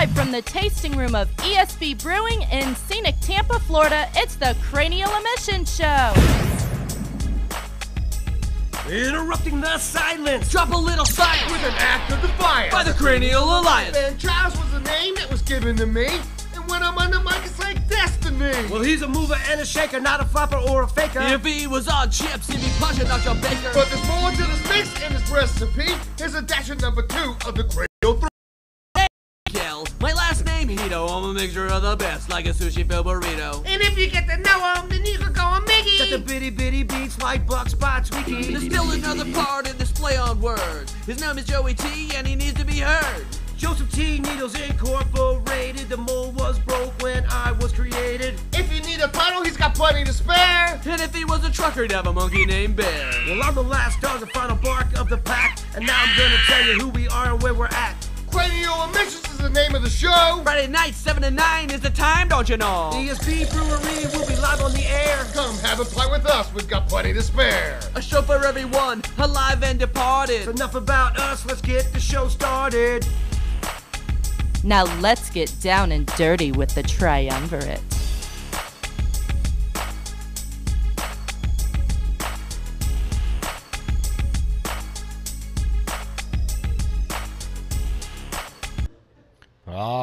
Live from the tasting room of ESB Brewing in scenic Tampa, Florida, it's the Cranial Emission Show. Interrupting the silence. Drop a little science with an act of defiance by the Cranial Alliance. And Charles was the name that was given to me. And when I'm on the mic, it's like destiny. Well, he's a mover and a shaker, not a flopper or a faker. If he was on chips, he'd be punching out your baker. But there's more to this mix and this recipe. Here's a dash of number 2 of the Cranial 3. My last name, Hito. I'm a mixture of the best, like a sushi-filled burrito. And if you get to know him, then you can go on Miggy. Got the bitty beats like Buck Spot Tweaky. There's still another part in this play on words. His name is Joey T, and he needs to be heard. Joseph T. Needles Incorporated. The mold was broke when I was created. If you need a title, he's got plenty to spare. And if he was a trucker, he'd have a monkey named Bear. Well, I'm the last dog, the final bark of the pack. And now I'm gonna tell you who we are and where we're at. Cranial Emissions is the name of the show. Friday night, 7 to 9 is the time, don't you know? ESB Brewery will be live on the air. Come have a pint with us, we've got plenty to spare. A show for everyone, alive and departed. So enough about us, let's get the show started. Now let's get down and dirty with the triumvirate.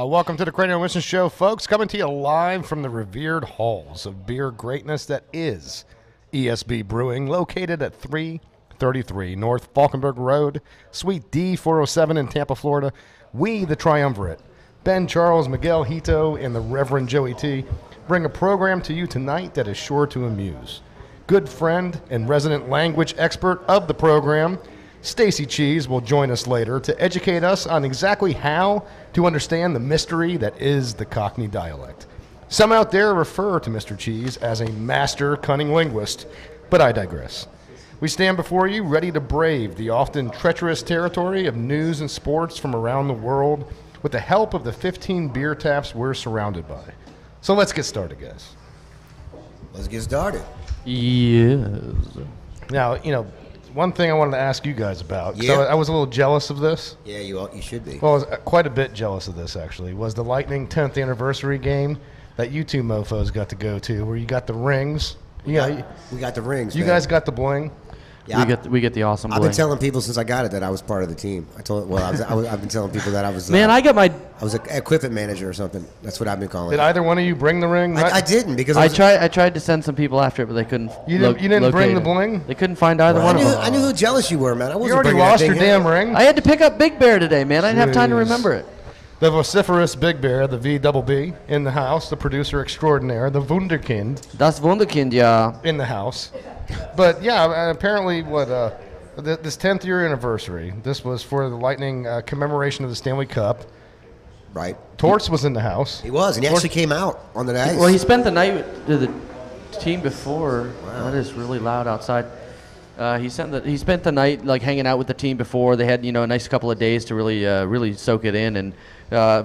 Welcome to the Cranial Emission Show, folks. Coming to you live from the revered halls of beer greatness that is ESB Brewing, located at 333 North Falkenburg Road, Suite D407 in Tampa, Florida. We, the Triumvirate, Ben, Charles, Miguel, Hito, and the Reverend Joey T, bring a program to you tonight that is sure to amuse. Good friend and resident language expert of the program, Stacey Cheese, will join us later to educate us on exactly how to understand the mystery that is the Cockney dialect. Some out there refer to Mr. Cheese as a master cunning linguist, but I digress. We stand before you ready to brave the often treacherous territory of news and sports from around the world with the help of the 15 beer taps we're surrounded by. So let's get started, guys. Let's get started. Yes. Now, one thing I wanted to ask you guys about, I was a little jealous of this. Yeah, you should be. Well, I was quite a bit jealous of this, actually, was the Lightning 10th anniversary game that you two mofos got to go to, where you got the rings. We got the rings. You guys got the bling. Yeah, we get the awesome bling. I've been telling people since I got it that I was part of the team. I've been telling people that I was. Man, I was an equipment manager or something. That's what I've been calling. Did either one of you bring the ring? I didn't because I tried to send some people after it, but they couldn't. You didn't bring the bling? They couldn't find either one of them. I knew how jealous you were, man. I wasn't. You already lost your damn ring. I had to pick up Big Bear today, man. I didn't have time to remember it. The vociferous Big Bear, the VBB, in the house. The producer extraordinaire, the Wunderkind. Das Wunderkind, yeah. In the house. But yeah, apparently this 10th year anniversary, this was for the Lightning commemoration of the Stanley Cup. Right. Torts was in the house. He was, and he actually came out on the ice. Well, he spent the night with the team before. Wow. That is really loud outside. He spent the night like hanging out with the team before. They had a nice couple of days to really soak it in, and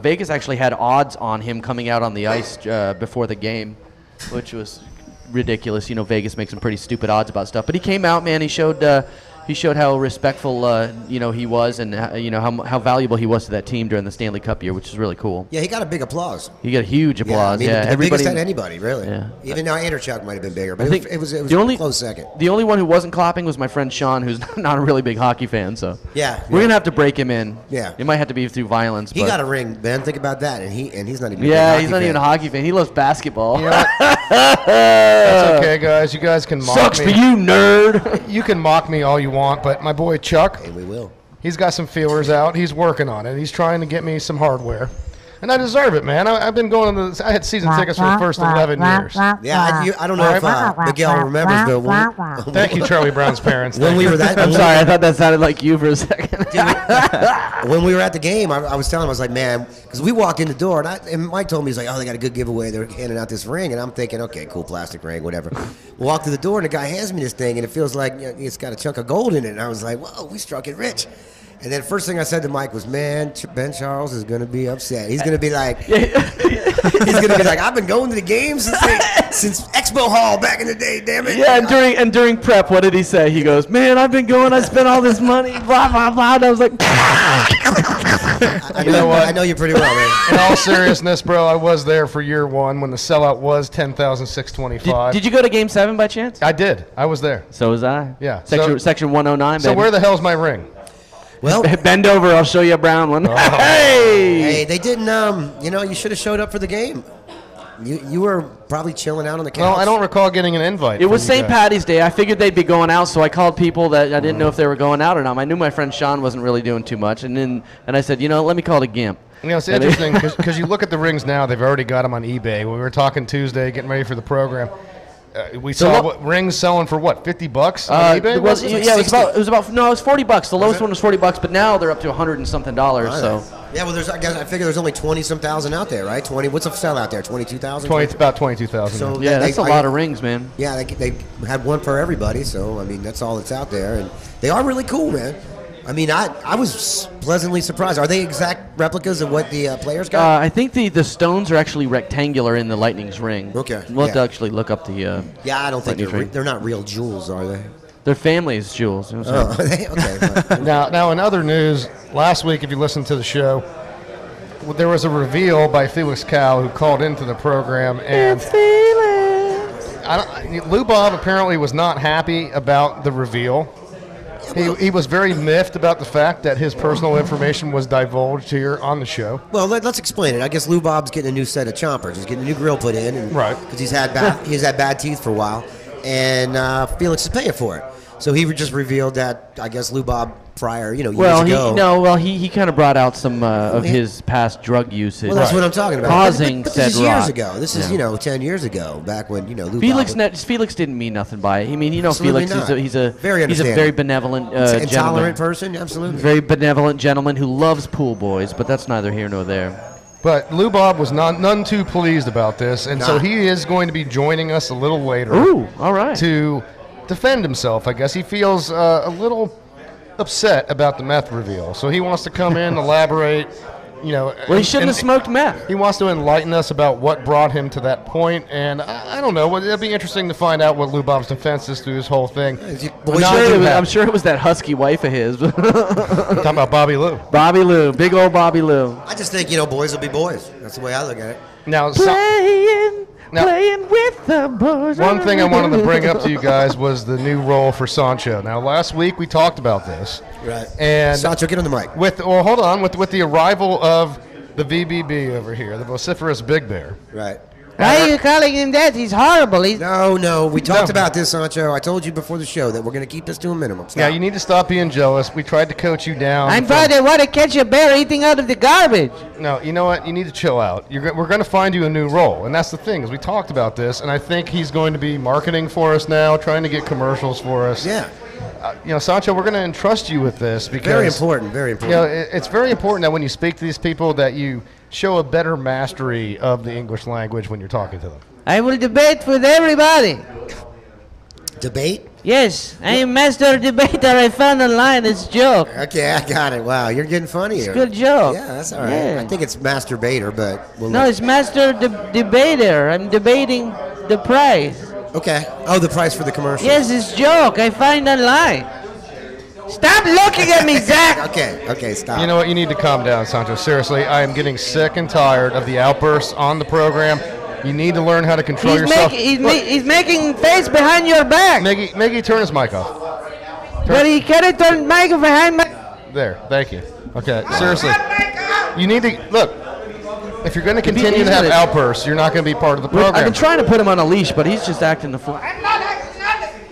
Vegas actually had odds on him coming out on the ice before the game, which was ridiculous. Vegas makes some pretty stupid odds about stuff, but he came out, man. He showed how respectful he was, and how valuable he was to that team during the Stanley Cup year, which is really cool. Yeah, he got a big applause. He got huge applause. Yeah, I mean, the everybody. biggest than anybody, really. Yeah. Even now, Anderchuk might have been bigger, but it was the only close second. The only one who wasn't clapping was my friend Sean, who's not a really big hockey fan. So we're gonna have to break him in. Yeah, it might have to be through violence. He got a ring, Ben. Think about that, and he's not even. He's not even a hockey fan. He loves basketball. That's okay, guys. You guys can mock me. Sucks for you, nerd. You can mock me all you want, but my boy Chuck, hey, we will. He's got some feelers out. He's working on it. He's trying to get me some hardware. And I deserve it, man. I've been going to I had season tickets for the first 11 years. Yeah, I don't know if Miguel remembers the one. Thank you, Charlie Brown's parents. When we were that, I'm sorry, I thought that sounded like you for a second. When we were at the game, I was telling him, I was like, man, because we walked in the door, and Mike told me, he's like, oh, they got a good giveaway. They're handing out this ring. And I'm thinking, okay, cool, plastic ring, whatever. We walk through the door, and the guy hands me this thing, and it feels like it's got a chunk of gold in it. And I was like, whoa, we struck it rich. And then first thing I said to Mike was, man, Ben Charles is going to be upset. He's going to be like, I've been going to the games since Expo Hall back in the day, damn it. Yeah, and during prep, what did he say? He goes, man, I've been going, I spent all this money, blah, blah, blah. And I was like, I know you pretty well, man. In all seriousness, bro, I was there for year one when the sellout was 10,625. Did you go to Game 7 by chance? I did. I was there. So was I. Yeah. Section 109, So baby. where the hell's my ring? Well, bend over, I'll show you a brown one. Oh. Hey, they didn't, you should have showed up for the game. You were probably chilling out on the couch. Well, I don't recall getting an invite. It was from you St. guys. Patty's Day. I figured they'd be going out, so I called people that I didn't know if they were going out or not. I knew my friend Sean wasn't really doing too much, and I said, let me call it a GIMP. It's interesting because you look at the rings now, they've already got them on eBay. When we were talking Tuesday, getting ready for the program, we saw rings selling for what, $50 on eBay? It was $40. The lowest one was $40, but now they're up to $100 and something dollars. So yeah, well, I figure there's only 20-some thousand out there, right? What's a sell out there? 22,000. About 22,000. So yeah, that's a lot of rings, man. Yeah, they had one for everybody, so I mean that's all that's out there, and they are really cool, man. I mean, I was pleasantly surprised. Are they exact replicas of what the players got? I think the stones are actually rectangular in the Lightning's ring. Okay. We'll have to actually look up the. Yeah, I don't think they're not real jewels, are they? They're family's jewels. Oh, are they? Okay. Now, in other news, last week, if you listened to the show, there was a reveal by Felix Cal, who called into the program, and Lou Bob apparently was not happy about the reveal. He was very miffed about the fact that his personal information was divulged here on the show. Well, let's explain it. I guess Lou Bob's getting a new set of chompers. He's getting a new grill put in, and, right? Because he's had bad teeth for a while, and Felix is paying for it. So he just revealed that I guess Lou Bob prior, years ago. He kind of brought out some of his past drug usage. Well, that's what I'm talking about. Causing but said this is years rot. ago. This is 10 years ago, back when Lou Felix Bob. Felix didn't mean nothing by it. I mean, Absolutely Felix not. he's a very benevolent intolerant gentleman. person, absolutely. Very benevolent gentleman who loves pool boys, but that's neither here nor there. But Lou Bob was none too pleased about this, and so he is going to be joining us a little later. Ooh, all right. To defend himself, I guess. He feels a little upset about the meth reveal, so he wants to come in, elaborate. Well, he shouldn't have smoked meth. He wants to enlighten us about what brought him to that point, and I don't know. It'd be interesting to find out what Lou Bob's defense is through this whole thing. I'm sure it was that husky wife of his. Talking about Bobby Lou. Bobby Lou, big old Bobby Lou. I just think boys will be boys. That's the way I look at it. Now, playing with the boys. One thing I wanted to bring up to you guys was the new role for Sancho. Now, last week we talked about this. Right. And Sancho, get on the mic. Hold on. With the arrival of the VBB over here, the Vociferous Big Bear. Right. Why are you calling him that? He's horrible. No. We talked about this, Sancho. I told you before the show that we're going to keep this to a minimum. Stop. Yeah, you need to stop being jealous. We tried to coach you down. I'm glad they want to catch a bear eating out of the garbage. No, you know what? You need to chill out. We're going to find you a new role, and that's the thing. Is we talked about this, and I think he's going to be marketing for us now, trying to get commercials for us. Yeah. Sancho, we're going to entrust you with this because very important. It's very important that when you speak to these people that you show a better mastery of the English language when you're talking to them. I will debate with everybody. Debate? Yes, I am master debater. I found online. It's a joke. Okay, I got it. Wow, you're getting funny here. It's a good joke. Yeah, that's all right. Yeah. I think it's masturbator, but it's master debater. I'm debating the price. Okay. Oh, the price for the commercial. Yes, it's a joke. I find online. Stop looking at me, Zack. Okay, stop. You know what? You need to calm down, Sancho. Seriously, I am getting sick and tired of the outbursts on the program. You need to learn how to control yourself. He's making face behind your back. Maggie, turn his mic off. But he can't turn mic behind my... There, thank you. Okay, seriously. You need to... Look, if you're going to continue to have outbursts, you're not going to be part of the program. I've been trying to put him on a leash, but he's just acting the fool. All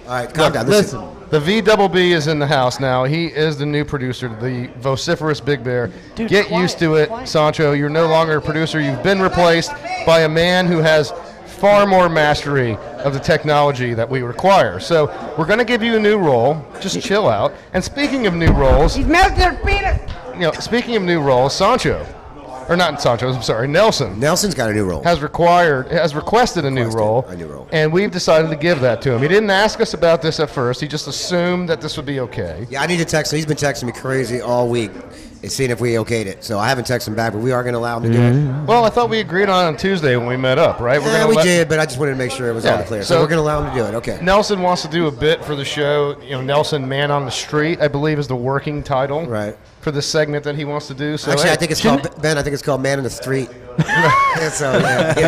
right, calm down. Listen. The VBB is in the house now. He is the new producer, the Vociferous Big Bear. Dude, Get used to it, Sancho. You're no longer a producer. You've been replaced by a man who has far more mastery of the technology that we require. So we're going to give you a new role. Just chill out. And speaking of new roles, He's melted your penis. speaking of new roles, Sancho, or not Sancho, I'm sorry, Nelson. Nelson's got a new role. Has requested a new role. A new role. And we've decided to give that to him. He didn't ask us about this at first. He just assumed that this would be okay. Yeah, I need to text him. He's been texting me crazy all week and seeing if we okayed it. So I haven't texted him back, but we are going to allow him to do it. Well, I thought we agreed on Tuesday when we met up, right? Yeah, we did, but I just wanted to make sure it was all clear. So we're going to allow him to do it. Okay. Nelson wants to do a bit for the show. Nelson Man on the Street, I believe, is the working title. Right. For the segment that he wants to do. So actually, I think it's called Ben. I think it's called Man in the Street. Yeah.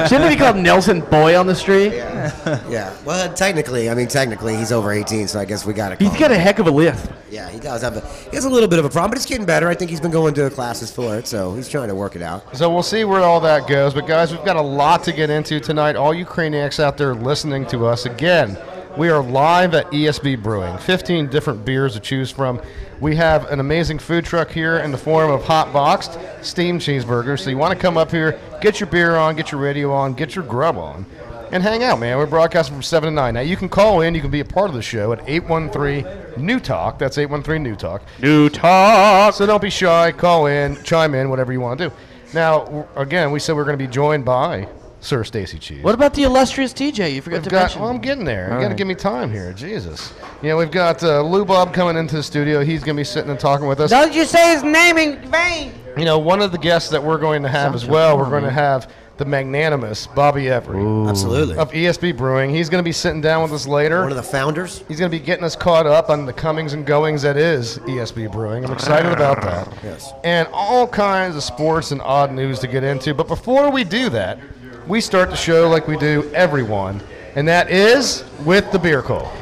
Shouldn't it be called Nelson Boy on the Street? Yeah. Well, technically, he's over 18, so I guess we got to. He's got a heck of a lisp. Yeah, he does have he has a little bit of a problem, but it's getting better. I think he's been going to classes for it, so he's trying to work it out. So we'll see where all that goes. But guys, we've got a lot to get into tonight. All you Craniacs out there listening to us again. We are live at ESB Brewing. 15 different beers to choose from. We have an amazing food truck here in the form of hot boxed steamed cheeseburgers. So you want to come up here, get your beer on, get your radio on, get your grub on, and hang out, man. We're broadcasting from 7 to 9. Now, you can call in. You can be a part of the show at 813-NEW-TALK. That's 813-NEW-TALK. New Talk. So don't be shy. Call in, chime in, whatever you want to do. Now, again, we said we're going to be joined by Sir Stacey Cheese. What about the illustrious TJ? You forgot to mention. Well, I'm getting there. You got to give me time here. Jesus. We've got Lou Bob coming into the studio. He's going to be sitting and talking with us. Don't you say his name in vain. One of the guests that we're going to have as well, we're going to have the magnanimous Bobby Every. Absolutely. Of ESB Brewing. He's going to be sitting down with us later. One of the founders. He's going to be getting us caught up on the comings and goings that is ESB Brewing. I'm excited about that. Yes. And all kinds of sports and odd news to get into. But before we do that, we start the show like we do everyone, and that is with the beer call.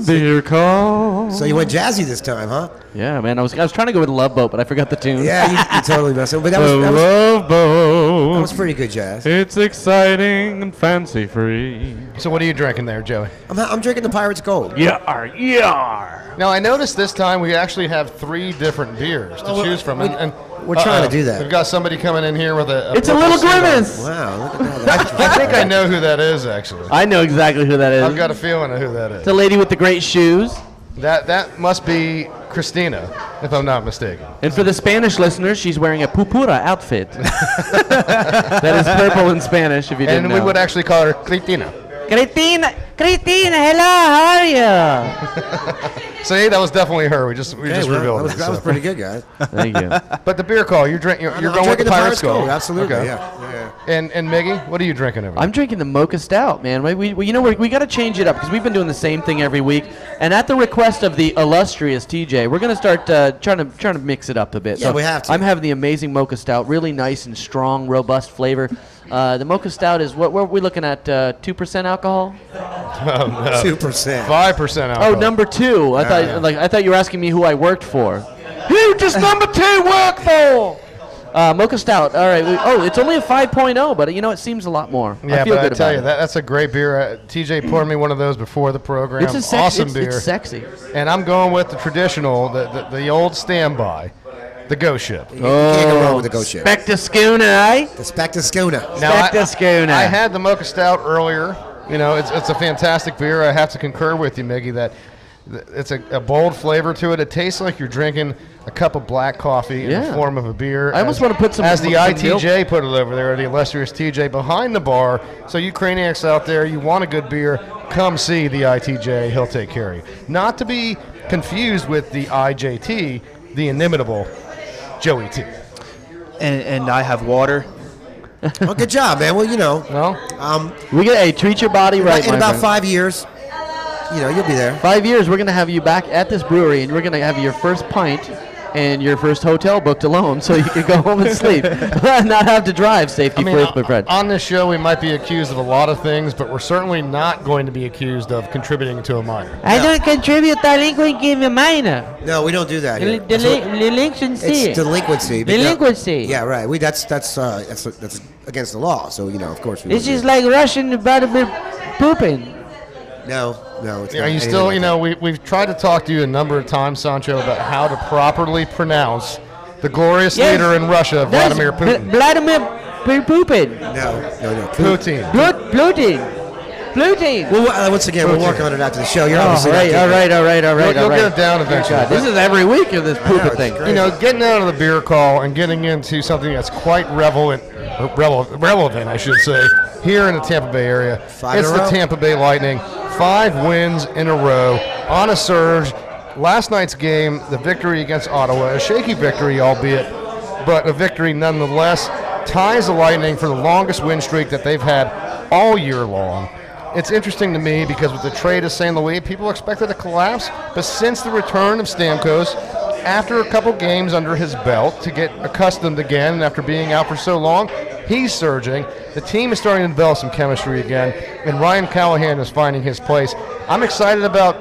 Beer call. So you went jazzy this time, huh? Yeah, man. I was trying to go with Love Boat, but I forgot the tune. Yeah, you totally messed up. But that was pretty good jazz. It's exciting and fancy free. So what are you drinking there, Joey? I'm drinking the Pirate's Gold. Yeah. Now, I noticed this time we actually have 3 different beers to choose from. And we're trying to do that. We've got somebody coming in here with a It's a little grimace. Wow, look at that. I think I know who that is, actually. I know exactly who that is. I've got a feeling of who that is. It's a lady with the great shoes. That must be Christina, if I'm not mistaken. And for the Spanish listeners, she's wearing a pupura outfit. That is purple in Spanish, if you didn't know. And we would actually call her Cristina. Cristina, hello, how are you? See, that was definitely her. We just revealed it. That was pretty good, guys. Thank you. But the beer call, you're going with the Pirate's Gold. Absolutely, Okay. yeah. And Miggy, what are you drinking over there? I'm drinking the Mocha Stout, man. We got to change it up because we've been doing the same thing every week. And at the request of the illustrious TJ, we're going to start trying to mix it up a bit. Yeah, we have to. I'm having the amazing Mocha Stout, really nice and strong, robust flavor. The Mocha Stout is what are we looking at? 2% alcohol? 2%. 5% alcohol. Oh, number 2. I thought you were asking me who I worked for. Who does number 2 work for? Mocha Stout. All right. It's only a 5.0, but it seems a lot more. Yeah, I feel but good I tell about you, it. that's a great beer. TJ poured me one of those before the program. It's a awesome beer. It's sexy. And I'm going with the traditional, the old standby, the Ghost Ship. You can't go wrong with the Ghost Ship. Spectre Schooner, eh? The Spectre Schooner. Spectre Schooner. I had the Mocha Stout earlier. It's a fantastic beer. I have to concur with you, Miggy, that it's a bold flavor to it. It tastes like you're drinking a cup of black coffee in the form of a beer. I almost want to put some. As the some ITJ milk. put it over there, the illustrious TJ behind the bar. So you Craniacs out there, you want a good beer, come see the ITJ. He'll take care of you. Not to be confused with the IJT, the inimitable Joey T. And I have water. Well, good job, man. Well, we get treat your body right. In about friend. 5 years, you'll be there. 5 years, we're going to have you back at this brewery, and we're going to have your first pint and your first hotel booked alone, so you can go home and sleep, not have to drive. Safety first, my friend. On this show, we might be accused of a lot of things, but we're certainly not going to be accused of contributing to a minor. I don't contribute delinquency in a minor. No, we don't do that. Here. Delinquency. It's delinquency. Delinquency. Yeah, right. That's against the law. So of course we. This is like Russian about pooping. No, it's Are not you still? like We've tried to talk to you a number of times, Sancho, about how to properly pronounce the glorious leader in Russia, Vladimir Putin. Vladimir Putin. No. Putin. Putin. Blue team. Well, once again, we'll work on it after the show. You're obviously all right. You'll get it down eventually. This is every week of this pooping thing. You know, getting out of the beer call and getting into something that's quite relevant, I should say, here in the Tampa Bay area. It's the Tampa Bay Lightning. 5 wins in a row on a surge. Last night's game, the victory against Ottawa, a shaky victory, albeit, but a victory nonetheless, ties the Lightning for the longest win streak that they've had all year long. It's interesting to me because with the trade of St. Louis, people expected a collapse, but since the return of Stamkos, after a couple games under his belt to get accustomed again, and after being out for so long, he's surging. The team is starting to develop some chemistry again, and Ryan Callahan is finding his place. I'm excited about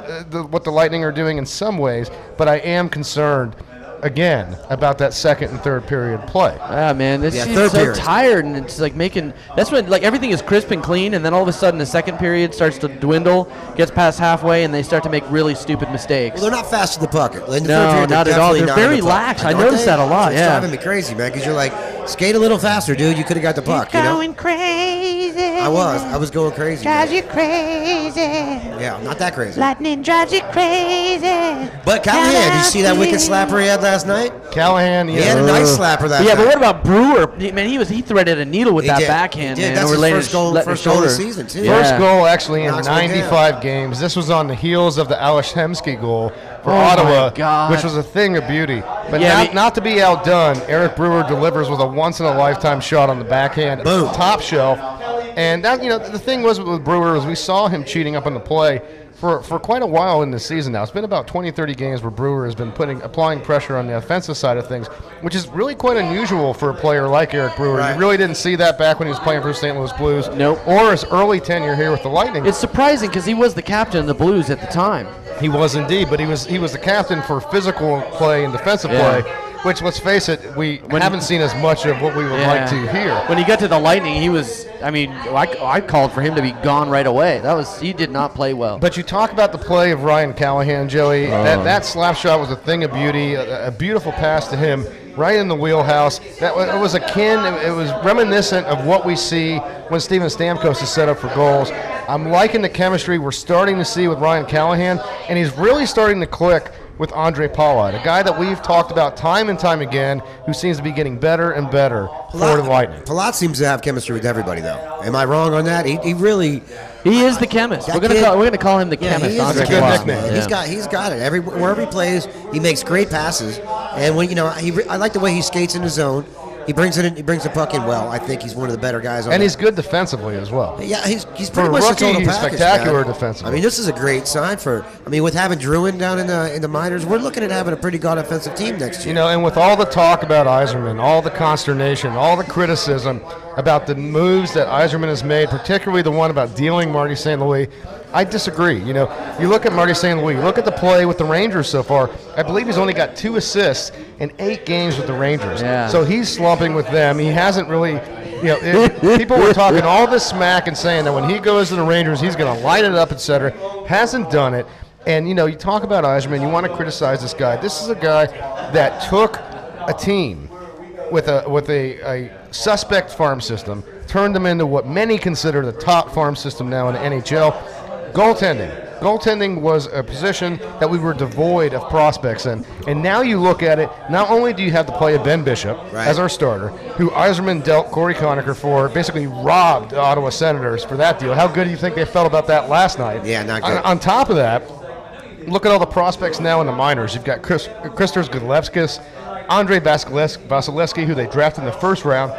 what the Lightning are doing in some ways, but I am concerned again about that second and third period play. Yeah, man, this team's so tired, and it's like that's when like everything is crisp and clean, and then all of a sudden the second period starts to dwindle, gets past halfway, and they start to make really stupid mistakes. Well, they're not fast to the puck. No, not at all. They're very lax. I noticed that a lot. It's driving me crazy, man, because you're like, skate a little faster, dude. You could have got the puck. You're going crazy. I was going crazy. Drives you crazy. Yeah, not that crazy. Lightning drives you crazy. But Callahan, did you see that wicked slapper he had last night? Callahan, he had a nice slapper that night. Yeah, but what about Brewer? Man, he threaded a needle with that backhand. Man, that's his first goal of the season, too. First goal actually in 95 games. This was on the heels of the Alex Hemsky goal for Ottawa, which was a thing of beauty. But not to be outdone, Eric Brewer delivers with a once-in-a-lifetime shot on the backhand, top shelf. And that, the thing was with Brewer is we saw him cheating up on the play for quite a while in this season now. It's been about 20, 30 games where Brewer has been applying pressure on the offensive side of things, which is really quite unusual for a player like Eric Brewer. Right. You really didn't see that back when he was playing for the St. Louis Blues. Nope. Or his early tenure here with the Lightning. It's surprising because he was the captain of the Blues at the time. He was indeed, but he was the captain for physical play and defensive play, which, let's face it, we haven't seen as much of what we would like to hear. When he got to the Lightning, he was, I called for him to be gone right away. He did not play well. But you talk about the play of Ryan Callahan, Joey. That slap shot was a thing of beauty, a beautiful pass to him, right in the wheelhouse. It was reminiscent of what we see when Steven Stamkos is set up for goals. I'm liking the chemistry we're starting to see with Ryan Callahan, and he's really starting to click with Andre Palat, a guy that we've talked about time and time again, who seems to be getting better and better for the Lightning. Palat seems to have chemistry with everybody, though. Am I wrong on that? He really... He is the chemist. We're gonna call him the chemist. He is Andre a good Palat. nickname. He's got it. Wherever he plays, he makes great passes. And when I like the way he skates in the zone. He brings it in. He brings the puck in well. I think he's one of the better guys. And he's good defensively as well. Yeah, he's pretty much the total package. Spectacular defensively. I mean, this is a great sign for. With having Druin down in the minors, we're looking at having a pretty good offensive team next year. And with all the talk about Yzerman, all the consternation, all the criticism about the moves that Yzerman has made, particularly the one about dealing Marty St. Louis, I disagree. You look at Marty St. Louis, you look at the play with the Rangers so far. I believe he's only got 2 assists in 8 games with the Rangers. Yeah. So he's slumping with them. He hasn't really, people were talking all this smack and saying that when he goes to the Rangers, he's going to light it up, etc. Hasn't done it. And, you talk about Yzerman, you want to criticize this guy. This is a guy that took a team with a suspect farm system, turned them into what many consider the top farm system now in the NHL. Goaltending was a position that we were devoid of prospects in. And now you look at it, not only do you have the play of Ben Bishop as our starter, who Yzerman dealt Corey Conacher for, basically robbed the Ottawa Senators for that deal. How good do you think they felt about that last night? Yeah, not good. On top of that, look at all the prospects now in the minors. You've got Kristers Godlevskis, Andre Vasilevsky, who they drafted in the first round,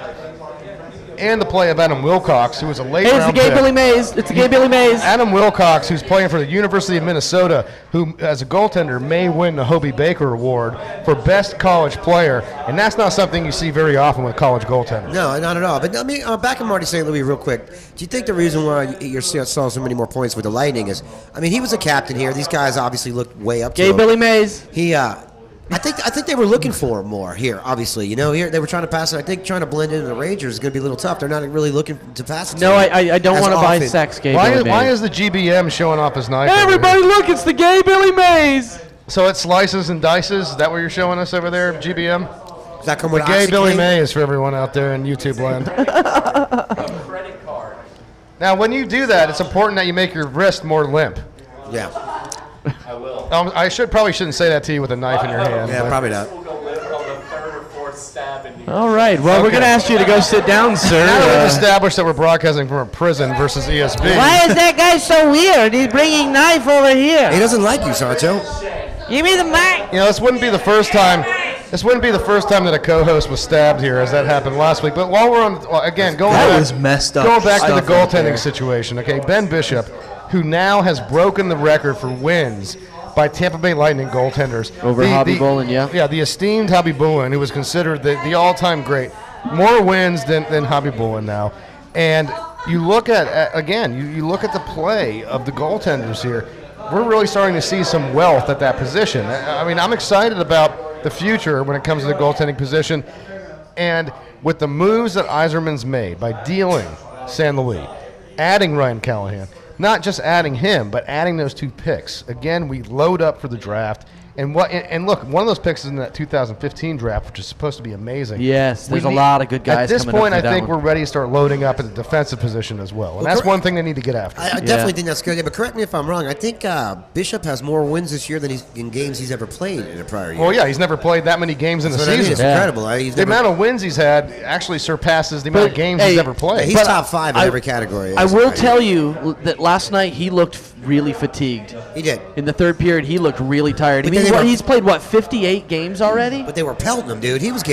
and the play of Adam Wilcox, who was a late round pick. It's a gay Billy Mays. Adam Wilcox, who's playing for the University of Minnesota, who, as a goaltender, may win the Hobie Baker Award for best college player, and that's not something you see very often with college goaltenders. No, not at all. But back in Marty St. Louis real quick. Do you think the reason why you saw so many more points with the Lightning is, he was a captain here. These guys obviously looked way up to him. Gay Billy Mays. I think they were looking for him more here, obviously. Here they were trying to pass it. I think trying to blend into the Rangers is going to be a little tough. They're not really looking to pass it. No, I don't want to buy sex, Gay Billy Mays. Why is the GBM showing off his knife? Everybody look, it's the Gay Billy Mays. So it slices and dices? Is that what you're showing us over there, GBM? Does that come with Gay Billy Mays for everyone out there in YouTube land. Now, when you do that, it's important that you make your wrist more limp. Yeah. I will. I probably shouldn't say that to you with a knife in your hand. Yeah, probably not. We'll go live on the third or fourth stab in you. All right. Well, we're going to ask you to go sit down, sir. Now that we've established that we're broadcasting from a prison versus ESB. Why is that guy so weird? He's bringing knife over here. He doesn't like you, Sancho. Give me the mic. You know, this wouldn't be the first time. This wouldn't be the first time that a co-host was stabbed here, as that happened last week. But while we're on, again, going That was messed up Going back to the stuff right goaltending there. situation. Okay, Ben Bishop, who now has broken the record for wins by Tampa Bay Lightning goaltenders Over Hobby Bolin, yeah. Yeah, the esteemed Hobby Bolin, who was considered the all-time great, more wins than Hobby Bolin now. And you look at again, you look at the play of the goaltenders here. We're really starting to see some wealth at that position. I mean, I'm excited about the future when it comes to the goaltending position. And with the moves that Yzerman's made by dealing San Luis, adding Ryan Callahan, not just adding him, but adding those 2 picks. Again, we load up for the draft. And look, one of those picks is in that 2015 draft, which is supposed to be amazing. Yes, there's a lot of good guys At this coming up point, through I that think one. we're ready to start loading up at the defensive position as well. And that's one thing they need to get after. I definitely think that's good. Yeah, but correct me if I'm wrong. I think Bishop has more wins this year than in games he's ever played in a prior year. Well, yeah, he's never played that many games in the That's what I mean. season. It's incredible. He's The never- amount of wins he's had actually surpasses the amount of games he's ever played. He's top 5 in every category. I will tell you that last night he looked really fatigued. He did. In the third period, he looked really tired. I But mean, they were- he's played, 58 games already? But they were pelting him, dude. He was.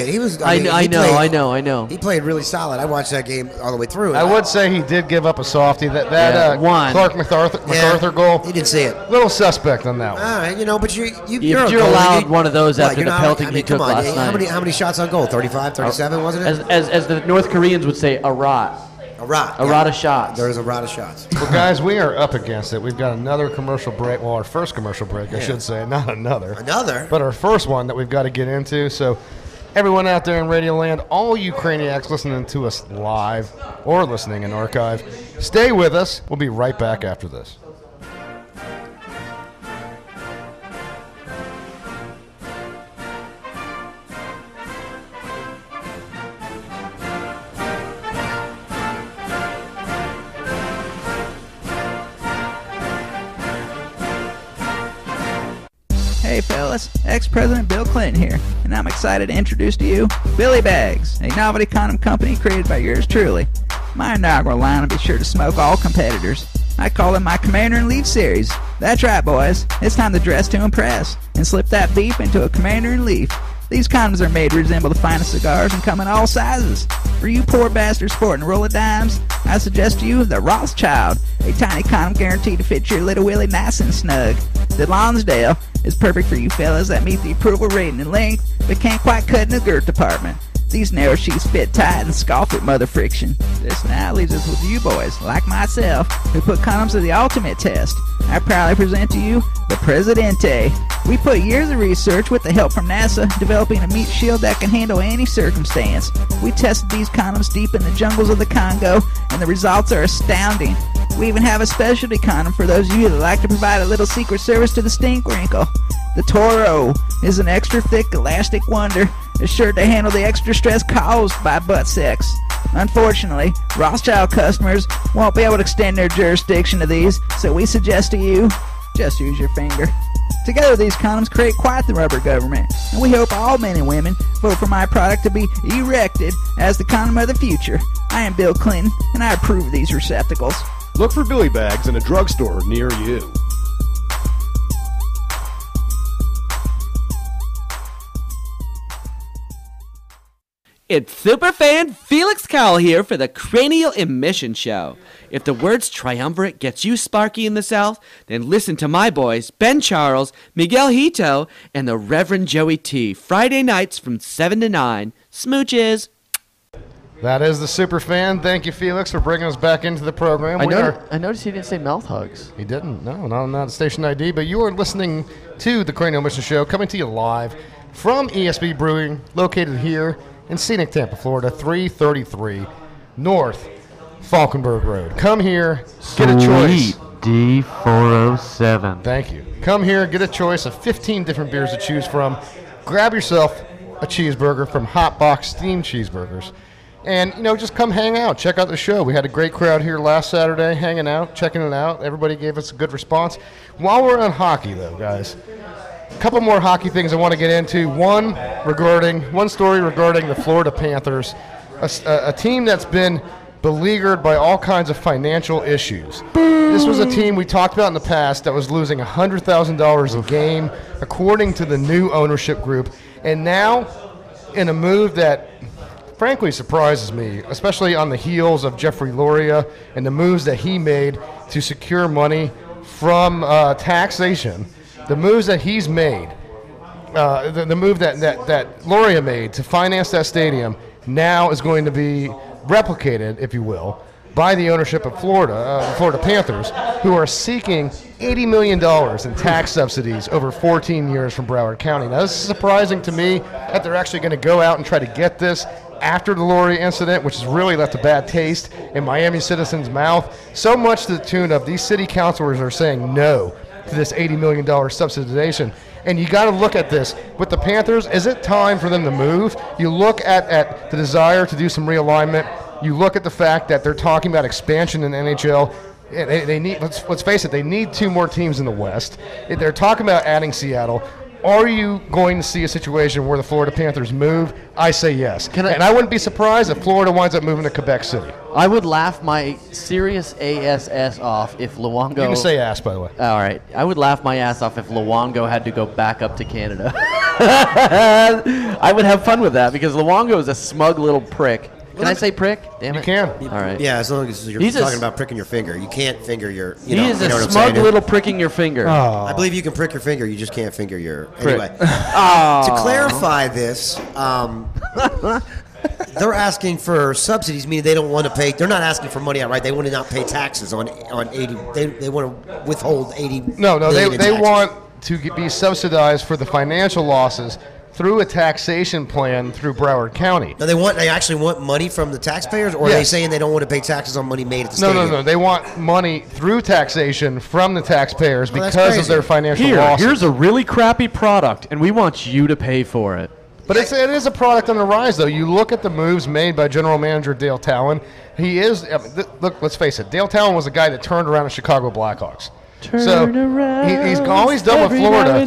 I know. He played really solid. I watched that game all the way through. I would say he did give up a softie. That one. Clark MacArthur goal. He didn't see it. Little suspect on that one. All right, but you're If you're allowed one of those after the pelting he took last night. How many shots on goal? 35, 37, wasn't it? As the North Koreans would say, a rot. A rot. A rot of shots. There's a rot of shots. Well, guys, we are up against it. We've got another commercial break. Well, our first commercial break, I should say. Not another. Another? But our first one that we've got to get into. So everyone out there in Radio Land, all you Craniacs listening to us live or listening in archive, stay with us. We'll be right back after this. Hey fellas, ex-President Bill Clinton here, and I'm excited to introduce to you Billy Bags, a novelty condom company created by yours truly. My inaugural line will be sure to smoke all competitors. I call it my Commander-in-Leaf series. That's right, boys. It's time to dress to impress and slip that beef into a Commander-in-Leaf. These condoms are made to resemble the finest cigars and come in all sizes. For you poor bastards sporting a roll of dimes, I suggest to you the Rothschild, a tiny condom guaranteed to fit your little willy nice and snug. The Lonsdale is perfect for you fellas that meet the approval rating in length, but can't quite cut in the girth department. These narrow sheets fit tight and scoff at mother friction. This now leaves us with you boys, like myself, who put condoms to the ultimate test. I proudly present to you the Presidente. We put years of research with the help from NASA, developing a meat shield that can handle any circumstance. We tested these condoms deep in the jungles of the Congo, and the results are astounding. We even have a specialty condom for those of you that like to provide a little secret service to the stink wrinkle. The Toro is an extra thick elastic wonder, assured to handle the extra stress caused by butt sex. Unfortunately, Rothschild customers won't be able to extend their jurisdiction to these, so we suggest to you, just use your finger. Together, these condoms create quite the rubber government, and we hope all men and women vote for my product to be erected as the condom of the future. I am Bill Clinton, and I approve of these receptacles. Look for Billy Bags in a drugstore near you. It's superfan Felix Cowell here for the Cranial Emission Show. If the words triumvirate gets you sparky in the South, then listen to my boys, Ben Charles, Miguel Hito, and the Reverend Joey T. Friday nights from 7 to 9. Smooches. That is the super fan. Thank you, Felix, for bringing us back into the program. I noticed he didn't say mouth hugs. He didn't. No, not on that station ID. But you are listening to the Cranial Mission Show, coming to you live from ESB Brewing, located here in scenic Tampa, Florida, 333 North Falkenburg Road. Come here, get a choice. D407. Thank you. Come here, get a choice of 15 different beers to choose from. Grab yourself a cheeseburger from Hot Box Steamed Cheeseburgers. And, just come hang out. Check out the show. We had a great crowd here last Saturday hanging out, checking it out. Everybody gave us a good response. While we're on hockey, though, guys, a couple more hockey things I want to get into. One story regarding the Florida Panthers, a team that's been beleaguered by all kinds of financial issues. This was a team we talked about in the past that was losing $100,000 a game, according to the new ownership group. And now, in a move that frankly surprises me, especially on the heels of Jeffrey Loria and the moves that he made to secure money from taxation, the moves that he's made, the move that Loria made to finance that stadium now is going to be replicated, if you will, by the ownership of Florida Panthers, who are seeking $80 million in tax subsidies over 14 years from Broward County. Now, this is surprising to me that they're actually going to go out and try to get this after the Loria incident, which has really left a bad taste in Miami citizens' mouth, so much to the tune of these city councilors are saying no to this $80 million subsidization. And you got to look at this. With the Panthers, is it time for them to move? You look at the desire to do some realignment. You look at the fact that they're talking about expansion in NHL. They need, let's face it, they need 2 more teams in the West. They're talking about adding Seattle. Are you going to see a situation where the Florida Panthers move? I say yes. And I wouldn't be surprised if Florida winds up moving to Quebec City. I would laugh my serious ass off if Luongo... You can say ass, by the way. All right. I would laugh my ass off if Luongo had to go back up to Canada. I would have fun with that because Luongo is a smug little prick. Can I say prick? Damn it. You can. All right. Yeah, as long as you're talking about pricking your finger. You can't finger your... He is a smug little pricking your finger. I believe you can prick your finger. You just can't finger your... Anyway. To clarify this, they're asking for subsidies, meaning they don't want to pay... They're not asking for money outright. They want to not pay taxes on 80... They want to withhold 80... No, they want to be subsidized for the financial losses through a taxation plan through Broward County. No, they actually want money from the taxpayers, or are they saying they don't want to pay taxes on money made at the stadium? No. They want money through taxation from the taxpayers because of their financial losses. Here's a really crappy product, and we want you to pay for it. But it is a product on the rise, though. You look at the moves made by General Manager Dale Talon. He is, look, let's face it, Dale Talon was the guy that turned around the Chicago Blackhawks. He's always done with Florida.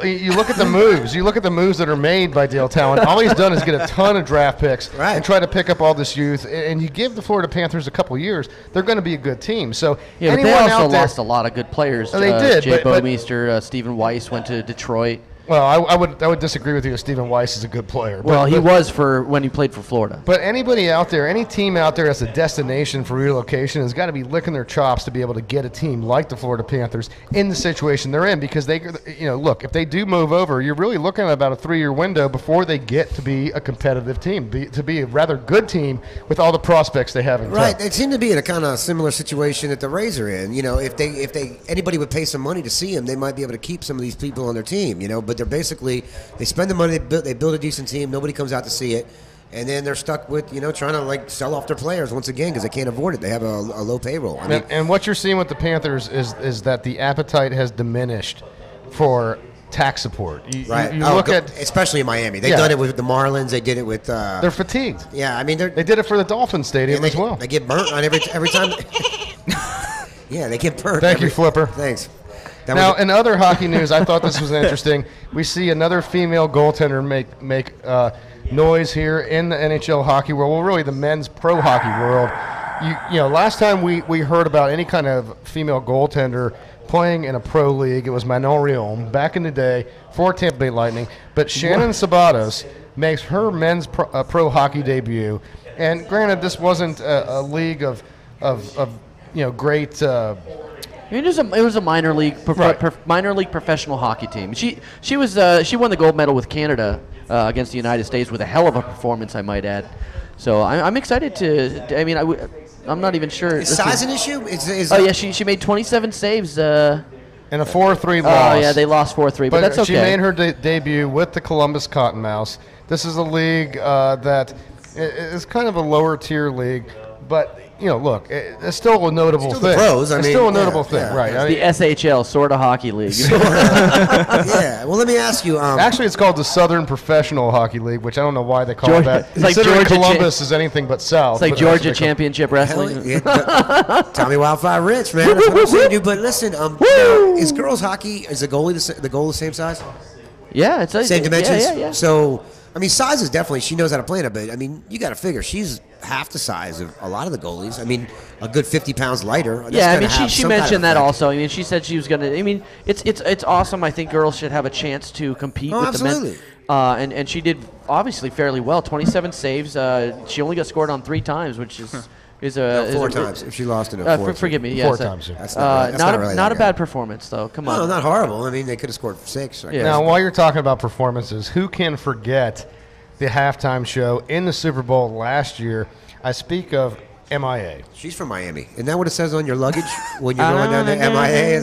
You look at the moves. You look at the moves that are made by Dale Talon. All he's done is get a ton of draft picks and try to pick up all this youth. And you give the Florida Panthers a couple years, they're going to be a good team. So yeah, but they also lost a lot of good players. They did. Jay Bomeister, Stephen Weiss went to Detroit. Well, I would disagree with you. Stephen Weiss is a good player. Well, he was when he played for Florida. But anybody out there, any team out there that's a destination for relocation has got to be licking their chops to be able to get a team like the Florida Panthers in the situation they're in, because they, look, if they do move over, you're really looking at about a 3-year window before they get to be a competitive team, to be a rather good team with all the prospects they have in town. Right, they seem to be in a kind of similar situation that the Rays are in. If anybody would pay some money to see them, they might be able to keep some of these people on their team. But they're basically, they spend the money, they build a decent team, nobody comes out to see it, and then they're stuck with trying to sell off their players once again because they can't afford it. They have a low payroll. And what you're seeing with the Panthers is that the appetite has diminished for tax support. You look at, especially in Miami, they've done it with the Marlins. They did it with. They're fatigued. Yeah, they did it for the Dolphin Stadium as well. They get burnt on every time. Yeah, they get burnt. Thank you, Flipper. Thanks. Now, in other hockey news, I thought this was interesting. We see another female goaltender make noise here in the NHL hockey world. Well, really the men's pro hockey world. Last time we heard about any kind of female goaltender playing in a pro league, it was Manon Rhéaume back in the day for Tampa Bay Lightning. But Shannon Sabatos makes her men's pro hockey debut. And granted, this wasn't a league of great. It was a minor league professional hockey team. She won the gold medal with Canada against the United States with a hell of a performance, I might add. So I'm excited to. I'm not even sure. Is size an issue? She made 27 saves. In a 4-3 loss. Oh yeah, they lost 4-3, but that's okay. She made her debut with the Columbus Cottonmouths. This is a league that is kind of a lower tier league, but look, it's still a notable Still thing. the pros, It's I mean, still a notable yeah, thing, yeah. right? The SHL, sort of hockey league. Yeah. Well, let me ask you. Actually, it's called the Southern Professional Hockey League, which I don't know why they call it that. It's like Considering Georgia Columbus is anything but South. It's like but Georgia that's what they Championship Wrestling. Yeah, Tommy Wildfire Rich, man. That's what I'm saying, dude. But listen, now, is girls hockey, is the goal the same size? Yeah, it's Same dimensions? Yeah. So, I mean, size is definitely, she knows how to play it, but, I mean, you got to figure, she's half the size of a lot of the goalies. I mean, a good 50 pounds lighter. That's Yeah, I gonna mean, have she some kind of mentioned that effect. also. I mean, she said she was going to. I mean, it's awesome. I think girls should have a chance to compete with absolutely. the men. And she did obviously fairly well. 27 saves. She only got scored on 3 times, which is a 4 times. If she lost in a 4. Forgive me. 4 Yes, times. That's not really not that a bad performance though. Come on. No, not horrible. I mean, they could have scored 6. I Yeah. guess. Now, while you're talking about performances, who can forget the halftime show in the Super Bowl last year? I speak of MIA. She's from Miami. Isn't that what it says on your luggage when you're going down to MIA?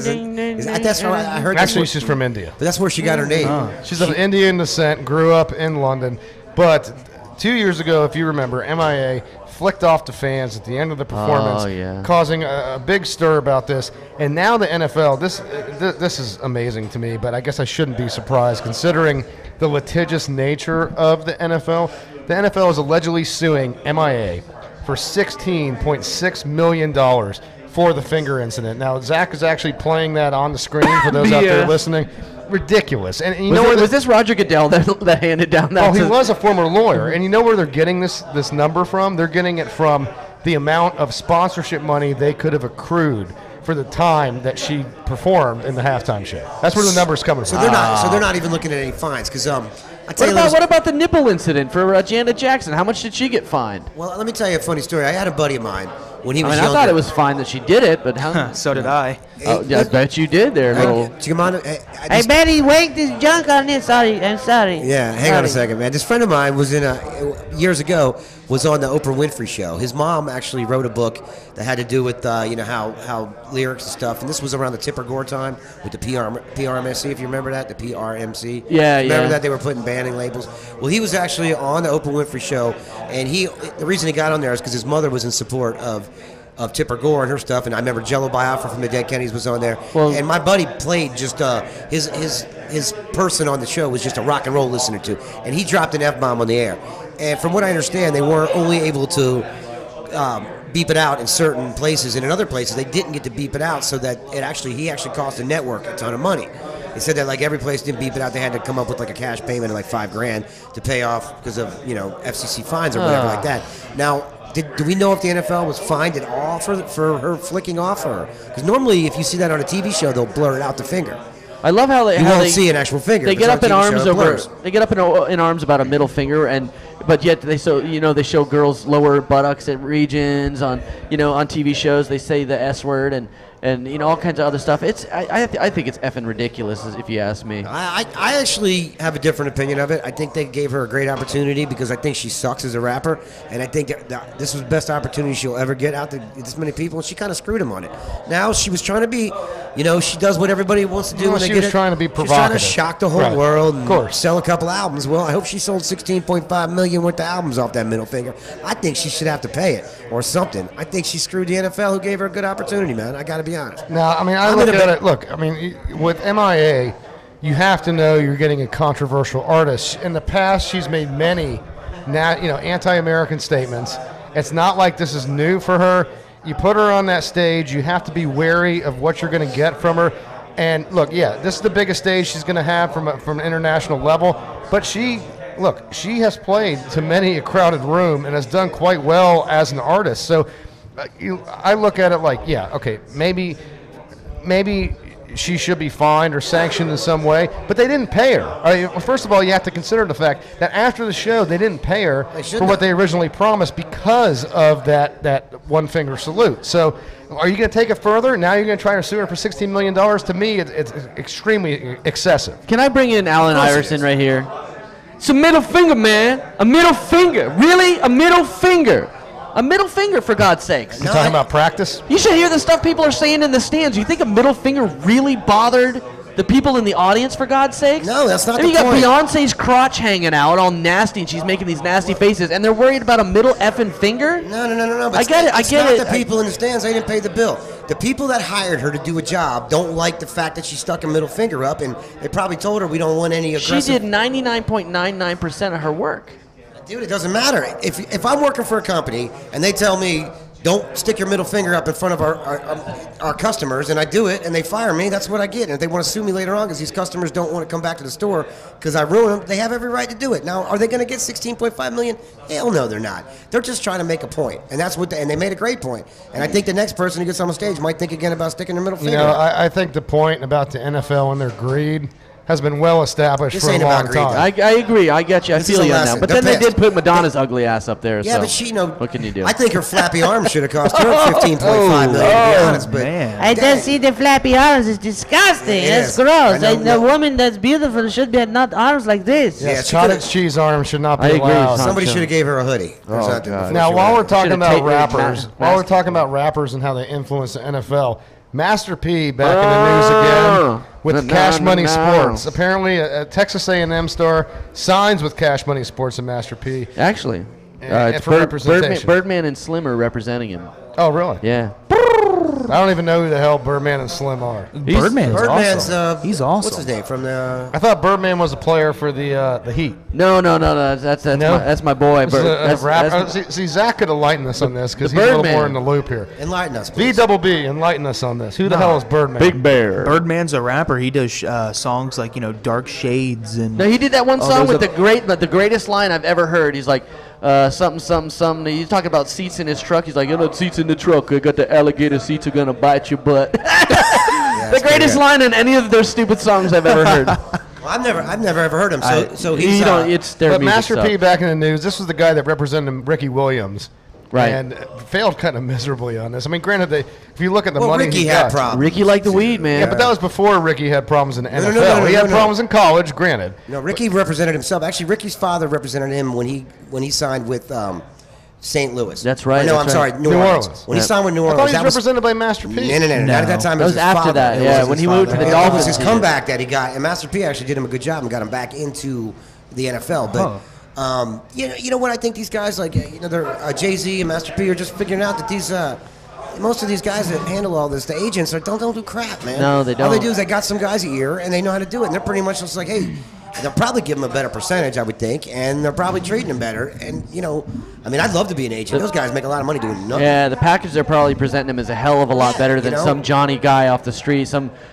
That's what I heard. Actually, she's from India. But that's where she got her name. She's of Indian descent, grew up in London. But 2 years ago, if you remember, MIA flicked off the fans at the end of the performance, causing a big stir about this. And now the NFL, this is amazing to me, but I guess I shouldn't be surprised considering the litigious nature of the NFL. The NFL is allegedly suing MIA for $16.6 million for the finger incident. Now, Zack is actually playing that on the screen for those out there listening. Ridiculous. And you was this Roger Goodell that handed down that? Oh, he was a former lawyer. And you know where they're getting this number from? They're getting it from the amount of sponsorship money they could have accrued for the time that she performed in the halftime show. That's where the number's coming from. So they're not even looking at any fines because What about the nipple incident for Janet Jackson? How much did she get fined? Well, let me tell you a funny story. I had a buddy of mine when he was I younger. thought it was fine that she did it, but how? So did I. Oh, yeah, I bet you did there, little. Hey, Betty, wake this junk on this. I'm sorry. Yeah, hang on a second, man. This friend of mine was years ago was on the Oprah Winfrey Show. His mom actually wrote a book that had to do with how lyrics and stuff. And this was around the Tipper Gore time with the PRMC, if you remember that, the PRMC. Yeah, remember that they were putting banning labels. Well, he was actually on the Oprah Winfrey Show, and the reason he got on there is because his mother was in support of Tipper Gore and her stuff, and I remember Jello Biafra from the Dead Kennedys was on there. And my buddy played just his person on the show was just a rock and roll listener to, and he dropped an F-bomb on the air. And from what I understand, they weren't only able to beep it out in certain places, and in other places they didn't get to beep it out, so that he actually cost the network a ton of money. They said that like every place didn't beep it out, they had to come up with like a cash payment of like $5,000 to pay off because of FCC fines or whatever like that. Now, do we know if the NFL was fined at all for her flicking off, or because normally if you see that on a TV show they'll blur it out the finger. I love how they won't see an actual finger. They get up in arms over. They get up in arms about a middle finger, but yet they show girls' lower buttocks at regions on TV shows. They say the S word and all kinds of other stuff. I think it's effing ridiculous, if you ask me. I actually have a different opinion of it. I think they gave her a great opportunity because I think she sucks as a rapper, and I think that this was the best opportunity she'll ever get out to this many people, and she kind of screwed him on it. Now she was trying to be, she does what everybody wants to do. Well, she was trying to be provocative. She's trying to shock the whole world and of course. Sell a couple albums. Well, I hope she sold 16.5 million worth of albums off that middle finger. I think she should have to pay it or something. I think she screwed the NFL, who gave her a good opportunity, man. I got to be honest. Now, I mean, I look at it. Look, I mean, with MIA, you have to know you're getting a controversial artist. In the past, she's made many, anti-American statements. It's not like this is new for her. You put her on that stage, you have to be wary of what you're going to get from her. And look, this is the biggest stage she's going to have from an international level. But she has played to many a crowded room and has done quite well as an artist. So I look at it like, maybe she should be fined or sanctioned in some way, but they didn't pay her. First of all, you have to consider the fact that after the show, they didn't pay her for what they originally promised because of that one finger salute. So are you going to take it further? Now you're going to try to sue her for $16 million? To me, it's extremely excessive. Can I bring in Allen Iverson right here? It's a middle finger, man. A middle finger. Really? A middle finger. A middle finger, for God's sakes. You're talking about practice? You should hear the stuff people are saying in the stands. You think a middle finger really bothered the people in the audience, for God's sakes. No, that's not and the you got point. Beyonce's crotch hanging out, all nasty, and she's making these nasty faces, and they're worried about a middle effing finger? No. But I get it. It's not the people in the stands. They didn't pay the bill. The people that hired her to do a job don't like the fact that she stuck a middle finger up, and they probably told her we don't want any aggressive. She did 99.99% of her work. Dude, it doesn't matter. If I'm working for a company and they tell me don't stick your middle finger up in front of our customers, and I do it, and they fire me, that's what I get. And if they want to sue me later on because these customers don't want to come back to the store because I ruin them, they have every right to do it. Now, are they going to get $16.5 million? Hell no, they're not. They're just trying to make a point, and that's what. And they made a great point. And I think the next person who gets on the stage might think again about sticking their middle finger. I think the point about the NFL and their greed has been well established for a long time. I agree. I get you. I feel you on that. But then they did put Madonna's ugly ass up there. Yeah, so but she, what can you do? I think her flappy arms should have cost her $15.5 million, to be honest. But I don't see the flappy arms. It's disgusting. It's gross. A woman that's beautiful should have not arms like this. Yes, cottage cheese arms should not be allowed. Somebody should have gave her a hoodie. Now, while we're talking about rappers and how they influence the NFL, Master P back in the news again with Cash Money Sports. Apparently, a Texas A&M star signs with Cash Money Sports and Master P. Actually, it's for representation. Birdman and Slim are representing him. Oh, really? Yeah. I don't even know who the hell Birdman and Slim are. Birdman's awesome. He's awesome. What's his name from the? I thought Birdman was a player for the Heat. No. That's my boy. See, Zack could enlighten us on this because he's a little more in the loop here. Enlighten us, please. B, enlighten us on this. Who the hell is Birdman? Big Bear. Birdman's a rapper. He does songs like Dark Shades and. No, he did that one song with the greatest line I've ever heard. He's like. Something. He's talking about seats in his truck. He's like, seats in the truck. I got the alligator seats are gonna bite your butt. The greatest line in any of their stupid songs I've ever heard. Well, I've never ever heard him. So he's. It's their But music Master stuff. P back in the news. This was the guy that represented Ricky Williams. Right. And failed kind of miserably on this. I mean, granted, if you look at the money Ricky he had got, problems. Ricky liked the weed, man. Yeah, but that was before Ricky had problems in the NFL. He had problems in college, granted. No, Ricky represented himself. Actually, Ricky's father represented him when he signed with St. Louis. That's right. No, I'm sorry, New Orleans. When he signed with New Orleans, I thought he was represented by Master P. No. Not at that time. It was his after father. that. Yeah, when he moved to the Dolphins. It was his comeback that he got, and Master P actually did him a good job and got him back into the NFL. But you know what? I think these guys they're Jay-Z and Master P are just figuring out that these. Most of these guys that handle all this, the agents, don't do crap, man. No, they don't. All they do is they got some guys a year, and they know how to do it. And they're pretty much just like, hey, they'll probably give them a better percentage, I would think, and they're probably treating them better. And, I'd love to be an agent. Those guys make a lot of money doing nothing. Yeah, the package they're probably presenting him is a hell of a lot better than some Johnny guy off the street.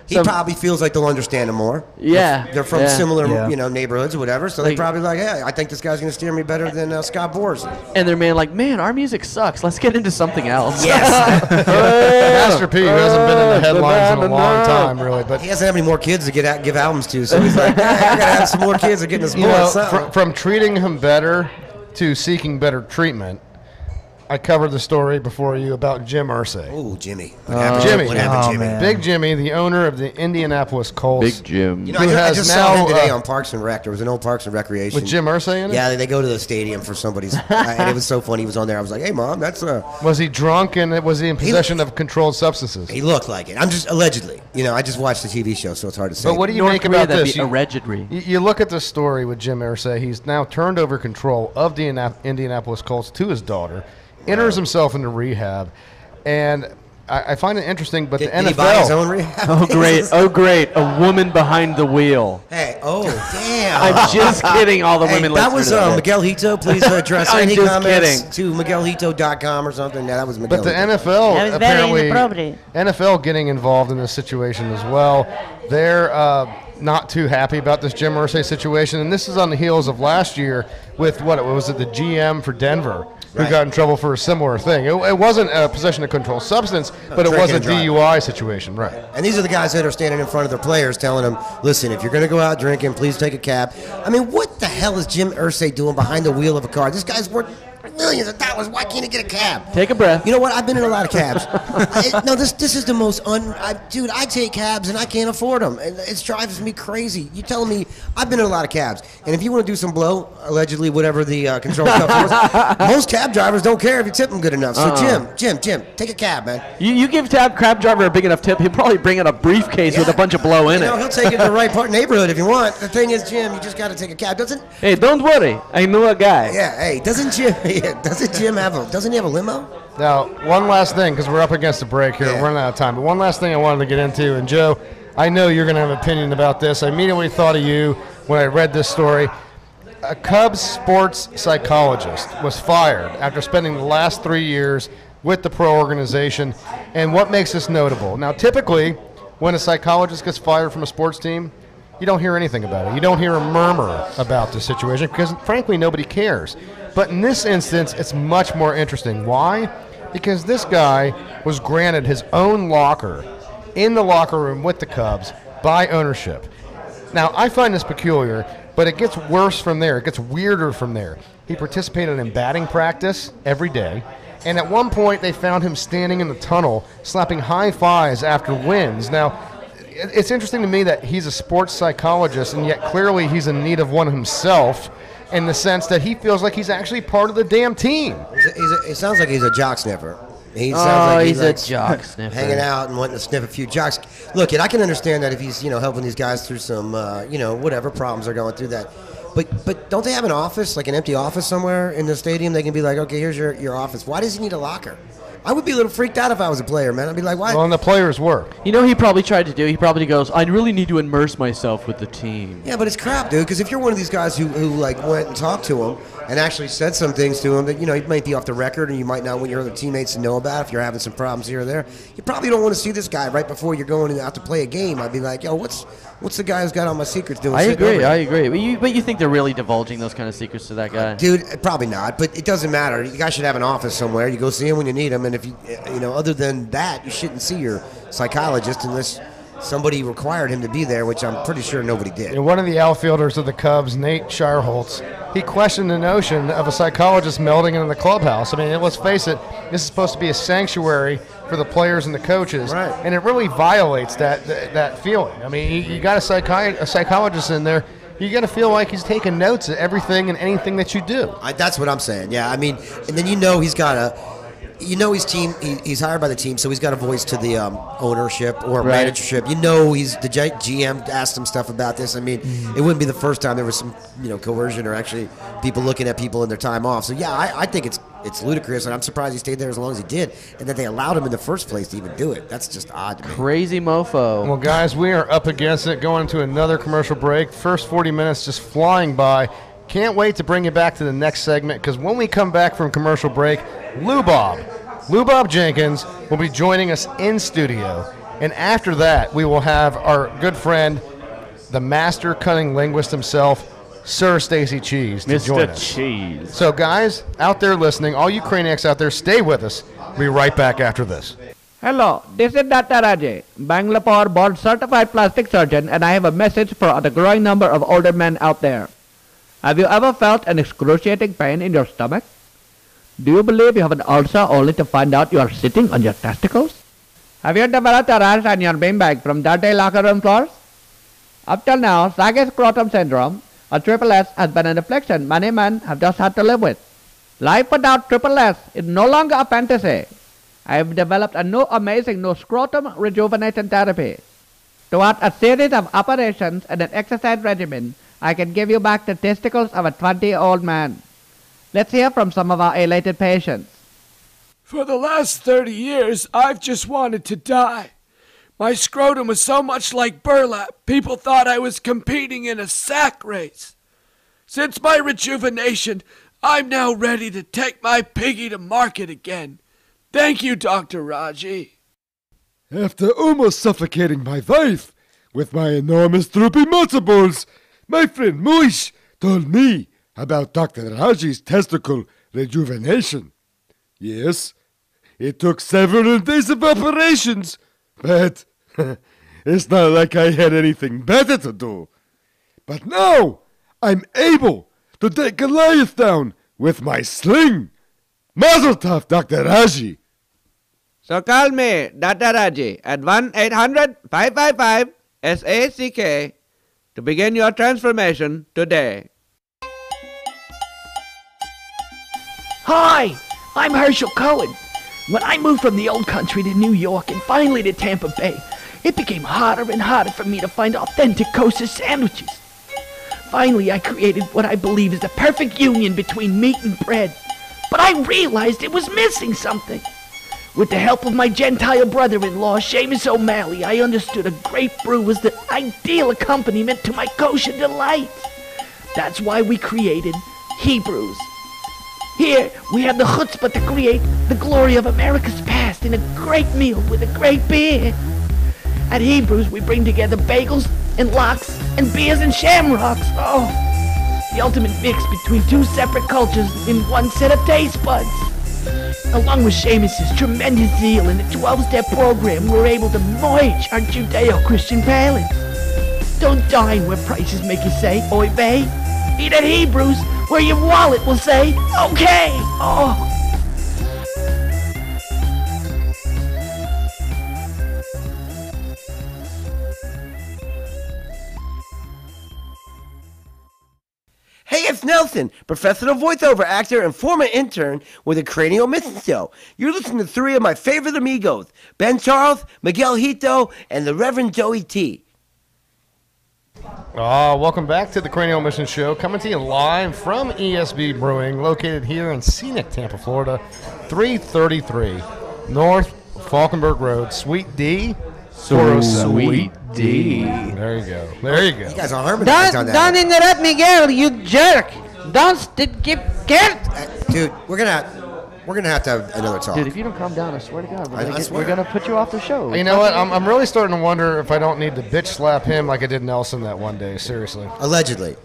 He probably feels like they'll understand him more. Yeah. They're from similar, neighborhoods or whatever, so they're probably like, hey, I think this guy's going to steer me better than Scott Boers. And they're man, our music sucks. Let's get into something else. Yes. Master P, who hasn't been in the headlines in a long time, really. But he doesn't have any more kids to give albums to, so he's like, hey, I got to have some more kids to get in this from treating him better to seeking better treatment, I covered the story before you about Jim Irsay. Oh, Jimmy. What happened, Jimmy? Man. Big Jimmy, the owner of the Indianapolis Colts. Big Jim. I just saw him today on Parks and Rec. There was an old Parks and Recreation. With Jim Irsay in it? Yeah, they go to the stadium for somebody's. And it was so funny. He was on there. I was like, hey, Mom, that's Was he drunk and was he in possession of controlled substances? He looked like it. I'm just allegedly. I just watched the TV show, so it's hard to say. But what do you make about this? Allegedly. You look at the story with Jim Irsay. He's now turned over control of the Indianapolis Colts to his daughter. Enters himself into rehab, and I find it interesting. But the NFL, he buy his own rehab? Oh great! A woman behind the wheel. Hey, damn! I'm just kidding. All the women. That was Miguel Hito. Please address any comments kidding. to MiguelHito.com or something. Yeah, that was Miguel. But the Hito. NFL apparently, NFL getting involved in this situation as well. They're not too happy about this Jim Irsay situation, and this is on the heels of last year with the GM for Denver. Who got in trouble for a similar thing. It wasn't a possession of controlled substance, but it was a DUI situation, right? And these are the guys that are standing in front of their players telling them, listen, if you're going to go out drinking, please take a cab. I mean, what the hell is Jim Irsay doing behind the wheel of a car? This guy's worth millions of dollars. Why can't he get a cab? Take a breath. You know what? I've been in a lot of cabs. This is the most dude, I take cabs and I can't afford them. And it drives me crazy. You telling me I've been in a lot of cabs. And if you want to do some blow, allegedly, whatever the control stuff was, most cab drivers don't care if you tip them good enough. So Jim, take a cab, man. You give cab driver a big enough tip, he'll probably bring in a briefcase with a bunch of blow in it. He'll take it to the right neighborhood if you want. The thing is, Jim, you just got to take a cab. Hey, don't worry, I know a guy. Yeah, hey, doesn't Jim doesn't he have a limo? Now, one last thing, because we're up against the break here. We're running out of time. But one last thing I wanted to get into, and Joe, I know you're going to have an opinion about this. I immediately thought of you when I read this story. A Cubs sports psychologist was fired after spending the last 3 years with the pro organization. And what makes this notable? Now, typically, when a psychologist gets fired from a sports team, you don't hear anything about it. You don't hear a murmur about the situation because, frankly, nobody cares. But in this instance, it's much more interesting. Why? Because this guy was granted his own locker in the locker room with the Cubs by ownership. Now, I find this peculiar, but it gets worse from there. It gets weirder from there. He participated in batting practice every day, and at one point they found him standing in the tunnel slapping high fives after wins. Now, it's interesting to me that he's a sports psychologist, and yet clearly he's in need of one himself, in the sense that he feels like he's actually part of the damn team. It sounds like he's a jock sniffer. He sounds like he's a jock sniffer. Hanging out and wanting to sniff a few jocks. Look, kid, I can understand that if he's helping these guys through some whatever problems they're going through that. But don't they have an office, like an empty office somewhere in the stadium? They can be like, okay, here's your office. Why does he need a locker? I would be a little freaked out if I was a player, man. I'd be like, why? Well, and the players were. You know, he probably tried to do. He probably goes, I really need to immerse myself with the team. Yeah, but it's crap, dude. Because if you're one of these guys who like went and talked to him and actually said some things to him that he might be off the record and you might not want your other teammates to know about if you're having some problems here or there, you probably don't want to see this guy right before you're going out to play a game. I'd be like, yo, what's the guy who's got all my secrets doing? I agree. But you think they're really divulging those kind of secrets to that guy? Dude, probably not. But it doesn't matter. You guys should have an office somewhere. You go see him when you need him, and if you other than that, you shouldn't see your psychologist unless somebody required him to be there, which I'm pretty sure nobody did. And one of the outfielders of the Cubs, Nate Shireholtz, he questioned the notion of a psychologist melding into the clubhouse. I mean, let's face it, this is supposed to be a sanctuary for the players and the coaches, right? And it really violates that feeling. I mean, you got a psychologist in there. You got to feel like he's taking notes of everything and anything that you do. That's what I'm saying. Yeah, I mean, and then he's got a. His team. He's hired by the team, so he's got a voice to the ownership or managership. He's the GM asked him stuff about this. I mean, it wouldn't be the first time there was some coercion or actually people looking at people in their time off. So yeah, I think it's ludicrous, and I'm surprised he stayed there as long as he did, and that they allowed him in the first place to even do it. That's just odd to me. Crazy mofo. Well, guys, we are up against it. Going into another commercial break. First 40 minutes just flying by. Can't wait to bring you back to the next segment, because when we come back from commercial break, Lou Bob Jenkins will be joining us in studio. And after that, we will have our good friend, the master cunning linguist himself, Sir Stacey Cheese, to join us. Mr. Cheese. So, guys, out there listening, all you Craniacs out there, stay with us. We'll be right back after this. Hello, this is Dr. Rajay, Bangalore board certified plastic surgeon, and I have a message for the growing number of older men out there. Have you ever felt an excruciating pain in your stomach? Do you believe you have an ulcer only to find out you are sitting on your testicles? Have you developed a rash on your beanbag from dirty locker room floors? Up till now, Zack scrotum syndrome, or triple S, has been an affliction many men have just had to live with. Life without triple S is no longer a fantasy. I have developed a new amazing scrotum rejuvenation therapy. Throughout a series of operations and an exercise regimen, I can give you back the testicles of a 20-year-old man. Let's hear from some of our elated patients. For the last 30 years, I've just wanted to die. My scrotum was so much like burlap, people thought I was competing in a sack race. Since my rejuvenation, I'm now ready to take my piggy to market again. Thank you, Dr. Raji. After almost suffocating my wife with my enormous droopy matzo balls, my friend Moish told me about Dr. Raji's testicle rejuvenation. Yes, it took several days of operations, but it's not like I had anything better to do. But now I'm able to take Goliath down with my sling. Mazel tov, Dr. Raji. So call me, Dr. Raji, at 1-800-555-SACK. to begin your transformation today. Hi, I'm Herschel Cohen. When I moved from the old country to New York and finally to Tampa Bay, it became harder and harder for me to find authentic kosher sandwiches. Finally, I created what I believe is the perfect union between meat and bread. But I realized it was missing something. With the help of my Gentile brother-in-law, Seamus O'Malley, I understood a great brew was the ideal accompaniment to my kosher delight. That's why we created Hebrews. Here, we have the chutzpah to create the glory of America's past in a great meal with a great beer. At Hebrews, we bring together bagels and lox and beers and shamrocks. Oh, the ultimate mix between two separate cultures in one set of taste buds. Along with Seamus's tremendous zeal in the 12-step program, we're able to merge our Judeo-Christian palates. Don't dine where prices make you say, oy vey. Eat at Hebrews, where your wallet will say, okay. Oh. Hey, it's Nelson, professional voiceover actor and former intern with the Cranial Mission Show. You're listening to three of my favorite amigos, Ben Charles, Miguel Hito, and the Reverend Joey T. Welcome back to the Cranial Mission Show, coming to you live from ESB Brewing, located here in scenic Tampa, Florida, 333 North Falkenburg Road, Suite D. Sweet D. There you go. There you go. You guys are harmonized on that. Don't interrupt Miguel, you jerk. Don't get Dude, we're gonna have to have another talk. Dude, if you don't calm down, I swear to God, we're gonna put you off the show. You know what? I'm really starting to wonder if I don't need to bitch slap him like I did Nelson that one day. Seriously. Allegedly.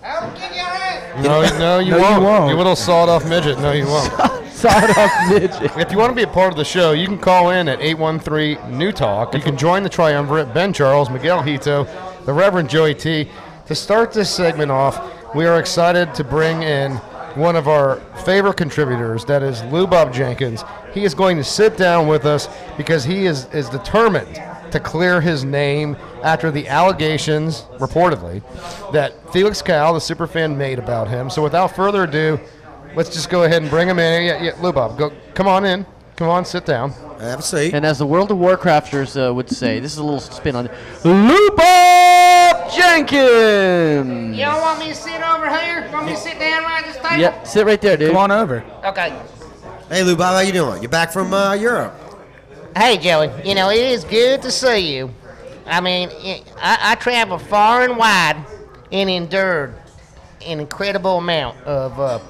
No, you won't. You little sawed-off midget. No, you won't. Sawed-off midget. If you want to be a part of the show, you can call in at 813-NEW-TALK. You can join the triumvirate, Ben Charles, Miguel Hito, the Reverend Joey T. To start this segment off, we are excited to bring in one of our favorite contributors, that is Bob Jenkins. He is going to sit down with us because he is determined to clear his name after the allegations, reportedly, that Felix Cal, the superfan, made about him. So without further ado, let's just go ahead and bring him in. Yeah, Bob, come on in. Come on, sit down. Have a seat. And as the World of Warcrafters would say, this is a little spin on it. Bob Jenkins! You don't want me to sit over here? Want me to sit down right at this table? Yep, sit right there, dude. Come on over. Okay. Hey, Lou Bob, how you doing? You back from Europe? Hey, Joey. You know, it is good to see you. I mean, I traveled far and wide and endured an incredible amount of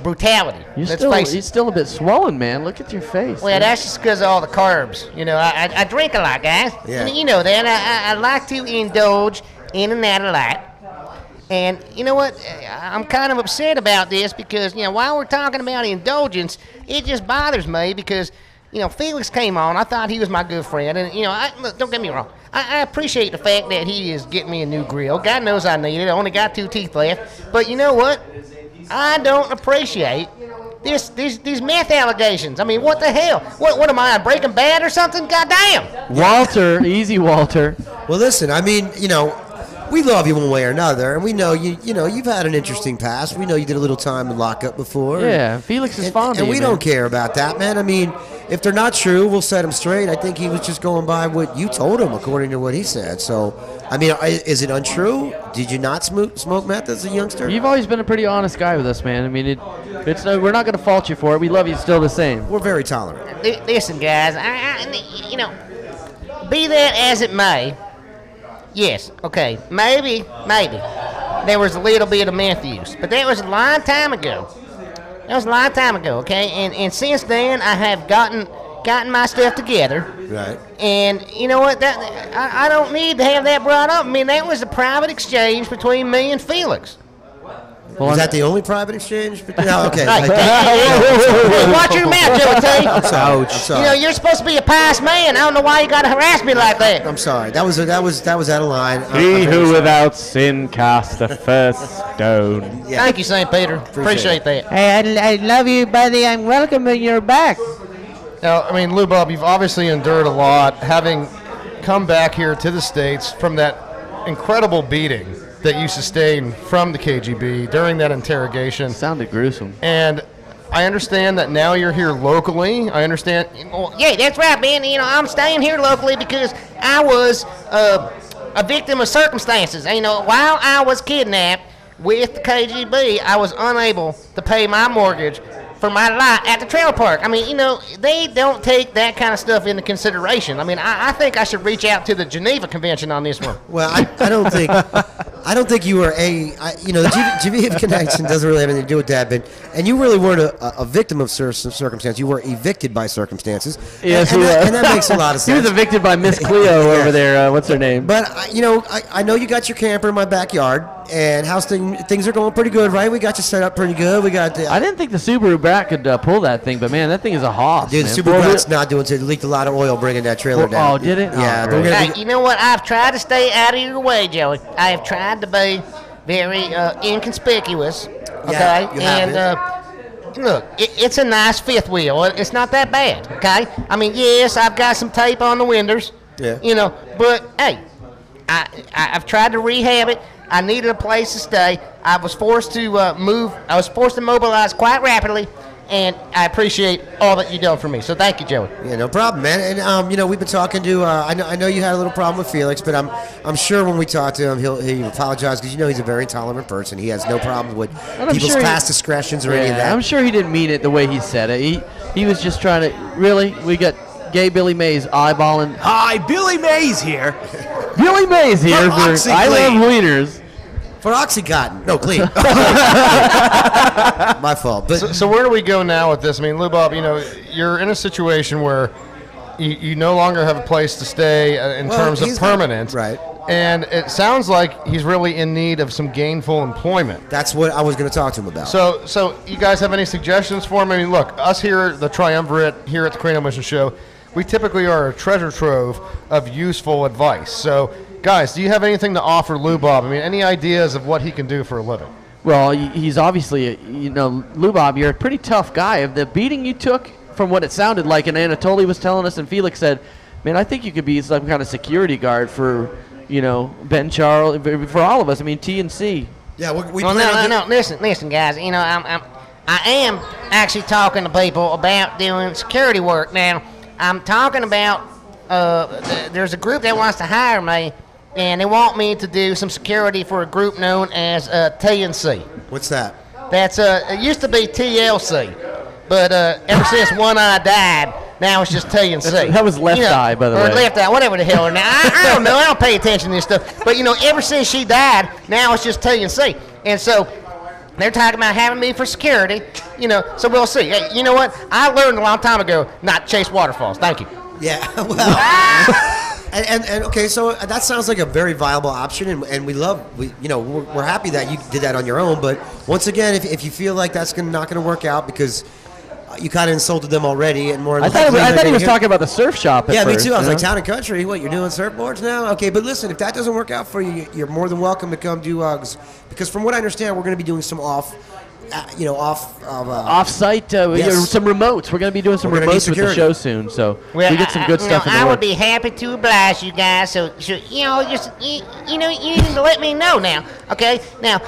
brutality. You're still a bit swollen, man. Look at your face. Well, that's just because of all the carbs. You know, I drink a lot, guys. Yeah. You know that. I like to indulge in and out a lot. And you know what? I'm kind of upset about this because, you know, while we're talking about indulgence, it just bothers me because, you know, Felix came on. I thought he was my good friend. And, you know, look, don't get me wrong. I appreciate the fact that he is getting me a new grill. God knows I need it. I only got 2 teeth left. But you know what? I don't appreciate these meth allegations. I mean, what the hell? What am I, Breaking Bad or something? Goddamn. Walter, easy, Walter. Well, listen, I mean, you know, we love you one way or another, and we know you know, you've had an interesting past. We know you did a little time in lockup before. Yeah, Felix is fond of you, and we don't care about that, man. I mean, if they're not true, we'll set him straight. I think he was just going by what you told him, according to what he said. So, I mean, is it untrue? Did you not smoke meth as a youngster? You've always been a pretty honest guy with us, man. I mean, it's we're not going to fault you for it. We love you still the same. We're very tolerant. Listen, guys, you know, be that as it may, yes, okay, maybe there was a little bit of meth use, but that was a long time ago. Okay? And since then, I have gotten my stuff together. Right. And you know what? I don't need to have that brought up. I mean, that was a private exchange between me and Felix. Well, is that the only private exchange? No, okay. Hey, watch your mouth, Joey T. I'm sorry. You know, you're supposed to be a pious man. I don't know why you got to harass me like that. I'm sorry. That was out of line. He who without sin cast the first stone. Yeah. Thank you, St. Peter. Appreciate that. Hey, I love you, buddy. I'm welcome when you're back. Now, I mean, Lou Bob, you've obviously endured a lot, having come back here to the States from that incredible beating that you sustained from the KGB during that interrogation. Sounded gruesome. And I understand that now you're here locally. I understand. Well, yeah, that's right, man. You know, I'm staying here locally because I was a victim of circumstances. And, you know, while I was kidnapped with the KGB, I was unable to pay my mortgage for my lot at the trailer park. I mean, you know, they don't take that kind of stuff into consideration. I mean, I think I should reach out to the Geneva Convention on this one. Well, I don't think you were the Geneva Convention doesn't really have anything to do with that, but and you really weren't a victim of circumstance. You were evicted by circumstances. Yes, and that makes a lot of sense. He was evicted by Miss Cleo over there. What's her name? But I know you got your camper in my backyard, and things are going pretty good, right? We got you set up pretty good. We got. I didn't think the Subaru Brat could pull that thing, but man, that thing is a hoss. Dude, the Subaru Brat's not doing it. It leaked a lot of oil bringing that trailer down. Oh, did it? Yeah. Oh, Hey, you know what? I've tried to stay out of your way, Joey. I have tried to be very inconspicuous. Okay, Yeah, you have and look, it's a nice fifth wheel. It's not that bad. Okay, I mean, yes, I've got some tape on the windows. Yeah. You know, but hey, I've tried to rehab it. I needed a place to stay. I was forced to move. I was forced to mobilize quite rapidly. And I appreciate all that you've done for me. So thank you, Joey. Yeah, no problem, man. And we've been talking to. I know you had a little problem with Felix, but I'm sure when we talk to him, he'll apologize because he's a very tolerant person. He has no problem with people's past discretions or any of that. I'm sure he didn't mean it the way he said it. He was just trying to. Really, we got gay Billy Mays eyeballing. Hi, Billy Mays here. Billy Mays here for I Love Wieners. For Oxycontin. No, clean. My fault. But so where do we go now with this? I mean, Lou Bob, you're in a situation where you no longer have a place to stay in terms of permanent. Right. And it sounds like he's really in need of some gainful employment. That's what I was going to talk to him about. So you guys have any suggestions for him? I mean, look, us here, the Triumvirate, here at the Cranial Mission Show, we typically are a treasure trove of useful advice. So, guys, do you have anything to offer Lou Bob? I mean, any ideas of what he can do for a living? Well, he's obviously, Lou Bob, you're a pretty tough guy. The beating you took, from what it sounded like, and Anatoly was telling us, and Felix said, man, I think you could be some kind of security guard for, Ben Charles, for all of us. I mean, T and C. Yeah, no. Listen, guys. I am actually talking to people about doing security work now. I'm talking about there's a group that wants to hire me, and they want me to do some security for a group known as TNC. What's that? That's it used to be TLC, but ever since One Eye died, now it's just TNC. That was Left Eye, by the way. Or Left Eye, whatever the hell. Now I don't know. I don't pay attention to this stuff. But ever since she died, now it's just TNC, and so. They're talking about having me for security, so we'll see. Hey, you know what? I learned a long time ago not to chase waterfalls. Thank you. Yeah, well, and okay, so that sounds like a very viable option, and we're happy that you did that on your own. But once again, if you feel like that's not going to work out because you kind of insulted them already, and more. I thought he was talking about the surf shop. Yeah, first, me too. I was like, Town and Country. What, you're doing surfboards now? Okay, but listen, if that doesn't work out for you, you're more than welcome to come do because from what I understand, we're going to be doing some off-site, some remotes. We're going to be doing some remotes with the show soon, so we get some good stuff in the I works. would be happy to oblige you guys. So you need to let me know now. Okay, now.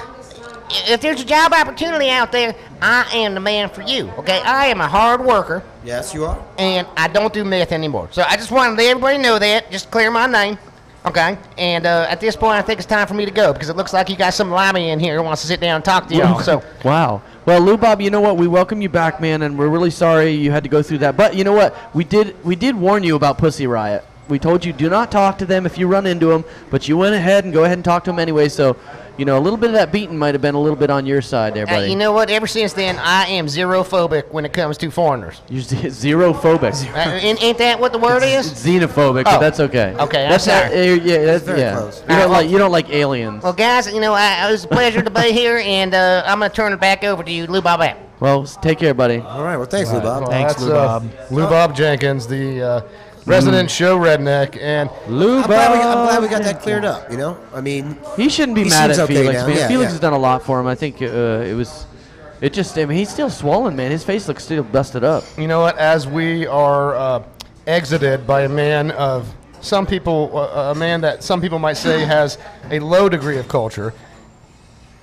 If there's a job opportunity out there, I am the man for you, okay? I am a hard worker. Yes, you are. And I don't do meth anymore. So I just wanted to let everybody know that, just to clear my name, okay? And at this point, I think it's time for me to go because it looks like you got some limey in here who wants to sit down and talk to y'all. So. Wow. Well, Lou Bob, you know what? We welcome you back, man, and we're really sorry you had to go through that. But you know what? We did warn you about Pussy Riot. We told you do not talk to them if you run into them, but you went ahead and go ahead and talk to them anyway, so... a little bit of that beating might have been a little bit on your side there, buddy. You know what? Ever since then, I am xenophobic when it comes to foreigners. You're xenophobic. Ain't that what the word is? It's xenophobic, but that's okay. Okay, that's sorry. That's very close. You don't like aliens. Well, guys, it was a pleasure to be here, and I'm going to turn it back over to you, Lou Bob. Well, take care, buddy. All right, well, thanks, Lou Bob. Well, Thanks, Lou Bob. Lou Bob Jenkins, the resident show redneck, and I'm glad we got that cleared up. I mean, he shouldn't be mad at Felix, now. man. Yeah, Felix has done a lot for him. I think he's still swollen, man. His face looks still busted up. You know what? As we are exited by a man of some people, a man that some people might say has a low degree of culture,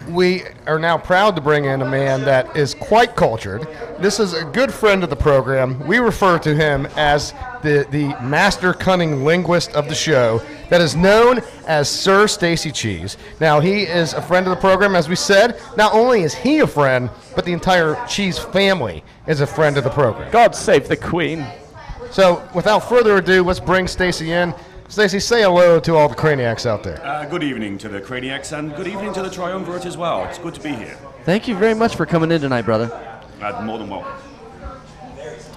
we are now proud to bring in a man that is quite cultured. This is a good friend of the program. We refer to him as the master cunning linguist of the show that is known as Sir Stacey Cheese. Now, he is a friend of the program, as we said. Not only is he a friend, but the entire Cheese family is a friend of the program. God save the Queen. So, without further ado, let's bring Stacey in. Stacey, say hello to all the Craniacs out there. Good evening to the Craniacs and good evening to the Triumvirate as well. It's good to be here. Thank you very much for coming in tonight, brother. More than welcome.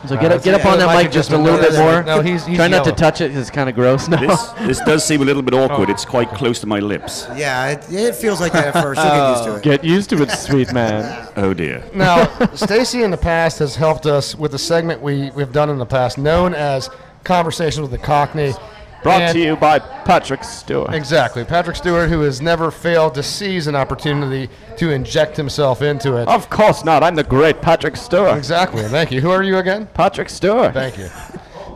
So get up on that mic just a little bit more. No, he's Try not to touch it because it's kind of gross now. This does seem a little bit awkward. It's quite close to my lips. Yeah, it feels like that at first. You'll get used to it. Get used to it, sweet man. Oh, dear. Now, Stacey in the past has helped us with a segment we've done in the past known as Conversations with the Cockney. Brought to you by Patrick Stewart. Exactly. Patrick Stewart, who has never failed to seize an opportunity to inject himself into it. Of course not. I'm the great Patrick Stewart. Exactly. Thank you. Who are you again? Patrick Stewart. Thank you.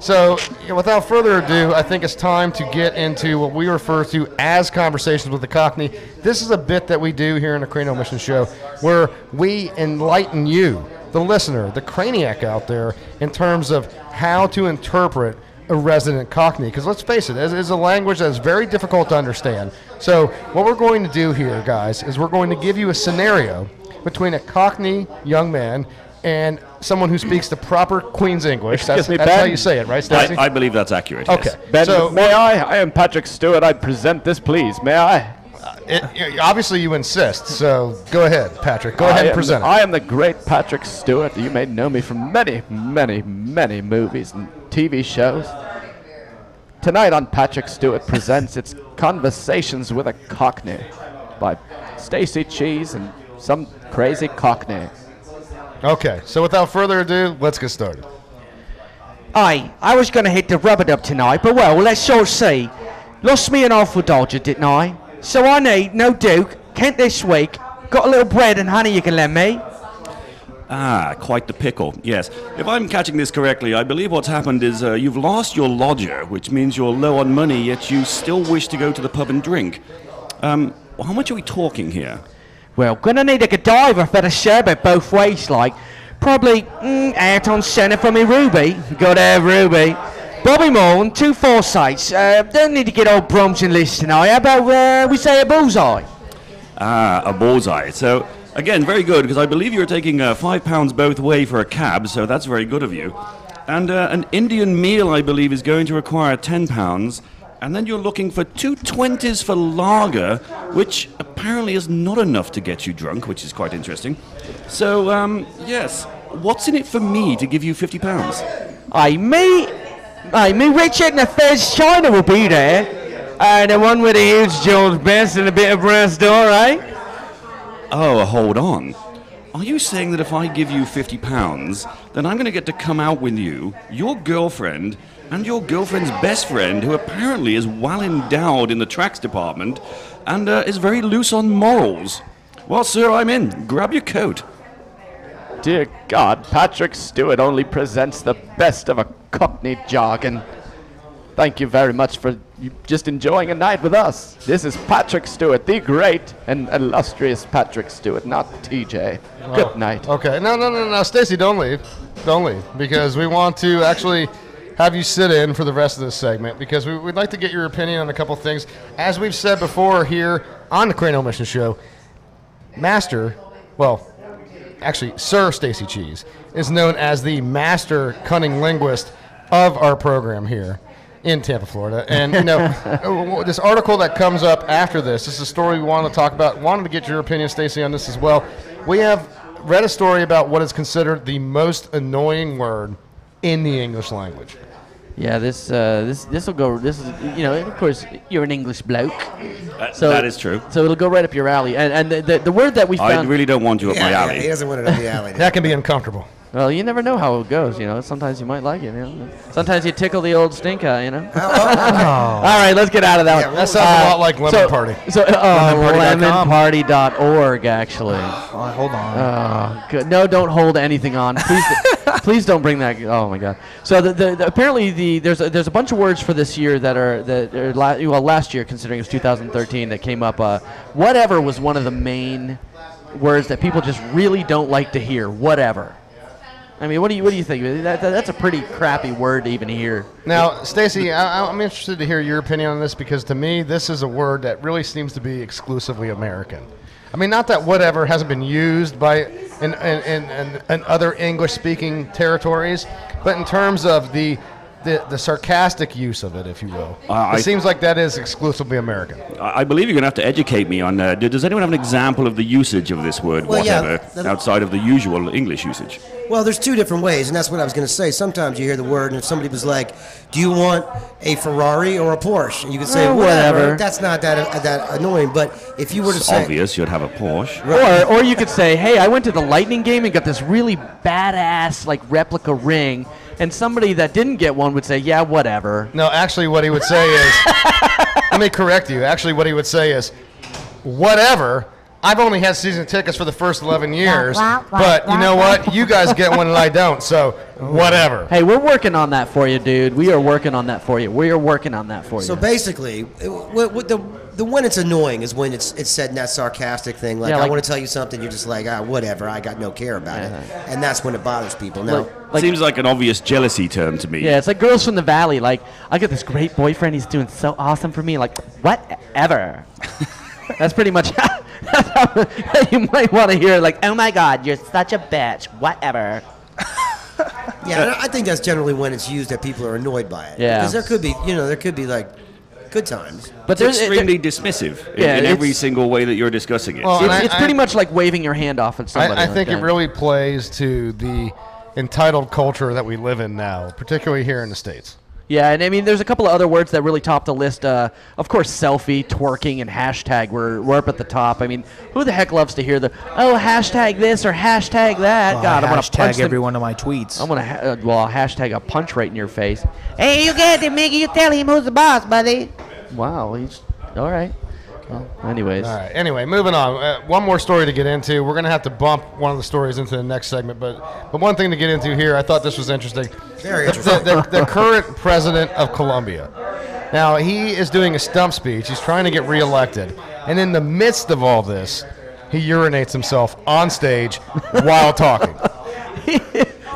So, without further ado, I think it's time to get into what we refer to as Conversations with the Cockney. This is a bit that we do here in the Cranial Mission Show where we enlighten you, the listener, the Craniac out there, in terms of how to interpret a resident Cockney, because let's face it, it's a language that's very difficult to understand. So what we're going to do here, guys, is we're going to give you a scenario between a Cockney young man and someone who speaks the proper Queen's English. That's how you say it, right, Stacey? I believe that's accurate. Okay. Yes. Ben, so may I am Patrick Stewart. I present this, please. May I? Obviously, you insist, so go ahead, Patrick. Go ahead and present it. I am the great Patrick Stewart. You may know me from many, many, many movies and TV shows. Tonight on Patrick Stewart Presents, it's Conversations with a Cockney by Stacey Cheese and some crazy Cockney. Okay, so without further ado, let's get started. Aye, I was going to hit the rub-a-dub tonight, but well, let's sort of see. Lost me an awful dodger, didn't I? So I need no Duke, Kent this week. Got a little bread and honey you can lend me? Ah, quite the pickle, yes. If I'm catching this correctly, I believe what's happened is you've lost your lodger, which means you're low on money, yet you still wish to go to the pub and drink. How much are we talking here? Well, gonna need a Godiva for the sherbet both ways, like. Probably out on centre for me Ruby. Gotta have Ruby. Bobby Moore, 2 Forsyths. Don't need to get old Brom's and Liz tonight. How about we say a bullseye? Ah, a bullseye. So, again, very good, because I believe you're taking £5 both way for a cab, so that's very good of you. And an Indian meal, I believe, is going to require £10. And then you're looking for 2 20s for lager, which apparently is not enough to get you drunk, which is quite interesting. So, yes, what's in it for me to give you £50? Me Richard and the Fez China will be there. The one with the huge George Best and a bit of brass door, eh? Oh, hold on. Are you saying that if I give you £50, then I'm going to get to come out with you, your girlfriend, and your girlfriend's best friend, who apparently is well endowed in the tracks department and is very loose on morals? Well, sir, I'm in. Grab your coat. Dear God, Patrick Stewart only presents the best of a Cockney jargon. Thank you very much for just enjoying a night with us. This is Patrick Stewart, the great and illustrious Patrick Stewart, not TJ. Good night. Okay, no, Stacey, don't leave. Don't leave, because we want to actually have you sit in for the rest of this segment, because we'd like to get your opinion on a couple things. As we've said before here on the Cranial Mission Show, Sir Stacey Cheese is known as the master cunning linguist of our program here in Tampa, Florida. And, this article that comes up after this is a story we want to talk about. Wanted to get your opinion, Stacey, on this as well. We have read a story about what is considered the most annoying word in the English language. Yeah, this will go. This is, of course, you're an English bloke. So that is true. So it'll go right up your alley. And the word that we found. I really don't want you up my alley. He doesn't want it up the alley. That can be uncomfortable. Well, you never know how it goes, Sometimes you might like it, Sometimes you tickle the old stinker, All right, let's get out of that one. That sounds a lot like Lemon Party. So, lemonparty.org, actually. Hold on. Oh, good. No, don't hold anything on. Please, Please don't bring that. Oh my God. So apparently there's a bunch of words for this year that are last year, considering it was 2013, that came up. Whatever was one of the main words that people just really don't like to hear. Whatever. I mean, what do you think? That's a pretty crappy word to even hear. Now, Stacey, I'm interested to hear your opinion on this, because to me, this is a word that really seems to be exclusively American. I mean, not that whatever hasn't been used by in other English-speaking territories, but in terms of the sarcastic use of it, if you will. It seems like that is exclusively American. I believe you're going to have to educate me on, does anyone have an example of the usage of this word, whatever, outside of the usual English usage? Well, there's two different ways, and that's what I was going to say. Sometimes you hear the word, and if somebody was like, do you want a Ferrari or a Porsche? And you could say, whatever. That's not that annoying, but if you were to say... obvious, you'd have a Porsche. Right. Or you could say, hey, I went to the Lightning game and got this really badass, like, replica ring, and somebody that didn't get one would say, yeah, whatever. No, actually what he would say is, let me correct you. Actually what he would say is, whatever, I've only had season tickets for the first 11 years, but you know what? You guys get one and I don't, so whatever. Hey, we're working on that for you, dude. We are working on that for you. We are working on that for you. So basically, the when it's annoying is when it's said in that sarcastic thing, like, I want to tell you something, you're just like, whatever, I got no care about it. And that's when it bothers people. Now, seems like an obvious jealousy term to me. Yeah, it's like Girls from the Valley. Like, I got this great boyfriend, he's doing so awesome for me. Like, whatever. That's pretty much how you might want to hear, like, oh my God, you're such a bitch, whatever. Yeah, I think that's generally when it's used that people are annoyed by it. Yeah. Because there could be like good times. But it's extremely dismissive in every single way that you're discussing it. Well, it's pretty much like waving your hand off at somebody. I think it really plays to the entitled culture that we live in now, particularly here in the States. Yeah, and I mean, there's a couple of other words that really top the list. Of course, selfie, twerking, and hashtag were up at the top. I mean, who the heck loves to hear hashtag this or hashtag that? Well, God, I'm going to punch hashtag every one of my tweets. I'm going to, I'll hashtag a punch right in your face. Hey, you get it, Mickey. You tell him who's the boss, buddy. Wow, he's all right. Well, anyways. All right. Anyway, moving on. One more story to get into. We're going to have to bump one of the stories into the next segment, but one thing to get into here, I thought this was interesting. Very interesting. The current president of Colombia. Now, he is doing a stump speech. He's trying to get reelected. And in the midst of all this, he urinates himself on stage while talking.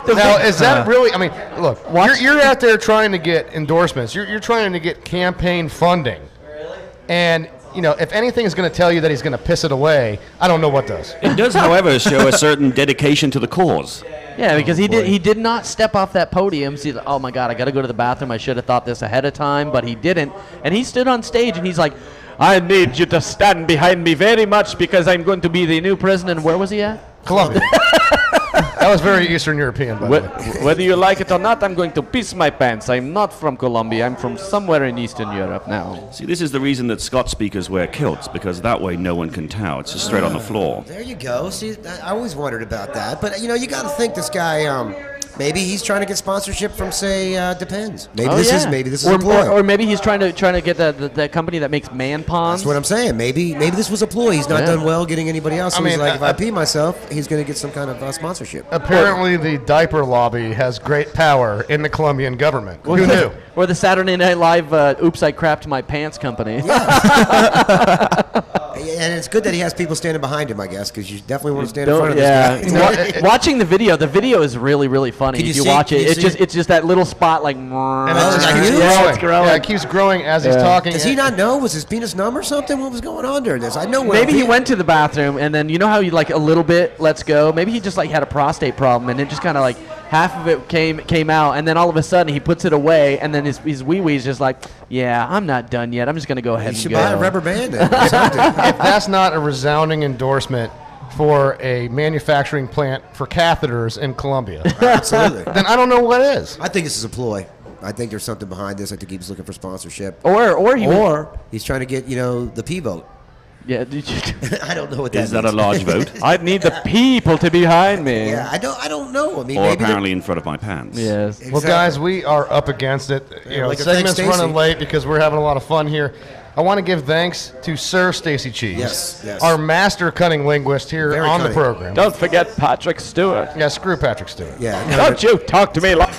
Now, is that really, I mean, look, you're out there trying to get endorsements. You're trying to get campaign funding. And you know, if anything is going to tell you that he's going to piss it away, I don't know what does. It does, however, show a certain dedication to the cause. Yeah, because he did not step off that podium. See, oh my God, I got to go to the bathroom. I should have thought this ahead of time, but he didn't. And he stood on stage and he's like, I need you to stand behind me very much because I'm going to be the new president. Where was he at? Colombia. That was very Eastern European, by the way. Whether you like it or not, I'm going to piss my pants. I'm not from Colombia. I'm from somewhere in Eastern Europe now. See, this is the reason that Scots speakers wear kilts, because that way no one can tell. It's just straight on the floor. There you go. See, I always wondered about that. But, you know, you got to think this guy, maybe he's trying to get sponsorship from, say, Depends. Maybe this is a ploy. Or maybe he's trying to get the company that makes man ponds. That's what I'm saying. Maybe this was a ploy. He's not done well getting anybody else. So he's like, if I pee myself, he's going to get some kind of sponsorship. Apparently, the diaper lobby has great power in the Colombian government. Who knew? Or the Saturday Night Live Oops, I Crapped My Pants company. And it's good that he has people standing behind him, I guess, because you definitely want to stand in front of this guy. Watching the video is really, really funny. Can if you watch it, it's just that little spot like. And it's growing. Yeah, it keeps growing as he's talking. Does he not know? Was his penis numb or something? What was going on during this? I know. Maybe he went to the bathroom and then you know how you like a little bit lets go. Maybe he just like had a prostate problem and it just kind of like half of it came out and then all of a sudden he puts it away and then his wee wee's just like, yeah, I'm not done yet. I'm just gonna go ahead and go. You should buy a rubber band. If that's not a resounding endorsement for a manufacturing plant for catheters in Colombia, absolutely, then I don't know what is. I think this is a ploy. I think there's something behind this. I think he's looking for sponsorship, or he's trying to get the P vote. Yeah, I don't know what that means. Is that a large vote? I need the people to be behind me. Yeah, I don't know. I mean, or maybe apparently in front of my pants. Yes. Exactly. Well, guys, we are up against it. You know, like segment's running late because we're having a lot of fun here. I want to give thanks to Sir Stacey Cheese, Yes. our master cutting linguist here Very on cunning. the program. Don't forget Patrick Stewart. Yeah, screw Patrick Stewart. Yeah. Don't you talk to me like.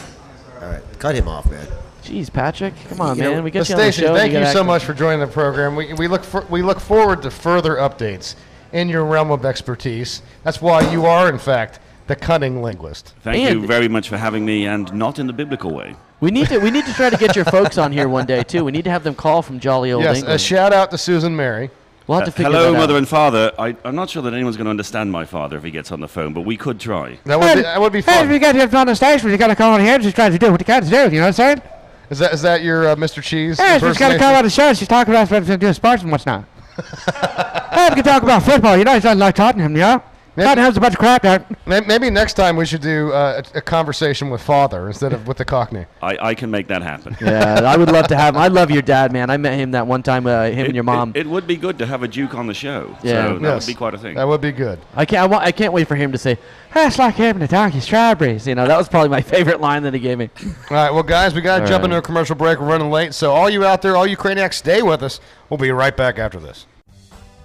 All right, cut him off, man. Jeez, Patrick, come on, You know, man. We got you on the Stacey, show. thank you gotta so act- much for joining the program. We look forward to further updates in your realm of expertise. That's why you are, in fact, the cutting linguist. Thank you very much for having me, and not in the biblical way. We need to try to get your folks on here one day too. We need to have them call from jolly old Yes, England. a shout out to Susan Mary. We'll have to figure Hello, that Mother out. and Father. I'm not sure that anyone's going to understand my father if he gets on the phone, but we could try. That would be Hey, fun. we got you on the station. You got to call in here and just try to do what you got to do. You know what I'm saying? Is that your Mr. Cheese? Yeah, she's got to come on the show. She's talking about what's doing sports and what's not. Hey, we can talk about football. You know, he's not like Tottenham, you know? Tottenham's a bunch of crap there. Maybe next time we should do a conversation with Father instead of with the Cockney. I can make that happen. Yeah, I would love to have him. I love your dad, man. I met him that one time, him and your mom. It would be good to have a Duke on the show. Yeah. So that would be quite a thing. That would be good. I can't wait for him to say, "Hey, it's like having a donkey strawberries." You know, that was probably my favorite line that he gave me. All right, well, guys, we got to All jump right. into a commercial break. We're running late. So all you out there, all you Craniacs, stay with us. We'll be right back after this.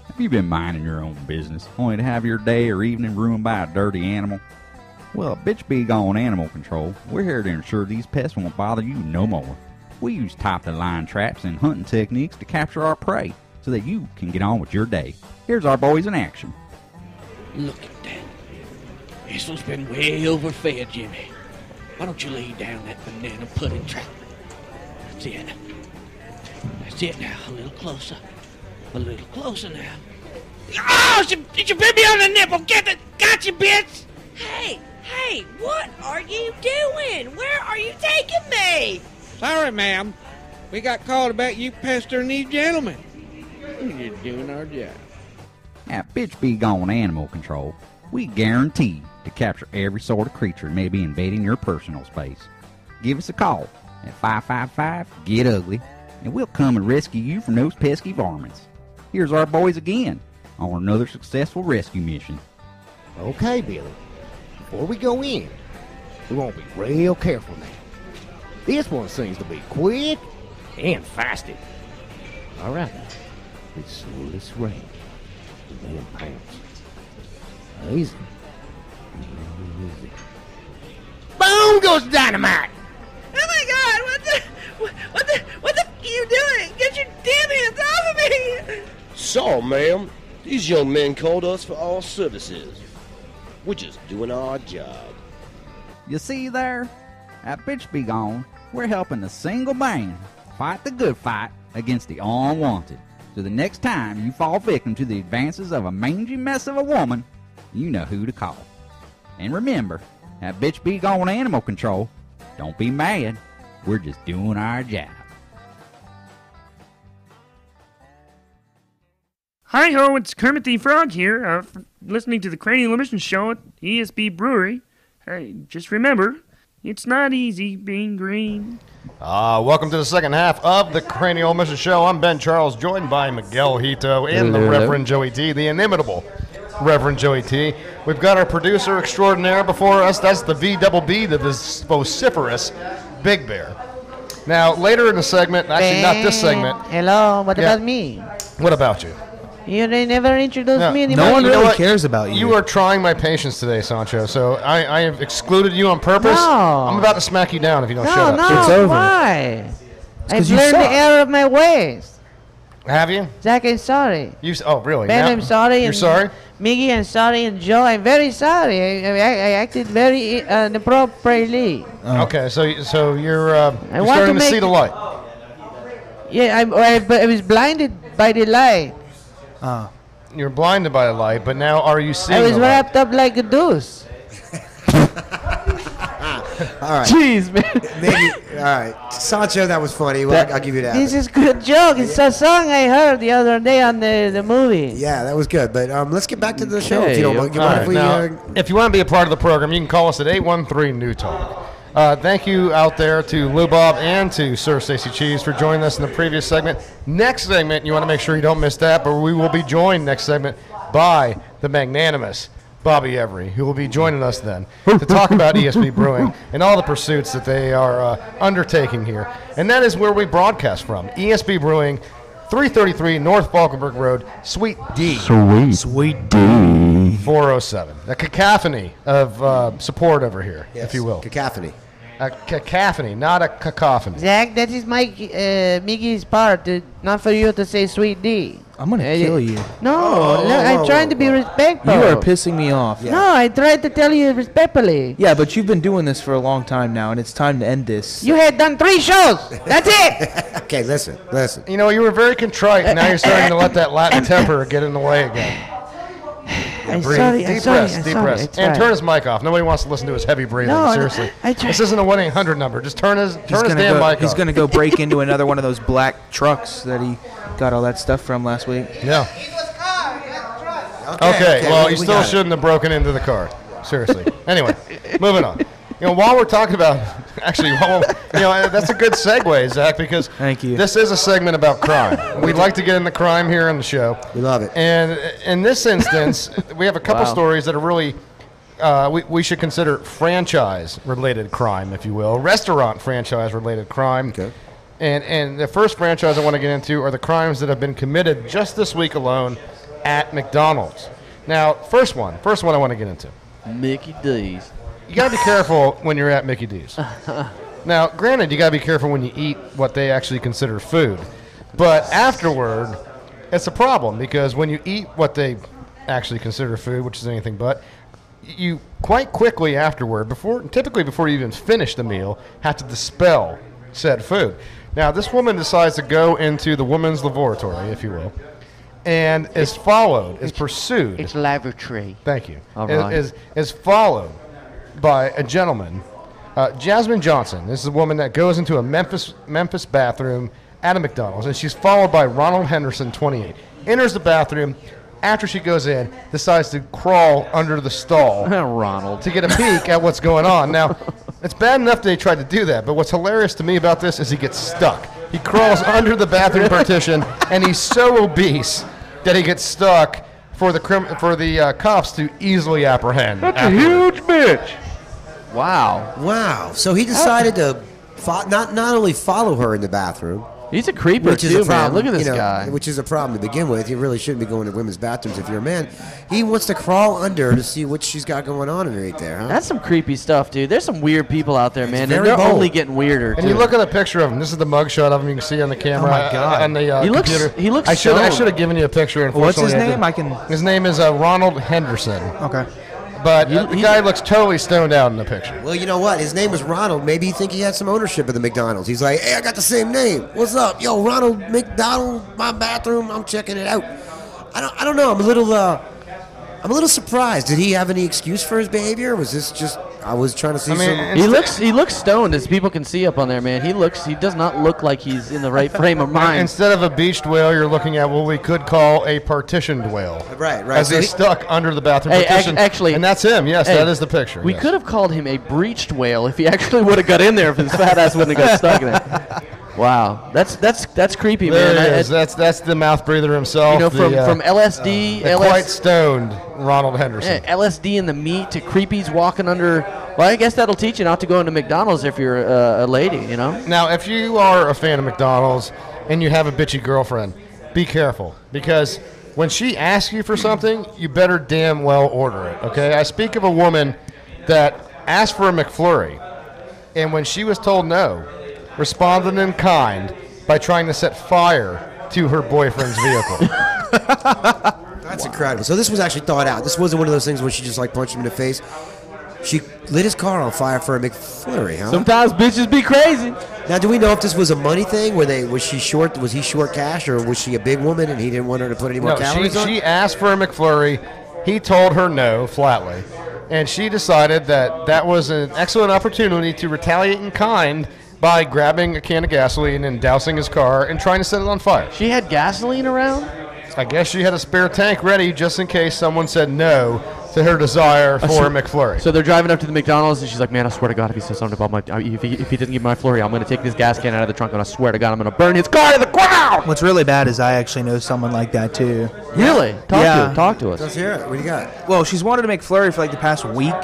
Have you been minding your own business, only to have your day or evening ruined by a dirty animal? Well, at Bitch Be Gone Animal Control, we're here to ensure these pests won't bother you no more. We use top-of-the-line traps and hunting techniques to capture our prey so that you can get on with your day. Here's our boys in action. Look at that. This one's been way overfed, Jimmy. Why don't you lay down that banana pudding trap? That's it. That's it now. A little closer. A little closer now. Oh, she bit me on the nipple. Get it. Got you, bitch. Hey, what are you doing? Where are you taking me? Sorry, ma'am. We got called about you pestering these gentlemen. You're doing our job. At Bitch Be Gone Animal Control, we guarantee to capture every sort of creature that may be invading your personal space. Give us a call at 555-GET-UGLY, and we'll come and rescue you from those pesky varmints. Here's our boys again on another successful rescue mission. Okay, Billy. Before we go in, we want to be real careful now. This one seems to be quick and fasted. All right, let's slow this range. And then pounce. Easy. Easy. Boom goes dynamite. Oh my God! What the are you doing? Get your damn hands off of me! So, ma'am, these young men called us for our services. We're just doing our job. You see there? At Bitch Be Gone, we're helping the single man fight the good fight against the unwanted. So the next time you fall victim to the advances of a mangy mess of a woman, you know who to call. And remember, at Bitch Be Gone Animal Control, don't be mad. We're just doing our job. Hi ho, it's Kermit the Frog here, listening to the Cranial Emission Show at ESB Brewery. Hey, just remember, it's not easy being green. Welcome to the second half of the Cranial Mission Show. I'm Ben Charles, joined by Miguel Hito and the Hello. Reverend Joey T, the inimitable Reverend Joey T. We've got our producer extraordinaire before us. That's the VBB, the vociferous Big Bear. Now, later in the segment, actually not this segment. Hello, what Yeah. about me? What about you? They never introduced me anymore. No one really cares about you. You are trying my patience today, Sancho. So I have excluded you on purpose. No. I'm about to smack you down if you don't shut up. No, It's over. why? It's 'cause I've you learned suck. the error of my ways. Have you? Zack, I'm sorry. Oh, really? Ben, Now- I'm sorry. You're and sorry? Miggy, I'm sorry. And Joe, I'm very sorry. I acted very inappropriately. Okay, so you're want starting to to see make- the light. Yeah, but I was blinded by the light. You're blinded by the light, but now are you seeing I was the light? wrapped up like a deuce. All right. Jeez, man. Maybe. All right. Sancho, that was funny. Well, I'll give you that. This is good joke. It's a song I heard the other day on the movie. Yeah, that was good. But let's get back to the show. If you don't mind. You All mind right, if we, now, if you want to be a part of the program, you can call us at 813-NEW-TALK. Thank you out there to Lou Bob and to Sir Stacey Cheese for joining us in the previous segment. Next segment, you want to make sure you don't miss that, but we will be joined next segment by the magnanimous Bobby Every, who will be joining us then to talk about ESB Brewing and all the pursuits that they are undertaking here. And that is where we broadcast from, ESB Brewing 333 North Falkenburg Road, Suite D. Sweet D. 407. A cacophony of support over here, if you will. Cacophony. A cacophony, not a cacophony. Zack, that is Mickey's part. Not for you to say Sweet D. I'm going to kill you. No, I'm trying to be respectful. You are pissing me off. No, I tried to tell you respectfully. Yeah, but you've been doing this for a long time now, and it's time to end this. You had done 3 shows. That's it. Okay, listen. You know, you were very contrite, and now you're starting to let that Latin temper get in the way again. I'm Breathe. sorry, Deep I'm sorry, breaths, I'm deep sorry, breaths. it's And fine. turn his mic off. Nobody wants to listen to his heavy breathing. No, Seriously. I tried. This isn't a 1-800 number. Just turn his He's damn mic He's off. going to go break into another one of those black trucks that he got all that stuff from last week. Yeah. Okay, well, you still shouldn't have broken into the car. Seriously. Anyway, moving on. You know, while we're talking about, actually, that's a good segue, Zach, because Thank you. This is a segment about crime. We'd like to get into crime here on the show. We love it. And in this instance, we have a couple Wow. stories that are really, we should consider franchise-related crime, if you will, restaurant franchise-related crime. Okay. And the first franchise I want to get into are the crimes that have been committed just this week alone at McDonald's. Now, first one I want to get into. Mickey D's. You got to be careful when you're at Mickey D's. Now, granted, you got to be careful when you eat what they actually consider food. But afterward, it's a problem because when you eat what they actually consider food, which is anything but, you quite quickly afterward, typically before you even finish the meal, have to dispel said food. Now, this woman decides to go into the woman's laboratory, if you will, and is pursued. It's lavatory. Thank you. All right. Is followed by a gentleman, Jasmine Johnson. This is a woman that goes into a Memphis bathroom at a McDonald's, and she's followed by Ronald Henderson, 28. Enters the bathroom. After she goes in, decides to crawl under the stall Ronald, to get a peek at what's going on. Now, it's bad enough they tried to do that, but what's hilarious to me about this is he gets stuck. He crawls under the bathroom partition, and he's so obese that he gets stuck for the cops to easily apprehend. That's a huge bitch. Wow. So he decided to not only follow her in the bathroom. He's a creeper Which is too, a problem, man. Look at this you know, guy. Which is a problem to begin with. You really shouldn't be going to women's bathrooms if you're a man. He wants to crawl under to see what she's got going on underneath there, huh? That's some creepy stuff, dude. There's some weird people out there, man, and very they're bold. only getting weirder. And too. you look at a picture of him. This is the mugshot of him. You can see on the camera. Oh, my God. On the He looks- computer. he looks I should stoned. have given you a picture. What's his Unfortunately, name? His name is Ronald Henderson. Okay. But the guy looks totally stoned out in the picture. Well, you know what? His name was Ronald. Maybe he think he had some ownership of the McDonald's. He's like, hey, I got the same name. What's up? Yo, Ronald McDonald, my bathroom. I'm checking it out. I don't know. I'm a little surprised. Did he have any excuse for his behavior? Or was this just I was trying to see some... He looks stoned, as people can see up on there, man. He does not look like he's in the right frame of mind. Instead of a beached whale, you're looking at what we could call a partitioned whale. Right. As he's stuck under the bathroom Hey, partition. actually, and that's him. Yes, hey, that is the picture. We yes. could have called him a breached whale if he actually would have got in there, if his fat ass wouldn't have got stuck in there. Wow, that's creepy, There man. he is. That's the mouth breather himself. You know, from LSD, the quite stoned Ronald Henderson. Yeah, LSD in the meat to creepies walking under. Well, I guess that'll teach you not to go into McDonald's if you're a lady, you know? Now, if you are a fan of McDonald's and you have a bitchy girlfriend, be careful. Because when she asks you for something, you better damn well order it, okay? I speak of a woman that asked for a McFlurry, and when she was told no, responded in kind by trying to set fire to her boyfriend's vehicle. That's incredible. So this was actually thought out. This wasn't one of those things where she just like punched him in the face. She lit his car on fire for a McFlurry, huh? Sometimes bitches be crazy. Now, do we know if this was a money thing? Was he short cash, or was she a big woman and he didn't want her to put any more calories on? She asked for a McFlurry. He told her no, flatly. And she decided that was an excellent opportunity to retaliate in kind by grabbing a can of gasoline and dousing his car and trying to set it on fire. She had gasoline around? I guess she had a spare tank ready just in case someone said no to her desire for a McFlurry. So they're driving up to the McDonald's, and she's like, man, I swear to God, if he says something about if he didn't give me my Flurry, I'm going to take this gas can out of the trunk, and I swear to God, I'm going to burn his car to the ground! What's really bad is I actually know someone like that, too. Really? Talk to us. Let's hear it. What do you got? Well, she's wanted to make McFlurry for like the past week,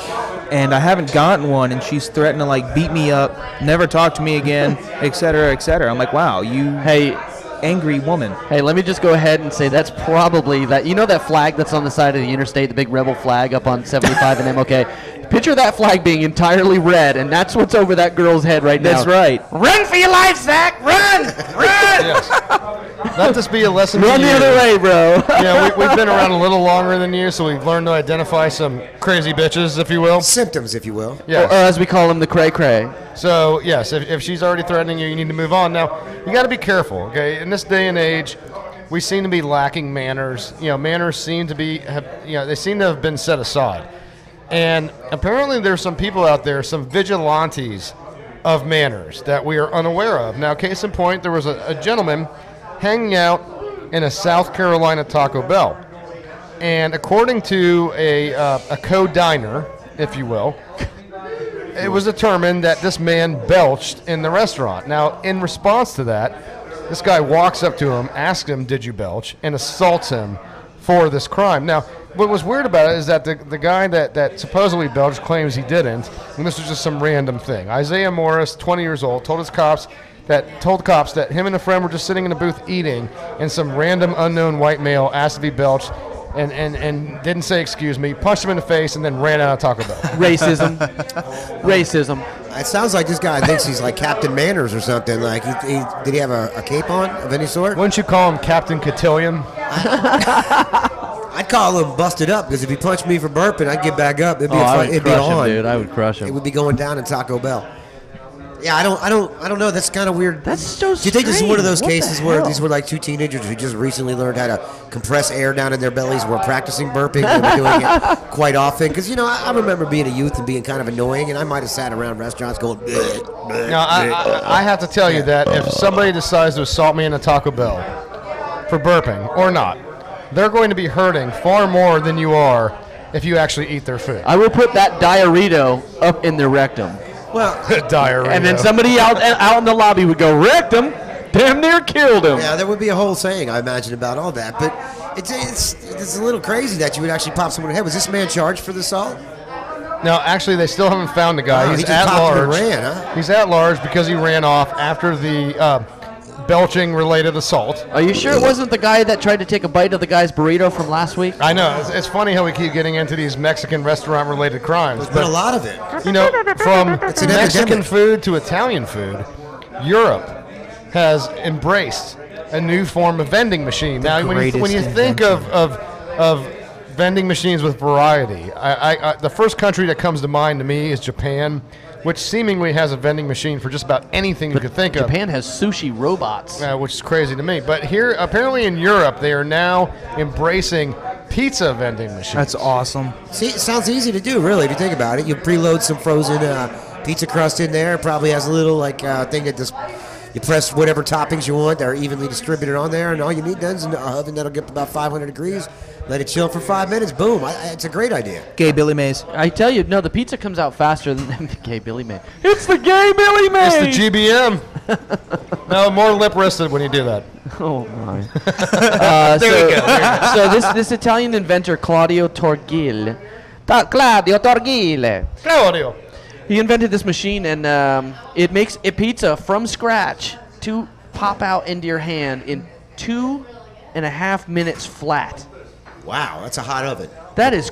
and I haven't gotten one, and she's threatened to like beat me up, never talk to me again, et cetera, et cetera. I'm like, wow, you... Hey, angry woman. Hey, let me just go ahead and say that's probably that. You know that flag that's on the side of the interstate, the big rebel flag up on 75 and MLK? Picture that flag being entirely red, and that's what's over that girl's head right now. That's right. Run for your life, Zack! Run! Run! Let this be a lesson Run to the you. other way, bro. We've been around a little longer than you, so we've learned to identify some crazy bitches, if you will. Symptoms, if you will. Yes. Or as we call them, the cray-cray. So, yes, if she's already threatening you, you need to move on. Now, you got to be careful, okay? In this day and age, we seem to be lacking manners. Manners seem to be, they seem to have been set aside. And apparently there's some people out there, some vigilantes of manners that we are unaware of. Now, case in point, there was a gentleman hanging out in a South Carolina Taco Bell. And according to a co-diner, if you will, it was determined that this man belched in the restaurant. Now, in response to that, this guy walks up to him, asks him, "Did you belch?" and assaults him for this crime. Now, what was weird about it is that the guy that supposedly belched claims he didn't, and this was just some random thing. Isaiah Morris, 20 years old, told cops that him and a friend were just sitting in a booth eating, and some random unknown white male asked if he belched, and didn't say excuse me, punched him in the face, and then ran out of Taco Bell. Racism. Racism. It sounds like this guy thinks he's like Captain Manners or something. Like, did he have a cape on of any sort? Wouldn't you call him Captain Cotillion? I'd call him busted up, because if he punched me for burping, I'd get back up. It'd be I would it'd be crush him, on. dude. I would crush him. It would be going down in Taco Bell. Yeah, I don't know. That's kind of weird. That's so Do you think this is one of those strange. What cases the where hell? these were like two teenagers who just recently learned how to compress air down in their bellies, were practicing burping, and were doing it quite often? Because, I remember being a youth and being kind of annoying, and I might have sat around restaurants going, bleh, bleh, Now, I have to tell you that if somebody decides to assault me in a Taco Bell for burping or not, they're going to be hurting far more than you are if you actually eat their food. I will put that diarrhea up in their rectum. Well, diarrhea. And then somebody out in the lobby would go, rectum, damn near killed him. Yeah, there would be a whole saying, I imagine, about all that. But it's a little crazy that you would actually pop someone in the head. Was this man charged for the assault? No, actually, they still haven't found the guy. Oh, He's he just at popped him and large. ran, huh? He's at large because he ran off after the belching-related assault. Are you sure it wasn't the guy that tried to take a bite of the guy's burrito from last week? I know. It's funny how we keep getting into these Mexican restaurant-related crimes. There's been a lot of it. From It's an Mexican epidemic. food to Italian food, Europe has embraced a new form of vending machine. Now, when you greatest think of vending machines with variety, the first country that comes to mind to me is Japan, which seemingly has a vending machine for just about anything you could think of. Japan has sushi robots. Which is crazy to me. But here, apparently in Europe, they are now embracing pizza vending machines. That's awesome. See, it sounds easy to do, really, if you think about it. You preload some frozen pizza crust in there. It probably has a little thing that just you press whatever toppings you want. They're evenly distributed on there, and all you need then is an oven that'll get up to about 500 degrees. Let it chill for 5 minutes. Boom. It's a great idea. Gay Billy Mays. I tell you, no, the pizza comes out faster than the gay Billy Mays. It's the gay Billy Mays! It's the GBM. No, more lip-wristed when you do that. Oh, my. There we go. So this Italian inventor, Claudio Torghile. Claudio. He invented this machine, and it makes a pizza from scratch to pop out into your hand in 2.5 minutes flat. Wow, that's a hot oven. That is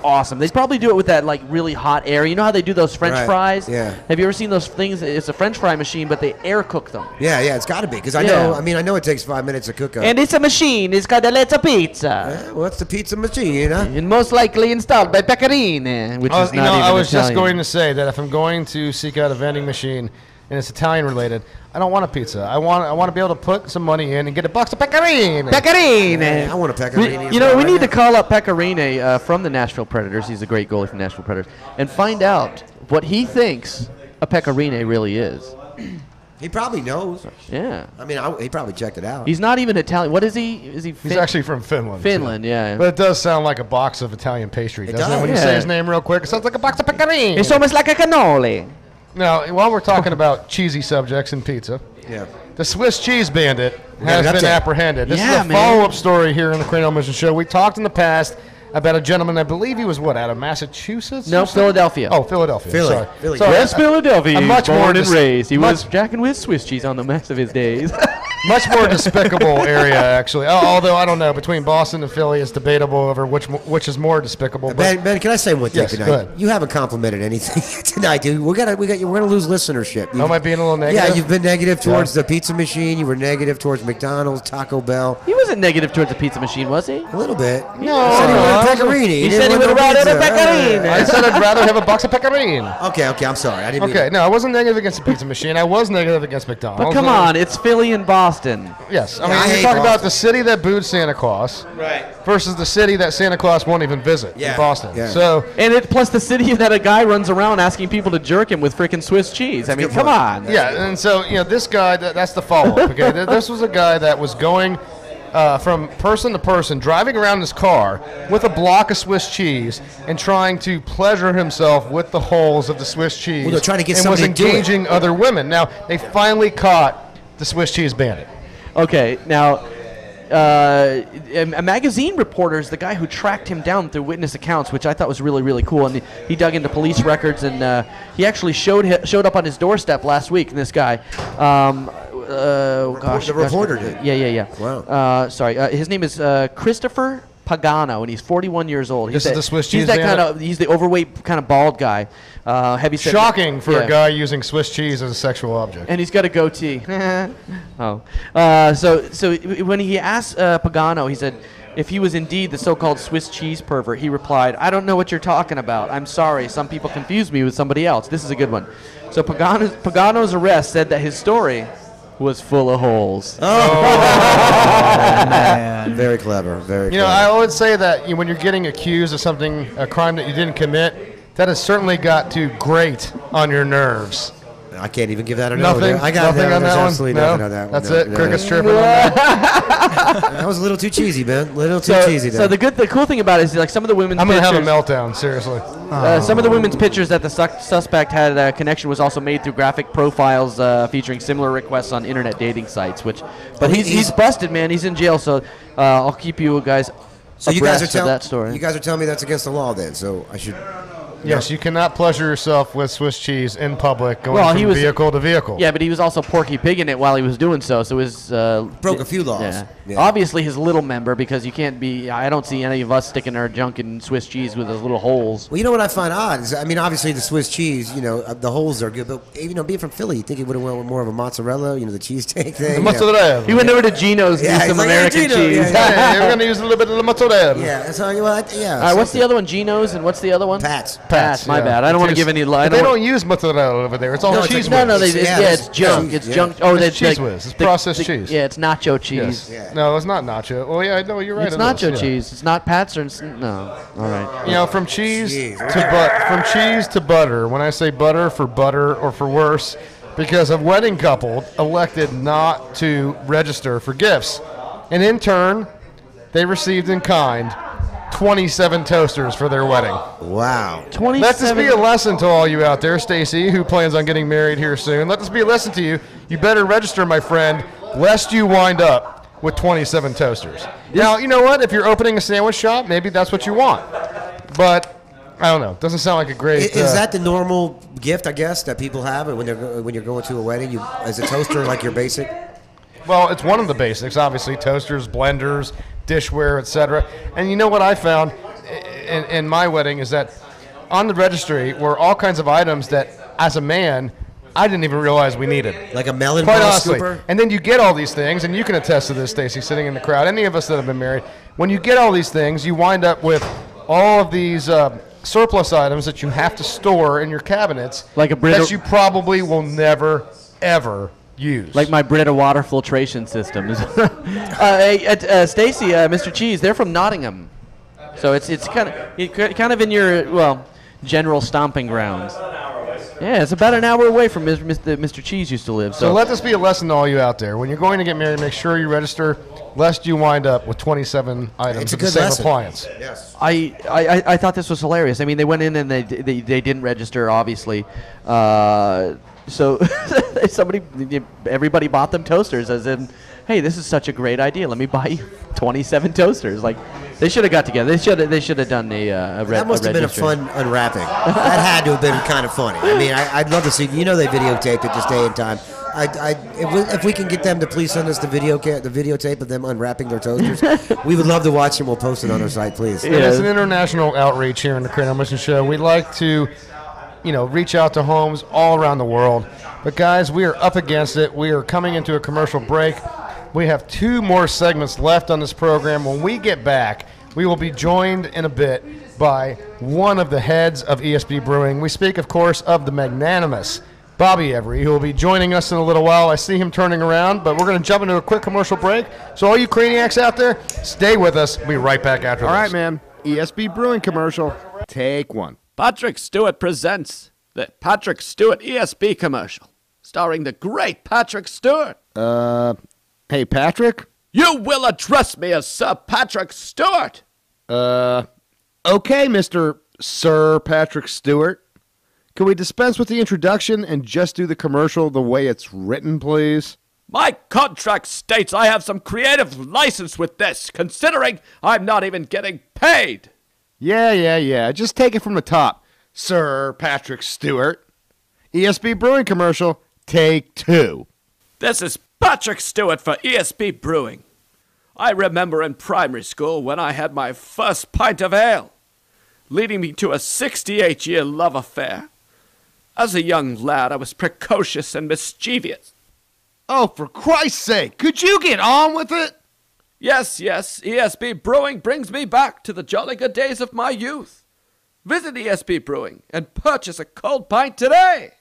awesome. They probably do it with that really hot air. You know how they do those French Right, fries? yeah. Have you ever seen those things? It's a French fry machine, but they air cook them. Yeah, it's got to be, because I Yeah. know. I know it takes 5 minutes to cook up. And it's a machine. It's called a pizza. Well, it's the pizza machine, And most likely installed by Pecorine, which is not even I was just Italian. going to say that if I'm going to seek out a vending machine and it's Italian related, I don't want a pizza. I want to be able to put some money in and get a box of pecorine. Pecorine. I want a pecorine. We need to call up Pecorine from the Nashville Predators. He's a great goalie from Nashville Predators, and find out what he thinks a pecorine really is. He probably knows. Yeah. He probably checked it out. He's not even Italian. What is he? Is he? He's actually from Finland. Finland, yeah. But it does sound like a box of Italian pastry, doesn't it? does. When you Yeah. say his name real quick, it sounds like a box of pecorine. It's almost like a cannoli. Now, while we're talking about cheesy subjects in pizza, the Swiss cheese bandit has been apprehended. This is a follow-up story here on the Cranial Mission Show. We talked in the past about a gentleman, I believe he was out of Massachusetts? No, or something? Philadelphia. Oh, Philadelphia. Sorry. West Philadelphia. A much born more and dis- raised. He much- was jacking with Swiss cheese on the mess of his days. Much more despicable area, actually. Although I don't know, between Boston and Philly, it's debatable over which is more despicable. Ben, can I say one thing Yes, tonight? go ahead. You haven't complimented anything tonight, dude. We're gonna lose listenership. Am I being a little negative? Yeah, you've been negative towards the pizza machine. You were negative towards McDonald's, Taco Bell. He wasn't negative towards the pizza machine, was he? A little bit. No. He said he wanted pecorine. He said he would rather have a pecorine. I said I'd rather have a box of pecorine. Okay, I'm sorry. I didn't. Okay, no, I wasn't negative against the pizza machine. I was negative against McDonald's. But come on, it's Philly and Boston. Yes, I mean, you're talking about the city that booed Santa Claus, right? Versus the city that Santa Claus won't even visit in Boston. Yeah. So, and it plus the city that a guy runs around asking people to jerk him with freaking Swiss cheese. I mean, come on. yeah, and so this guy, that's the follow-up. Okay, this was a guy that was going from person to person, driving around his car with a block of Swiss cheese and trying to pleasure himself with the holes of the Swiss cheese. Well, they're trying to get and was somebody to do it. engaging other women. Now they finally caught the Swiss cheese bandit. Okay, now, a magazine reporter is the guy who tracked him down through witness accounts, which I thought was really, really cool. And he dug into police records, and he actually showed up on his doorstep last week. And this guy, the reporter did. Yeah. Wow. Sorry, his name is Christopher Pagano, and he's 41 years old. This is the Swiss cheese He's that bandit? kind of. He's the overweight, kind of bald guy. Heavy set. Shocking for Yeah. a guy using Swiss cheese as a sexual object. And he's got a goatee. So when he asked Pagano, he said, if he was indeed the so-called Swiss cheese pervert, he replied, "I don't know what you're talking about. I'm sorry. Some people confuse me with somebody else." This is a good one. So Pagano's arrest said that his story was full of holes. Man. Very clever. Very You know, clever. I would say that when you're getting accused of something, a crime that you didn't commit, that has certainly got to grate on your nerves. I can't even give that a Nothing. no. I got Nothing on There's that one. absolutely No? nothing on that one. That's No, it. no. Cricket's chirping on that. That was a little too cheesy, man. A little too cheesy. So the cool thing about it is like some of the women's I'm gonna have a pictures. meltdown. Seriously. Some of the women's pictures that the suspect had a connection was also made through graphic profiles featuring similar requests on internet dating sites. But he's busted, man. He's in jail. So I'll keep you guys So you guys are abreast of that story. You guys are telling me that's against the law, then. So I should. Yes, you cannot pleasure yourself with Swiss cheese in public, going Well, from he was vehicle to vehicle. Yeah, but he was also Porky Pigging it while he was doing so. So his Broke a few laws. Yeah. Yeah. Obviously, his little member, because you can't be. I don't see any of us sticking our junk in Swiss cheese with those little holes. Well, you know what I find odd is, I mean, obviously the Swiss cheese, the holes are good, but being from Philly, you think it would have went with more of a mozzarella, the cheesesteak thing. The mozzarella. He went over to Geno's to Yeah, do he's some like, American Gino, cheese. Yeah, we're gonna use a little bit of the mozzarella. Yeah, so yeah. All right, what's the other one? Geno's, and what's the other one? Pat's. My yeah. bad. I don't want to give any. But they don't use mozzarella over there. It's all cheese. No, whiz. it's junk. It's junk. Oh, it's cheese whiz. It's processed cheese. Yeah, it's nacho cheese. Yes. No, it's not nacho. Oh yeah, no, you're right. It's it nacho is, yeah. cheese. It's not Pat's or no. All right. From cheese to butter. When I say butter or for worse, because a wedding couple elected not to register for gifts, and in turn, they received in kind 27 toasters for their wedding. Wow. 27. Let this be a lesson to all you out there, Stacy, who plans on getting married here soon. Let this be a lesson to you. You better register, my friend, lest you wind up with 27 toasters. Now, you know what? If you're opening a sandwich shop, maybe that's what you want. But I don't know. It doesn't sound like a great. Is that the normal gift, I guess, that people have when you're going to a wedding? Is a toaster like your basic? Well, it's one of the basics, obviously. Toasters, blenders, dishware, etc. And you know what I found in my wedding is that on the registry were all kinds of items that, as a man, I didn't even realize we needed. Like a melon Quite ball honestly. scooper? And then you get all these things, and you can attest to this, Stacy, sitting in the crowd, any of us that have been married. When you get all these things, you wind up with all of these surplus items that you have to store in your cabinets Like a Brita- that you probably will never, ever use. Like my Brita water filtration system. Stacy, Mr. Cheese, they're from Nottingham, so it's kind of in your general stomping grounds. Yeah, it's about an hour away from Mr. Cheese used to live. So let this be a lesson to all you out there. When you're going to get married, make sure you register, lest you wind up with 27 items of the same appliance. Yes. I thought this was hilarious. I mean, they went in and they didn't register, obviously. So everybody bought them toasters, as in, hey, this is such a great idea. Let me buy you 27 toasters. Like, they should have got together. They should have done That must have been a fun unwrapping. That had to have been kind of funny. I mean, I'd love to see. They videotaped it this day and time. If we can get them to please send us the videotape of them unwrapping their toasters, we would love to watch and we'll post it on our site, please. It is an international outreach here in the Cranial Mission Show. We like to, reach out to homes all around the world. But guys, we are up against it. We are coming into a commercial break. We have 2 more segments left on this program. When we get back, we will be joined in a bit by one of the heads of ESB Brewing. We speak, of course, of the magnanimous Bobby Every, who will be joining us in a little while. I see him turning around, but we're going to jump into a quick commercial break. So all you Craniacs out there, stay with us. We'll be right back after this. All right, man. ESB Brewing commercial. Take one. Patrick Stewart presents the Patrick Stewart ESB commercial, starring the great Patrick Stewart. Hey, Patrick? You will address me as Sir Patrick Stewart. Okay, Mr. Sir Patrick Stewart. Can we dispense with the introduction and just do the commercial the way it's written, please? My contract states I have some creative license with this, considering I'm not even getting paid. Yeah. Just take it from the top. Sir Patrick Stewart. ESB Brewing commercial, take 2. This is Patrick Stewart for ESB Brewing. I remember in primary school when I had my first pint of ale, leading me to a 68-year love affair. As a young lad, I was precocious and mischievous. Oh, for Christ's sake, could you get on with it? Yes, ESB Brewing brings me back to the jolly good days of my youth. Visit ESB Brewing and purchase a cold pint today.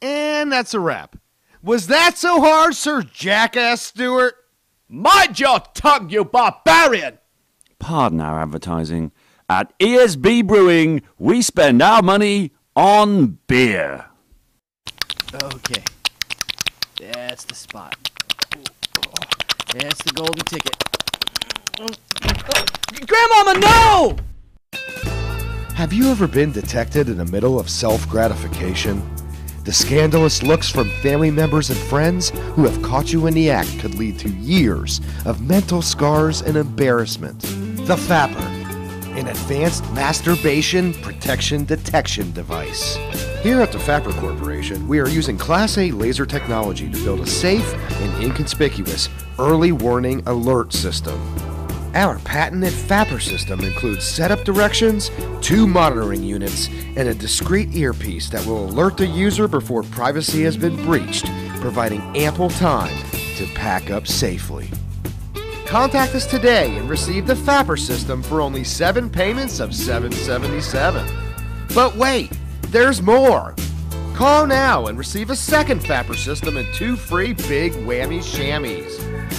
And that's a wrap. Was that so hard, Sir Jackass Stewart? Mind your tongue, you barbarian! Pardon our advertising. At ESB Brewing, we spend our money on beer. Okay. That's the spot. That's the golden ticket. Grandmama, no! Have you ever been detected in the middle of self-gratification? The scandalous looks from family members and friends who have caught you in the act could lead to years of mental scars and embarrassment. The Fapper, an advanced masturbation protection detection device. Here at the Fapper Corporation, we are using Class A laser technology to build a safe and inconspicuous early warning alert system. Our patented Fapper system includes setup directions, 2 monitoring units, and a discrete earpiece that will alert the user before privacy has been breached, providing ample time to pack up safely. Contact us today and receive the Fapper system for only 7 payments of $777. But wait, there's more! Call now and receive a second Fapper system and 2 free big whammy shammies.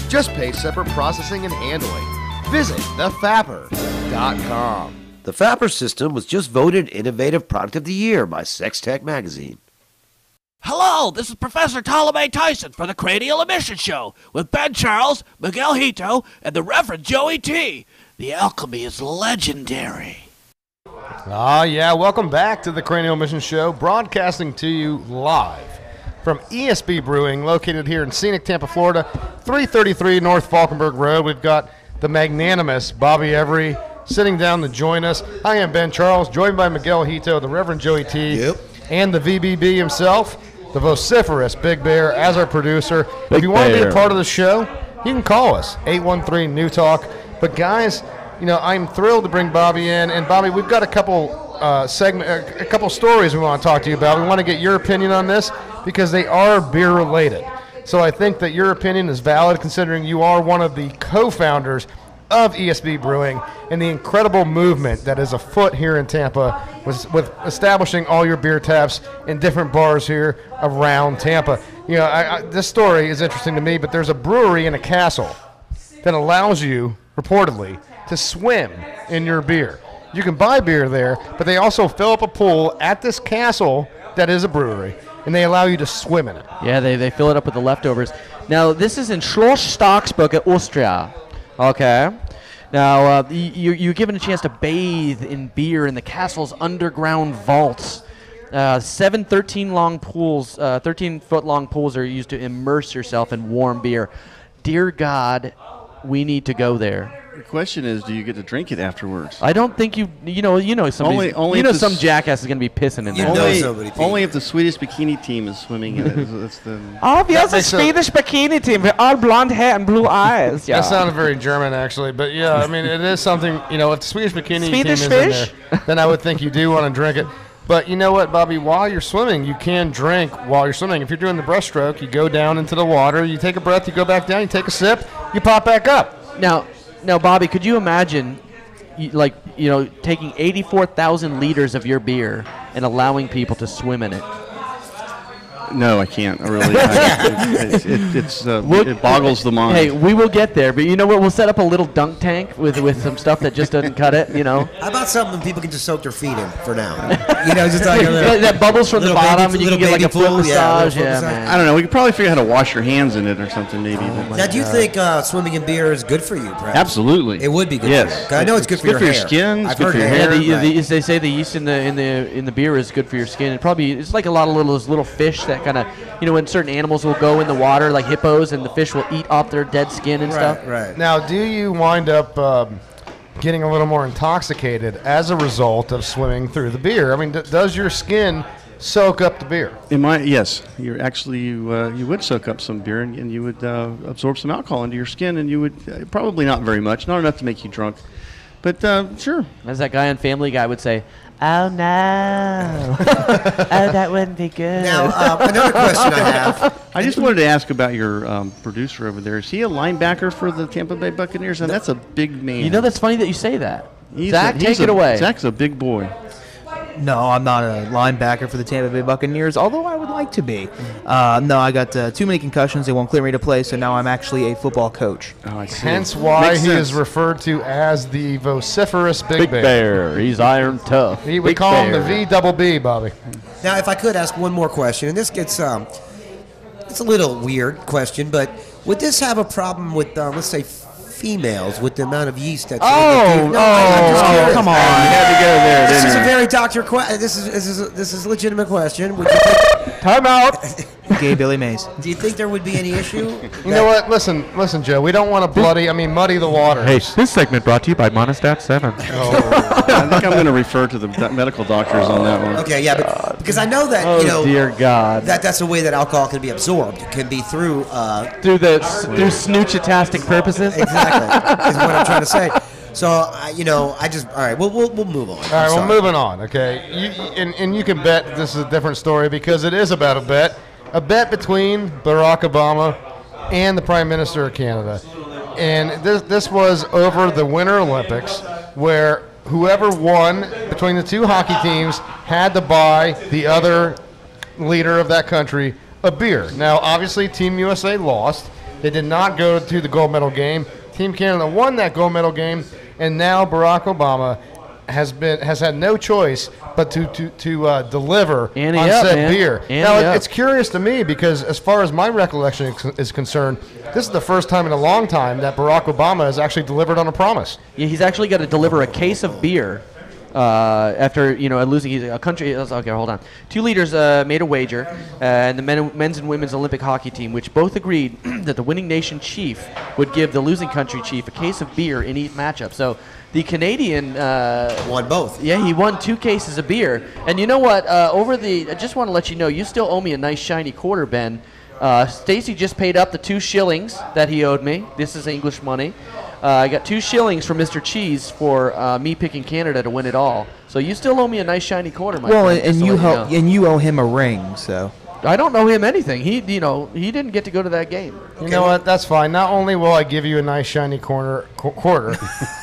Just pay separate processing and handling. Visit thefapper.com. The Fapper system was just voted Innovative Product of the Year by Sex Tech magazine. Hello, this is Professor Ptolemy Tyson for the Cranial Emission Show with Ben Charles, Miguel Hito, and the Reverend Joey T. The alchemy is legendary. Yeah, welcome back to the Cranial Mission Show, broadcasting to you live from ESB Brewing, located here in scenic Tampa, Florida, 333 North Falkenburg Road. We've got the magnanimous Bobby Every sitting down to join us. I am Ben Charles, joined by Miguel Hito, the Reverend Joey T, and the VBB himself, the vociferous Big Bear, as our producer. If you want to be a part of the show, you can call us, 813-NEW-TALK. But guys, I'm thrilled to bring Bobby in. And Bobby, we've got a couple a couple stories we want to talk to you about. We want to get your opinion on this because they are beer related. So I think that your opinion is valid, considering you are one of the co-founders of ESB Brewing and the incredible movement that is afoot here in Tampa with establishing all your beer taps in different bars here around Tampa. This story is interesting to me, but there's a brewery in a castle that allows you, reportedly, to swim in your beer. You can buy beer there, but they also fill up a pool at this castle that is a brewery, and they allow you to swim in it. Yeah, they fill it up with the leftovers. Now, this is in Schloss Starksburg, Austria. Okay. Now, you're given a chance to bathe in beer in the castle's underground vaults. 7 13-foot long pools are used to immerse yourself in warm beer. Dear God, we need to go there. The question is, do you get to drink it afterwards? I don't think you know somebody some jackass is going to be pissing in there. Only if the Swedish bikini team is swimming in it. That's the. Oh, yes, the Swedish bikini team with all blonde hair and blue eyes. Yeah. That sounded very German, actually. But yeah, I mean, it is something. If the Swedish bikini team is in there, then I would think you do want to drink it. But you know what, Bobby? While you're swimming, you can drink while you're swimming. If you're doing the breaststroke, you go down into the water, you take a breath, you go back down, you take a sip, you pop back up. Now, Bobby, could you imagine, taking 84,000 liters of your beer and allowing people to swim in it? No, I can't. I really. It boggles the mind. Hey, we will get there, but you know what? We'll set up a little dunk tank with some stuff that just doesn't cut it. How about something people can just soak their feet in for now? Just like a little, that bubbles from the bottom, and you can get like a foot massage. Yeah, man. I don't know. We could probably figure out how to wash your hands in it or something, maybe. Now, do you think swimming in beer is good for you? Perhaps? Absolutely. It would be good. Yes. For you. I know it's good for your hair. Skin. I've good heard for your hair. They say the yeast in the beer is good for your skin. It's like a lot of those little fish that kind of when certain animals will go in the water, like hippos, and the fish will eat off their dead skin and stuff. Right. Now, do you wind up getting a little more intoxicated as a result of swimming through the beer? I mean, does your skin soak up the beer? Yes. You would soak up some beer, and you would absorb some alcohol into your skin, and you would probably not very much, not enough to make you drunk, but sure. As that guy on Family Guy would say, "Oh no! Oh, that wouldn't be good." Now, another question I have. I just wanted to ask about your producer over there. Is he a linebacker for the Tampa Bay Buccaneers? And that's a big man. That's funny that you say that. Zach, take it away. Zach's a big boy. No, I'm not a linebacker for the Tampa Bay Buccaneers, although I would like to be. No, I got too many concussions. They won't clear me to play, so now I'm actually a football coach. Oh, I see. Hence why he is referred to as the vociferous Big Bear. He's iron tough. We call him the VBB, Bobby. Now, if I could ask one more question, and this gets it's a little weird question, but would this have a problem with, let's say, females with the amount of yeast that's in the come on. You had to go there, This didn't is you? a very doctor question. This is a legitimate question. Time out. Gay Billy Mays. Do you think there would be any issue? You know what? Listen, Joe. We don't want to muddy the water. Hey, this segment brought to you by Monostat 7. I think I'm going to refer to the medical doctors on that one. Okay, yeah, but because I know that dear God, that's a way that alcohol can be absorbed. It can be through snoochatastic purposes. Exactly, is what I'm trying to say. So all right. We'll move on. All right, well, moving on. Okay, and you can bet this is a different story because it is about a bet between Barack Obama and the Prime Minister of Canada, and this was over the Winter Olympics, where whoever won between the two hockey teams had to buy the other leader of that country a beer. Now, obviously, Team USA lost. They did not go to the gold medal game. Team Canada won that gold medal game, and now Barack Obama has had no choice but to deliver on said beer. Now, it's curious to me because as far as my recollection is concerned, this is the first time in a long time that Barack Obama has actually delivered on a promise. Yeah, he's actually got to deliver a case of beer after losing a country. Okay, hold on. 2 leaders made a wager, and the men's and women's Olympic hockey team, which both agreed that the winning nation chief would give the losing country chief a case of beer in each matchup. So the Canadian won both. Yeah, he won 2 cases of beer. And you know what? I just want to let you know, you still owe me a nice shiny quarter, Ben. Stacey just paid up the 2 shillings that he owed me. This is English money. I got 2 shillings from Mr. Cheese for me picking Canada to win it all. So you still owe me a nice shiny quarter, my friend. And you owe him a ring, so. I don't owe him anything. He didn't get to go to that game. You know what? That's fine. Not only will I give you a nice shiny quarter,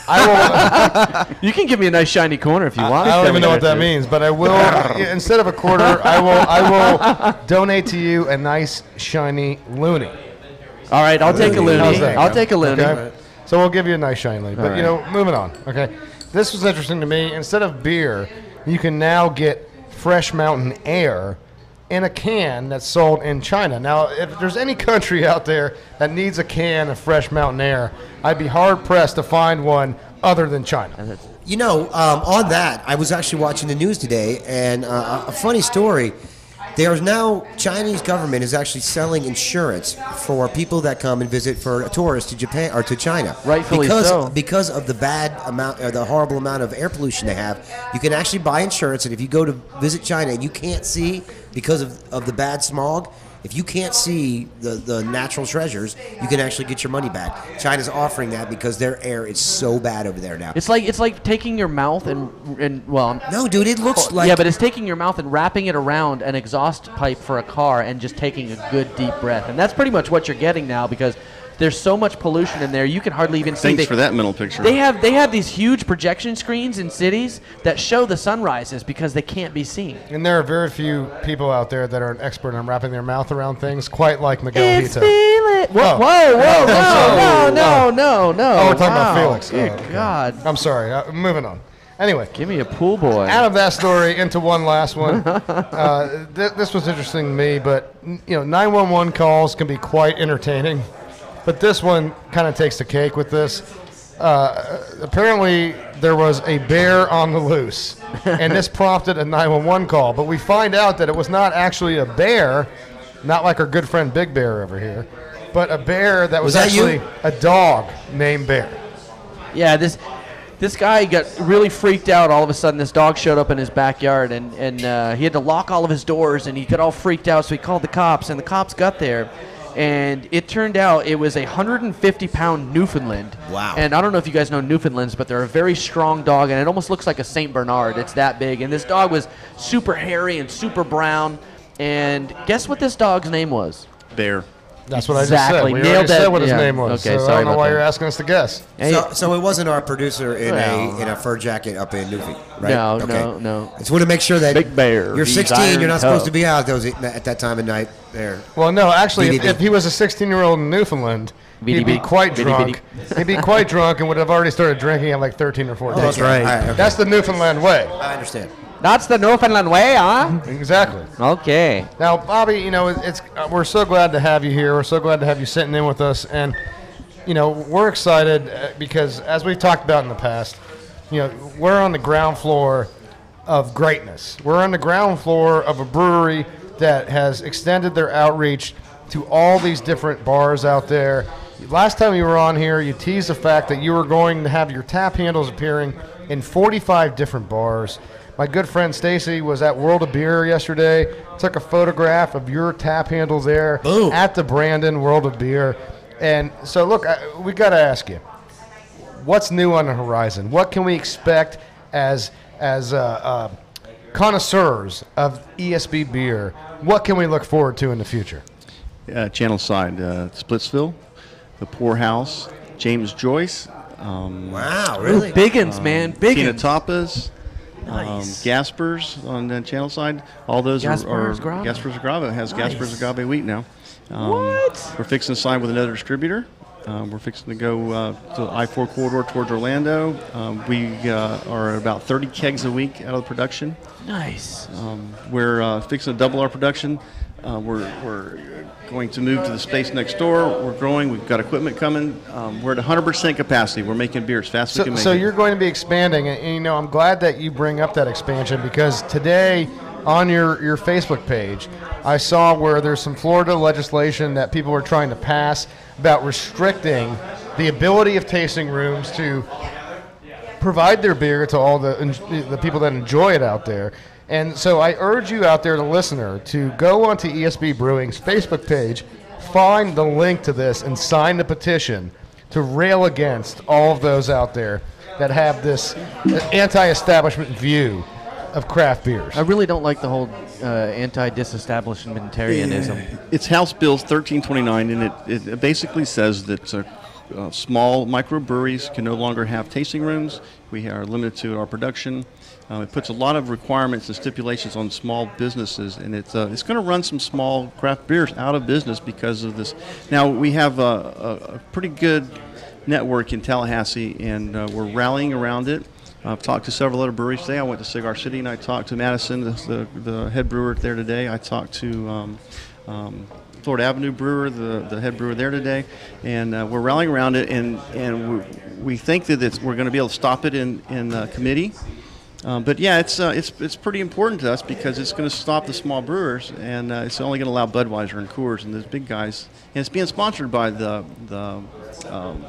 I will. You can give me a nice shiny corner if you want. I don't even know what that means, but I will. Instead of a quarter, I will donate to you a nice shiny loonie. All right, I'll take a loonie. I'll take a loonie. Okay? So we'll give you a nice shiny loonie. But moving on. Okay, this was interesting to me. Instead of beer, you can now get fresh mountain air in a can that's sold in China. Now, if there's any country out there that needs a can of fresh mountain air, I'd be hard-pressed to find one other than China. On that, I was actually watching the news today, and a funny story. There's now Chinese government is actually selling insurance for people that come and visit for a tourist to Japan or to China. Rightfully because of the bad amount or the horrible amount of air pollution they have. You can actually buy insurance, and if you go to visit China and you can't see because of the bad smog, if you can't see the natural treasures, you can actually get your money back. China's offering that because their air is so bad over there now. It's like taking your mouth and well. No, dude, it looks like. Yeah, but it's taking your mouth and wrapping it around an exhaust pipe for a car and just taking a good deep breath, and that's pretty much what you're getting now because there's so much pollution in there you can hardly even see. Thanks for that mental picture. They have these huge projection screens in cities that show the sunrises because they can't be seen. And there are very few people out there that are an expert on wrapping their mouth around things, quite like Miguel Hito. Whoa, no. Oh, we're talking about Felix. Dear okay. God. I'm sorry. Moving on. Anyway. Give me a pool boy. Out of that story, into one last one. This was interesting to me, but 911 calls can be quite entertaining. But this one kind of takes the cake with this. Apparently, there was a bear on the loose, and this prompted a 911 call. But we find out that it was not actually a bear, not like our good friend Big Bear over here, but a bear that was actually a dog named Bear. Yeah, this guy got really freaked out. All of a sudden, this dog showed up in his backyard, and he had to lock all of his doors, and he got all freaked out, so he called the cops, and the cops got there. And it turned out it was a 150-pound Newfoundland. Wow. And I don't know if you guys know Newfoundlands, but they're a very strong dog, and it almost looks like a St. Bernard. It's that big. And this dog was super hairy and super brown. And guess what this dog's name was? Bear. That's what I just said. We already said what his name was. Okay, so sorry I don't know about why that. you're asking us to guess. So it wasn't our producer in a fur jacket up in Newfie, right? No. I just want to make sure that Big Bear. You're He's 16. You're not iron supposed tough. to be out at that time of night there. Well, no, actually, BDB. if he was a 16-year-old in Newfoundland, he'd be BDB. quite BDB. drunk. He'd be quite drunk and would have already started drinking at like 13 or 14. That's right. All right, okay. That's the Newfoundland way. I understand. That's the Newfoundland way, huh? Exactly. Okay. Now, Bobby, we're so glad to have you here. We're so glad to have you sitting in with us, and we're excited because, as we've talked about in the past, we're on the ground floor of greatness. We're on the ground floor of a brewery that has extended their outreach to all these different bars out there. Last time you were on here, you teased the fact that you were going to have your tap handles appearing in 45 different bars. My good friend Stacy was at World of Beer yesterday, took a photograph of your tap handle there at the Brandon World of Beer. And so, look, we got to ask you, what's new on the horizon? What can we expect as connoisseurs of ESB beer? What can we look forward to in the future? Channel Side, Splitsville, the Poorhouse, James Joyce. Wow, really? Biggins, man, Biggins. Tina Tapas. Nice. Gaspers on the Channel Side. All those Gaspers are Grave. Gaspers Agave has Nice. Gaspers Agave wheat now. What? We're fixing to sign with another distributor. We're fixing to go to the I-4 corridor towards Orlando. We are about 30 kegs a week out of production. Nice. We're fixing to double our production. We're going to move to the space next door. We're growing. We've got equipment coming. We're at 100% capacity. We're making beer as fast as we can make So it. you're going to be expanding, and I'm glad that you bring up that expansion because today on your Facebook page, I saw where there's some Florida legislation that people are trying to pass about restricting the ability of tasting rooms to provide their beer to all the people that enjoy it out there. And so I urge you out there, the listener, to go onto ESB Brewing's Facebook page, find the link to this, and sign the petition to rail against all of those out there that have this anti-establishment view of craft beers. I really don't like the whole anti-disestablishmentarianism. It's House Bill 1329, and it basically says that small microbreweries can no longer have tasting rooms. We are limited to our production. It puts a lot of requirements and stipulations on small businesses, and it's going to run some small craft beers out of business because of this. Now, we have a pretty good network in Tallahassee, and we're rallying around it. I've talked to several other breweries today. I went to Cigar City, and I talked to Madison, the head brewer there today. I talked to Florida Avenue brewer, the head brewer there today, and we're rallying around it, and we think that we're going to be able to stop it in committee. But yeah, it's pretty important to us because it's going to stop the small brewers, and it's only going to allow Budweiser and Coors and those big guys. And it's being sponsored by the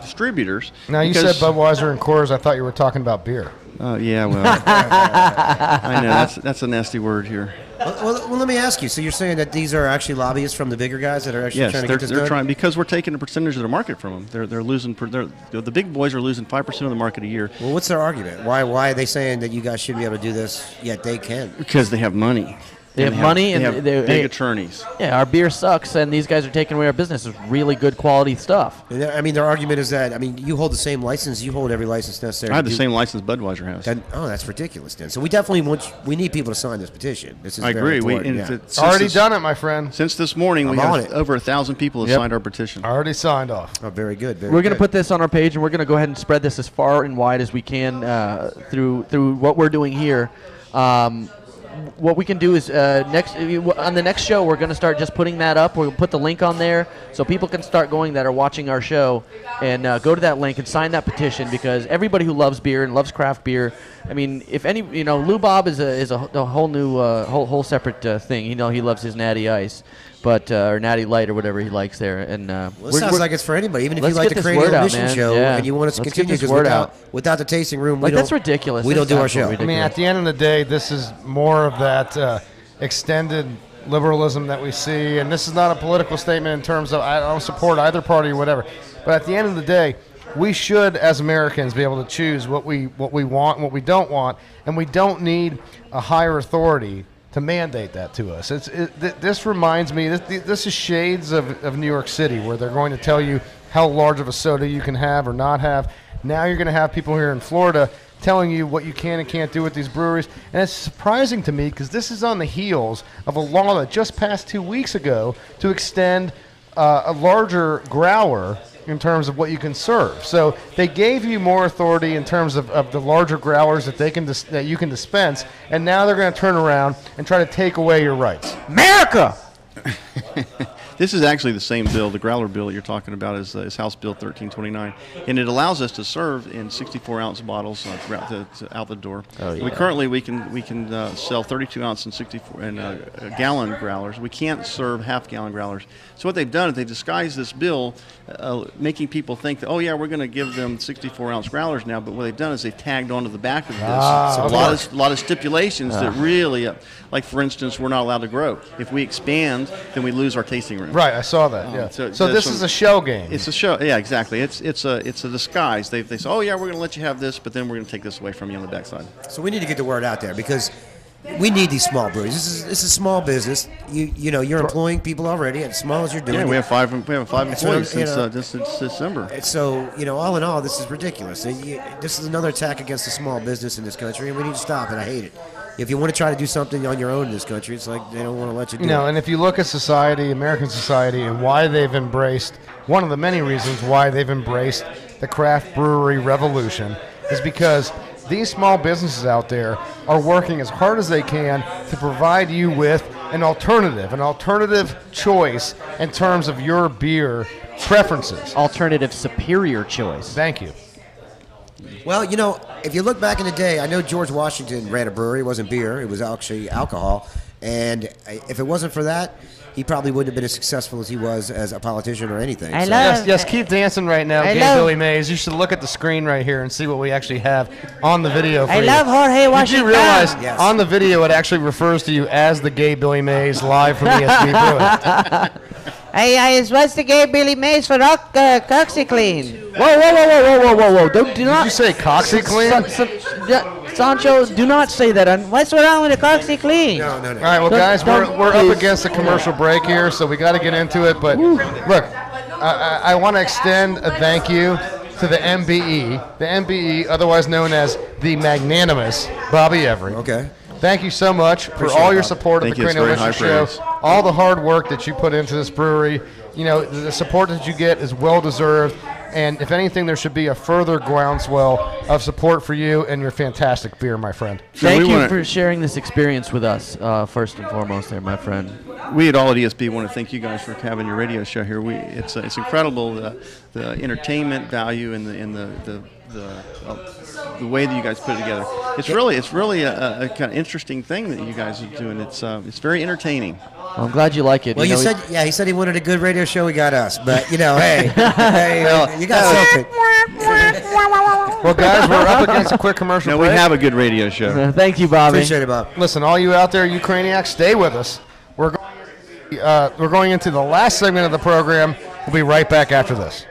distributors. Now, you said Budweiser and Coors. I thought you were talking about beer. Yeah, well, I know that's a nasty word here. Well, let me ask you. So you're saying that these are actually lobbyists from the bigger guys that are actually trying to get this done? They're trying because we're taking a percentage of the market from them. They're losing. The big boys are losing 5% of the market a year. Well, what's their argument? Why are they saying that you guys shouldn't be able to do this yet they can? Because they have money. They have money and they have big attorneys. Yeah, our beer sucks, and these guys are taking away our business. It's really good quality stuff. I mean, their argument is that you hold the same license. You hold every license necessary. I have the same license Budweiser has. That's ridiculous. Then, so we definitely we need people to sign this petition. This is I agree. It's already done it, my friend. Since this morning, we have over 1,000 people have signed our petition. Already signed off. Oh, very good. We're going to put this on our page, and we're going to go ahead and spread this as far and wide as we can through what we're doing here. What we can do is on the next show, we're going to start just putting that up. We'll put the link on there so people can start going that are watching our show and go to that link and sign that petition, because everybody who loves beer and loves craft beer, I mean, if any, Lou Bob is a whole new whole separate thing. He loves his Natty Ice, but or Natty Light or whatever he likes there. And it sounds like it's for anybody. Even if you like the Cranial Mission show and you want us to continue, because without the tasting room, that's ridiculous. We don't do our show. I mean, at the end of the day, this is more of that extended liberalism that we see, and this is not a political statement in terms of I don't support either party or whatever. But at the end of the day, we should, as Americans, be able to choose what we want and what we don't want, and we don't need a higher authority to mandate that to us. This reminds me, this is shades of New York City, where they're going to tell you how large of a soda you can have or not have. Now you're going to have people here in Florida telling you what you can and can't do with these breweries. And it's surprising to me because this is on the heels of a law that just passed 2 weeks ago to extend a larger growler in terms of what you can serve. So they gave you more authority in terms of the larger growlers that you can dispense, and now they're going to turn around and try to take away your rights. America! This is actually the same bill. The growler bill that you're talking about is House Bill 1329, and it allows us to serve in 64-ounce bottles out the door. Oh, yeah. We can sell 32-ounce and 64 and gallon growlers. We can't serve half-gallon growlers. So what they've done is they disguised this bill, making people think that, oh yeah, we're going to give them 64-ounce growlers now. But what they've done is they've tagged onto the back of this a lot of stipulations that really, like for instance, we're not allowed to grow. If we expand, then we lose our tasting room. Right, I saw that. Yeah. So this is a shell game. It's a show. Yeah, exactly. It's a disguise. They say, oh yeah, we're going to let you have this, but then we're going to take this away from you on the backside. So we need to get the word out there because we need these small breweries. This is a small business. You're employing people already, as small as you're doing. Yeah, we have five employees since December. So all in all, this is ridiculous. This is another attack against the small business in this country, and we need to stop it. I hate it. If you want to try to do something on your own in this country, it's like they don't want to let you do it. And if you look at society, American society, and why they've embraced, one of the many reasons why they've embraced the craft brewery revolution is because these small businesses out there are working as hard as they can to provide you with an alternative choice in terms of your beer preferences. Alternative superior choice. Thank you. Well, if you look back in the day, I know George Washington ran a brewery. It wasn't beer. It was actually alcohol. And if it wasn't for that, he probably wouldn't have been as successful as he was as a politician or anything. Yes, keep dancing right now, Gay Billy Mays. You should look at the screen right here and see what we actually have on the video for you. love Jorge Washington. Did you realize on the video it actually refers to you as the Gay Billy Mays live from ESB Brewing? What's the Gay Billy Mays for Coxsaclean? Whoa. Do not. Did you say Coxsaclean? Sancho, do not say that. What's wrong with the Coxsaclean? No. All right, well, guys, we're up against a commercial break here, so we got to get into it. But look, I want to extend a thank you to the MBE, otherwise known as the magnanimous Bobby Everett. Okay. Thank you so much for all your support of the Cranial Mission Show, all the hard work that you put into this brewery. The support that you get is well deserved. And if anything, there should be a further groundswell of support for you and your fantastic beer, my friend. Thank you for sharing this experience with us, first and foremost there, my friend. We at all at ESB want to thank you guys for having your radio show here. It's incredible, the entertainment value and the way that you guys put it together. It's really a kind of interesting thing that you guys are doing. It's very entertaining. Well, I'm glad you like it. Well, he said he wanted a good radio show. He got us, but hey, you got something. Well, guys, we're up against a quick commercial No, break. we have a good radio show. Thank you, Bobby. Appreciate it, Bob. Listen, all you out there, you Craniacs, stay with us. We're going into the last segment of the program. We'll be right back after this.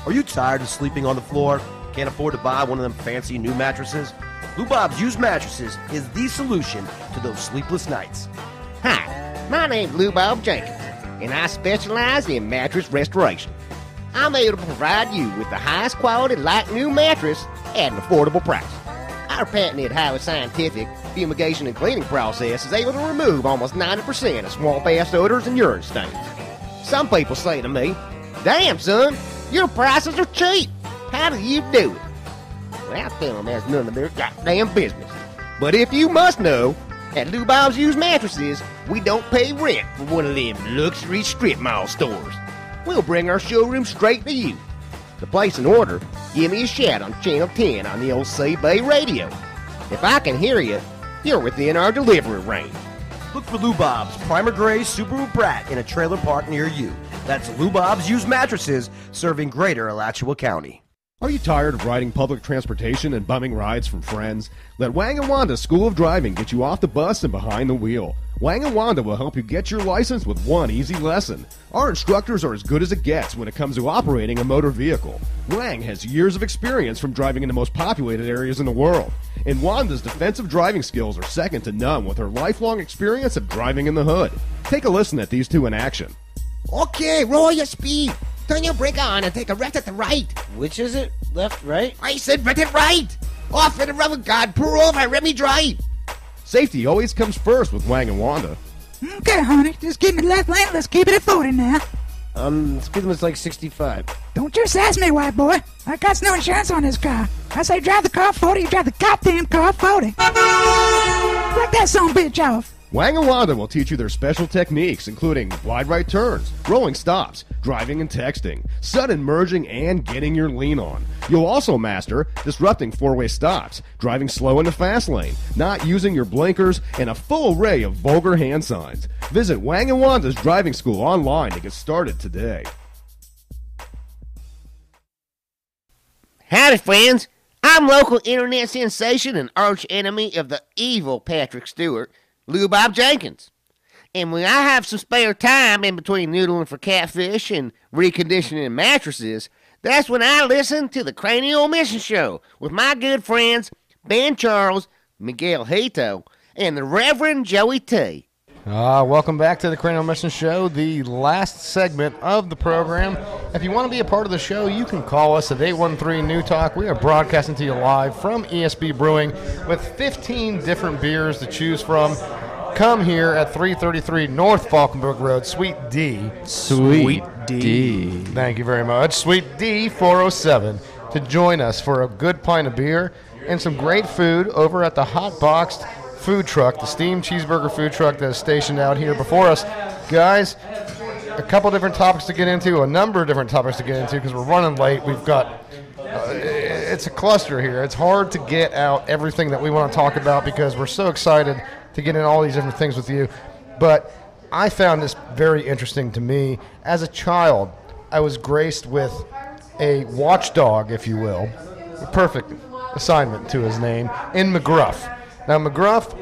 Are you tired of sleeping on the floor? Can't afford to buy one of them fancy new mattresses? Lou Bob's used mattresses is the solution to those sleepless nights. Hi, my name's Lou Bob Jenkins, and I specialize in mattress restoration. I'm able to provide you with the highest quality light new mattress at an affordable price. Our patented, highly scientific fumigation and cleaning process is able to remove almost 90% of swamp-ass odors and urine stains. Some people say to me, "Damn, son, your prices are cheap. How do you do it?" Well, I tell them that's none of their goddamn business. But if you must know, at Lou Bob's Used Mattresses, we don't pay rent for one of them luxury strip mall stores. We'll bring our showroom straight to you. To place an order, give me a shout on Channel 10 on the old Sea Bay radio. If I can hear you, you're within our delivery range. Look for Lou Bob's Primer Gray Subaru Brat in a trailer park near you. That's Lou Bob's Used Mattresses, serving Greater Alachua County. Are you tired of riding public transportation and bumming rides from friends? Let Wang & Wanda School of Driving get you off the bus and behind the wheel. Wang & Wanda will help you get your license with one easy lesson. Our instructors are as good as it gets when it comes to operating a motor vehicle. Wang has years of experience from driving in the most populated areas in the world. And Wanda's defensive driving skills are second to none with her lifelong experience of driving in the hood. Take a listen at these two in action. Okay, roll your speed. Turn your brake on and take a left at the right. Which is it? Left, right? I said right at right. Off at the rubber guard. Pull over and let me drive. Safety always comes first with Wang & Wanda. Okay, honey, just give me the left lane. Let's keep it at 40 now. Speed limit's like 65. Don't you sass me, white boy. I got no insurance on this car. I say drive the car 40, you drive the goddamn car 40. Take that son bitch off. Wang & Wanda will teach you their special techniques, including wide right turns, rolling stops, driving and texting, sudden merging, and getting your lean on. You'll also master disrupting four-way stops, driving slow in the fast lane, not using your blinkers, and a full array of vulgar hand signs. Visit Wang & Wanda's driving school online to get started today. Howdy, friends. I'm local internet sensation and arch enemy of the evil Patrick Stewart, Lou Bob Jenkins. And when I have some spare time in between noodling for catfish and reconditioning mattresses, that's when I listen to the Cranial Mission Show with my good friends Ben Charles, Miguel Hito, and the Reverend Joey T. Welcome back to the Cranial Mission Show, the last segment of the program. If you want to be a part of the show, you can call us at 813-NEW-TALK. We are broadcasting to you live from ESB Brewing with 15 different beers to choose from. Come here at 333 North Falkenburg Road, Suite D. Sweet D. Thank you very much. Suite D 407 to join us for a good pint of beer and some great food over at the Hot Boxed food truck, the steamed cheeseburger food truck that is stationed out here before us. Guys, a couple different topics to get into, a number of different topics to get into because we're running late. We've got, it's a cluster here. It's hard to get out everything that we want to talk about because we're so excited to get in all these different things with you. But I found this very interesting to me. As a child, I was graced with a watchdog, if you will, a perfect assignment to his name, in McGruff. Now, McGruff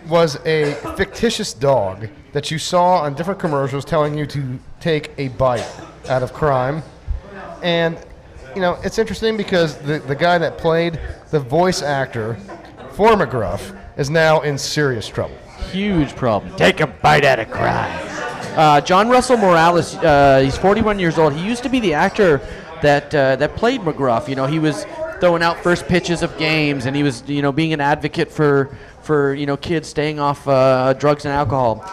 was a fictitious dog that you saw on different commercials telling you to take a bite out of crime. And, you know, it's interesting because the guy that played the voice actor for McGruff is now in serious trouble. Huge problem. Take a bite out of crime. John Russell Morales, he's 41 years old. He used to be the actor that played McGruff. You know, he was throwing out first pitches of games, and he was, you know, being an advocate for you know, kids staying off drugs and alcohol.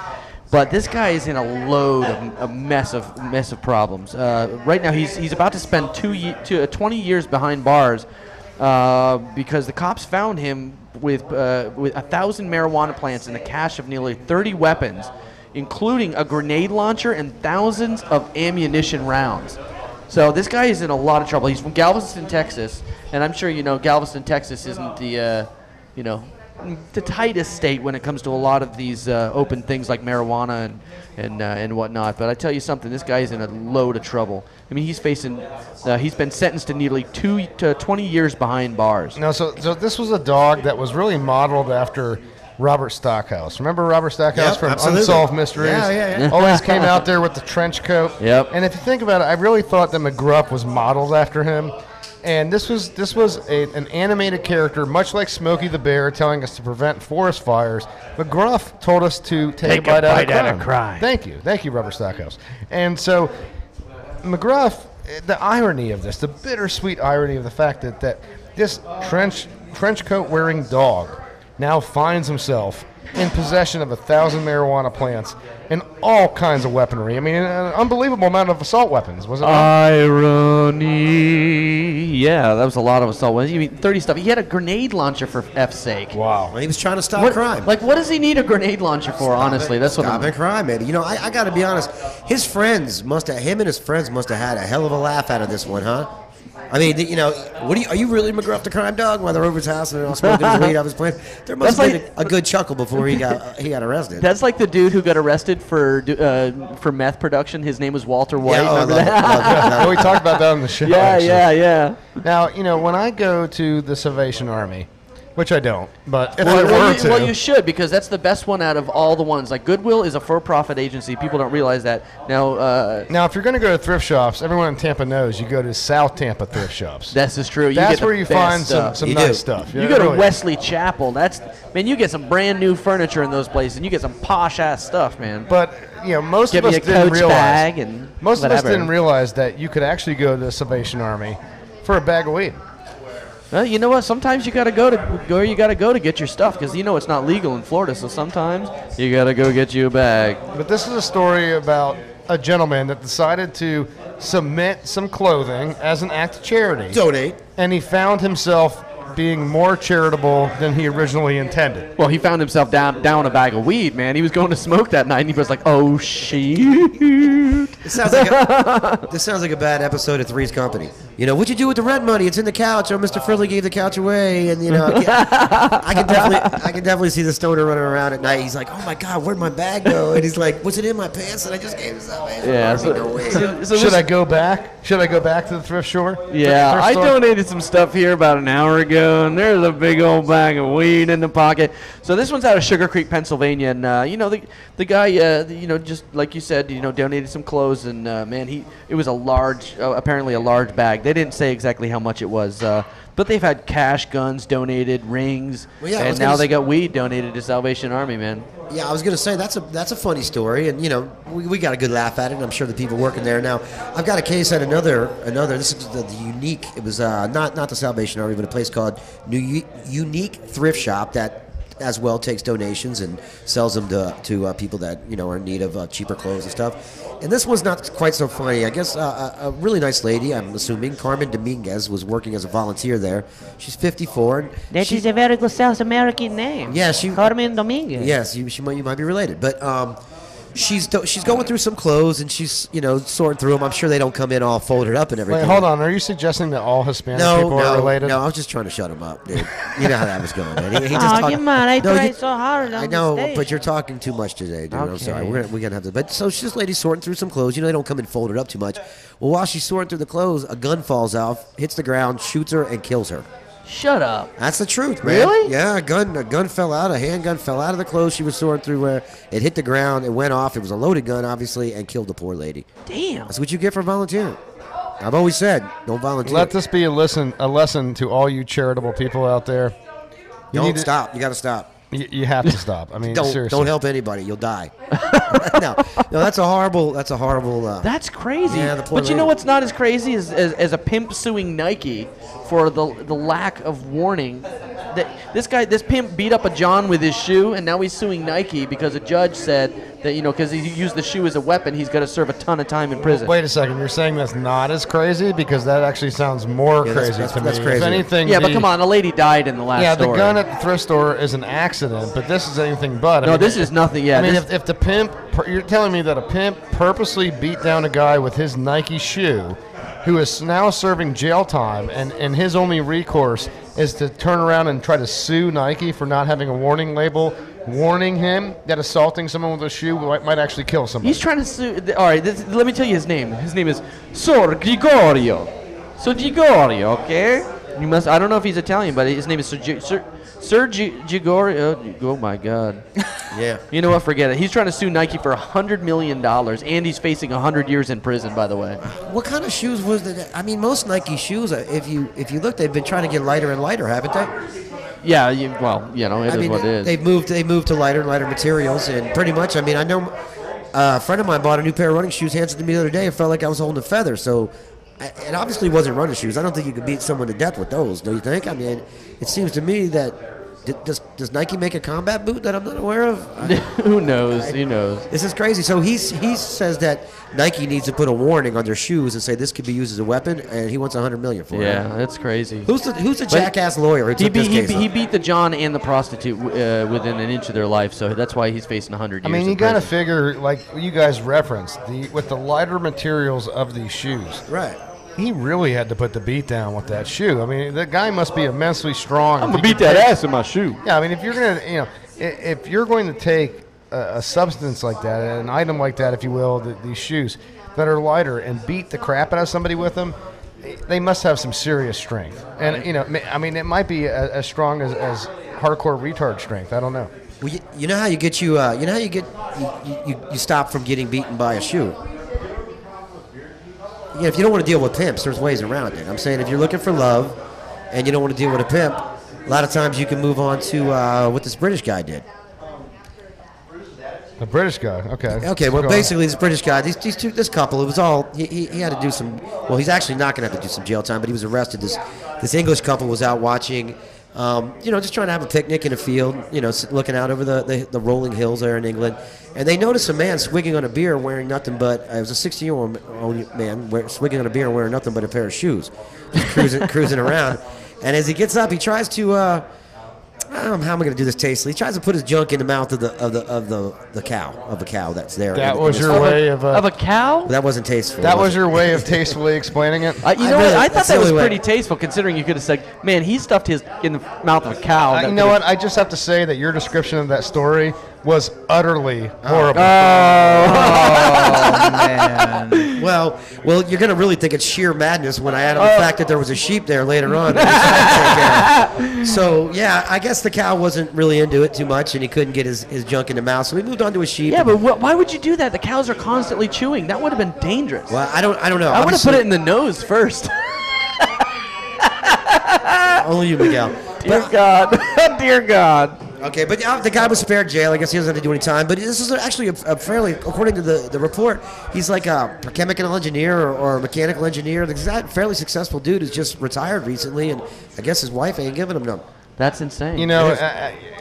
But this guy is in a load of a mess of problems. Right now, he's about to spend 20 years behind bars because the cops found him with 1,000 marijuana plants and a cache of nearly 30 weapons, including a grenade launcher and thousands of ammunition rounds. So this guy is in a lot of trouble. He's from Galveston, Texas, and I'm sure you know Galveston, Texas isn't the the tightest state when it comes to a lot of these open things like marijuana and whatnot. But I tell you something, this guy's in a load of trouble. I mean, he's facing, he's been sentenced to nearly 2 to 20 years behind bars. No, so this was a dog that was really modeled after Robert Stockhouse. Remember Robert Stockhouse from absolutely. Unsolved Mysteries? Yeah. Always came out there with the trench coat. Yep. And if you think about it, I really thought that McGruff was modeled after him. And this was an animated character, much like Smokey the Bear, telling us to prevent forest fires. McGruff told us to take a bite out of crime. Thank you, Robert Stockhouse. And so McGruff, the irony of this, the bittersweet irony of the fact that this trench coat wearing dog now finds himself in possession of 1,000 marijuana plants and all kinds of weaponry. I mean, an unbelievable amount of assault weapons, was it not? Irony. Yeah, that was a lot of assault weapons. You mean 30 stuff. He had a grenade launcher, for F's sake. Wow. He was trying to stop crime. Like, what does he need a grenade launcher for, honestly? That's what Stopping crime, man. I got to be honest. Him and his friends must have had a hell of a laugh out of this one, huh? I mean, are you really McGruff the crime dog while they're over his house and they're all smoking his weed off his plant? There must have been a good chuckle before he got arrested. That's like the dude who got arrested for meth production. His name was Walter White. Yeah, remember that? We talked about that on the show. Yeah. Now, when I go to the Salvation Army, which I don't, but if I were to. Well, you should, because that's the best one out of all the ones. Like, Goodwill is a for-profit agency. People don't realize that. Now, if you're going to go to thrift shops, everyone in Tampa knows you go to South Tampa thrift shops. This is true. That's where you find some nice stuff. You go to Wesley Chapel. You get some brand new furniture in those places, and you get some posh-ass stuff, man. But, most of us didn't realize that you could actually go to the Salvation Army for a bag of weed. Well, you know what? Sometimes you gotta go to get your stuff, because it's not legal in Florida. So sometimes you gotta go get you a bag. But this is a story about a gentleman that decided to submit some clothing as an act of charity. Donate. And he found himself being more charitable than he originally intended. Well, he found himself down a bag of weed, man. He was going to smoke that night, and he was like, "Oh shit!" This sounds like a bad episode of Three's Company. What'd you do with the rent money? It's in the couch. Oh, Mr. Friendly gave the couch away, and I can definitely see the stoner running around at night. He's like, "Oh my God, where'd my bag go?" And he's like, "Was it in my pants that I just gave this away?" Yeah. Should I go back? Should I go back to the thrift store? Yeah, I donated some stuff here about an hour ago, and there's a big old bag of weed in the pocket. So this one's out of Sugar Creek, Pennsylvania, and the guy, just like you said, donated some clothes, and man, it was apparently a large bag. They didn't say exactly how much it was, but they've had cash, guns donated, rings, and now they got weed donated to Salvation Army, man. Yeah, I was going to say that's a funny story, and we got a good laugh at it. And I'm sure the people working there now. I've got a case at another. This is the Unique. It was not the Salvation Army, but a place called Unique Thrift Shop that as well takes donations and sells them to people that are in need of cheaper clothes and stuff. And this one's not quite so funny. I guess a really nice lady, I'm assuming, Carmen Dominguez, was working as a volunteer there. She's 54. That is a very good South American name. Yeah, Carmen Dominguez. Yes, you might be related, but she's going through some clothes and she's sorting through them. I'm sure they don't come in all folded up and everything. Wait, hold on. Are you suggesting that all Hispanic people are related? No, I was just trying to shut him up, dude. You know how that was going, man. He come on, I tried so hard. I know, but you're talking too much today, dude. Okay. I'm sorry. We're gonna have to. But so this lady's sorting through some clothes. They don't come in folded up too much. Well, while she's sorting through the clothes, a gun falls off, hits the ground, shoots her, and kills her. Shut up. That's the truth, man. Really? Yeah, a gun fell out. A handgun fell out of the clothes she was sorting through. Where it hit the ground, it went off. It was a loaded gun, obviously, and killed the poor lady. Damn. That's what you get for volunteering. I've always said, don't volunteer. Let this be a lesson to all you charitable people out there. Don't stop. You got to stop. You have to stop. I mean, seriously. Don't help anybody. You'll die. no, that's a horrible. That's crazy. Yeah, the poor but you know what's not as crazy as a pimp suing Nike for the lack of warning. That this pimp beat up a John with his shoe, and now he's suing Nike because a judge said that because he used the shoe as a weapon, he's got to serve a ton of time in prison. Wait a second, you're saying that's not as crazy? Because that actually sounds more crazy to me. That's crazy. If anything, but come on, a lady died in the last story. Yeah, the gun at the thrift store is an accident, but this is anything but. No, this is nothing. Yeah, I mean, if the pimp, you're telling me that a pimp purposely beat down a guy with his Nike shoe, who is now serving jail time, and his only recourse is to turn around and try to sue Nike for not having a warning label warning him that assaulting someone with a shoe might actually kill somebody. He's trying to sue. All right, let me tell you his name. His name is Sor Gregorio. So Gregorio, okay? You must. I don't know if he's Italian, but his name is Sir Gregorio. Oh my God. Yeah. You know what? Forget it. He's trying to sue Nike for $100 million, and he's facing 100 years in prison. By the way. What kind of shoes was that? I mean, most Nike shoes, if you look, they've been trying to get lighter and lighter, haven't they? Yeah. Well, you know, it is what it is. They've moved to lighter and lighter materials, and pretty much. I mean, I know a friend of mine bought a new pair of running shoes, handed it to me the other day. It felt like I was holding a feather. So. It obviously wasn't running shoes. I don't think you could beat someone to death with those. Do you think? I mean, it seems to me that does Nike make a combat boot that I'm not aware of? Who knows? Who knows? This is crazy. So he says that Nike needs to put a warning on their shoes and say this could be used as a weapon, and he wants $100 million for it. Yeah, that's crazy. Who's the jackass lawyer who took this case? He beat the John and the prostitute within an inch of their life, so that's why he's facing 100 years. I mean, you got to figure, like you guys referenced, with the lighter materials of these shoes. Right. He really had to put the beat down with that shoe. I mean, that guy must be immensely strong. I'm gonna beat that ass in my shoe. Yeah, I mean, if you're gonna, if you're going to take a substance like that, an item like that, if you will, these shoes that are lighter, and beat the crap out of somebody with them, they must have some serious strength. And I mean, it might be as strong as hardcore retard strength. I don't know. Well, you know how you get you stop from getting beaten by a shoe. Yeah, if you don't want to deal with pimps, there's ways around it. I'm saying if you're looking for love and you don't want to deal with a pimp, a lot of times you can move on to what this British guy did. The British guy, okay. Okay, well, basically, this British guy, this couple, it was all, he had to do some, well, he's actually not going to have to do some jail time, but he was arrested. This English couple was out watching, just trying to have a picnic in a field, looking out over the rolling hills there in England. And they noticed a man swigging on a beer wearing nothing but, it was a 60-year-old man swigging on a beer and wearing nothing but a pair of shoes, just cruising around. And as he gets up, he tries to, how am I going to do this tastefully? He tries to put his junk in the mouth of the cow that's there. That was your way of a cow? That wasn't tasteful. That was your way of tastefully explaining it. I thought that was pretty tasteful, considering you could have said, "Man, he stuffed his in the mouth of a cow." You know what? I just have to say that your description of that story was utterly horrible. Oh, man. Well, you're going to really think it's sheer madness when I add on the fact that there was a sheep there later on. So, yeah, I guess the cow wasn't really into it too much, and he couldn't get his junk in the mouth, so we moved on to a sheep. Yeah, but why would you do that? The cows are constantly chewing. That would have been dangerous. Well, I don't know. I would have put it in the nose first. Only you, Miguel. Dear God. Dear God. Okay, but the guy was spared jail. I guess he doesn't have to do any time. But this is actually a fairly, according to the report, he's like a chemical engineer or a mechanical engineer. He's a fairly successful dude who's just retired recently, and I guess his wife ain't giving him none. That's insane.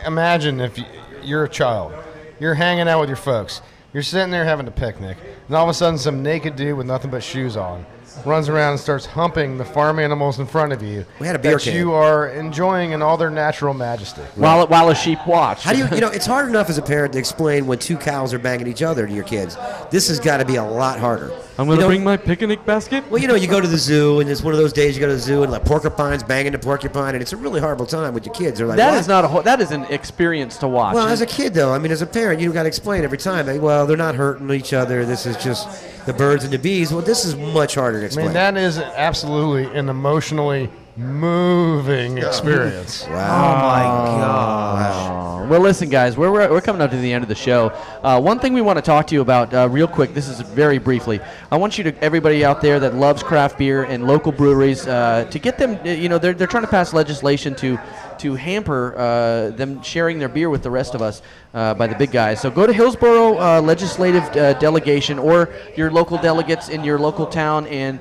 Imagine if you're a child. You're hanging out with your folks. You're sitting there having a picnic, and all of a sudden some naked dude with nothing but shoes on runs around and starts humping the farm animals in front of you. We had a beer that can. you are enjoying in all their natural majesty. While a sheep watch. How do it's hard enough as a parent to explain when two cows are banging each other to your kids. This has got to be a lot harder. I'm going to bring my picnic basket? Well, you go to the zoo, and it's one of those days you go to the zoo, and like porcupine's banging the porcupine, and it's a really horrible time with your kids. They're like, that is an experience to watch. Well, as a kid, though, I mean, as a parent, you've got to explain every time. Well, they're not hurting each other. This is just the birds and the bees. Well, this is much harder to explain. I mean, that is absolutely an emotionally moving experience. Wow. Oh, my God. Well, listen, guys, we're coming up to the end of the show. One thing we want to talk to you about real quick, this is very briefly. I want you to, everybody out there that loves craft beer and local breweries, to get them, they're trying to pass legislation to hamper them sharing their beer with the rest of us by the big guys. So go to Hillsborough Legislative Delegation or your local delegates in your local town, and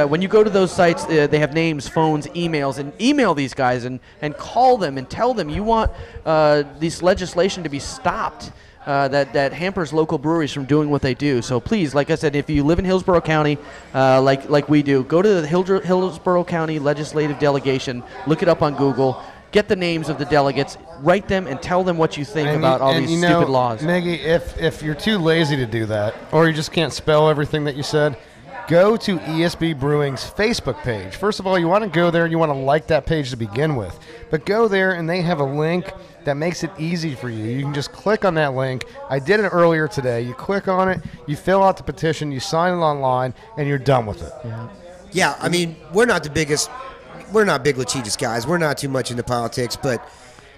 when you go to those sites, they have names, phones, emails, and email these guys and call them and tell them you want this legislation to be stopped that hampers local breweries from doing what they do. So please, like I said, if you live in Hillsborough County, like we do, go to the Hillsborough County Legislative Delegation, look it up on Google, get the names of the delegates, write them, and tell them what you think about all these stupid laws. Maggie, if you're too lazy to do that, or you just can't spell everything that you said, go to ESB Brewing's Facebook page. First of all, you want to go there and you want to like that page to begin with. But go there and they have a link that makes it easy for you. You can just click on that link. I did it earlier today. You click on it, you fill out the petition, you sign it online, and you're done with it. Yeah, I mean, we're not big litigious guys. We're not too much into politics, but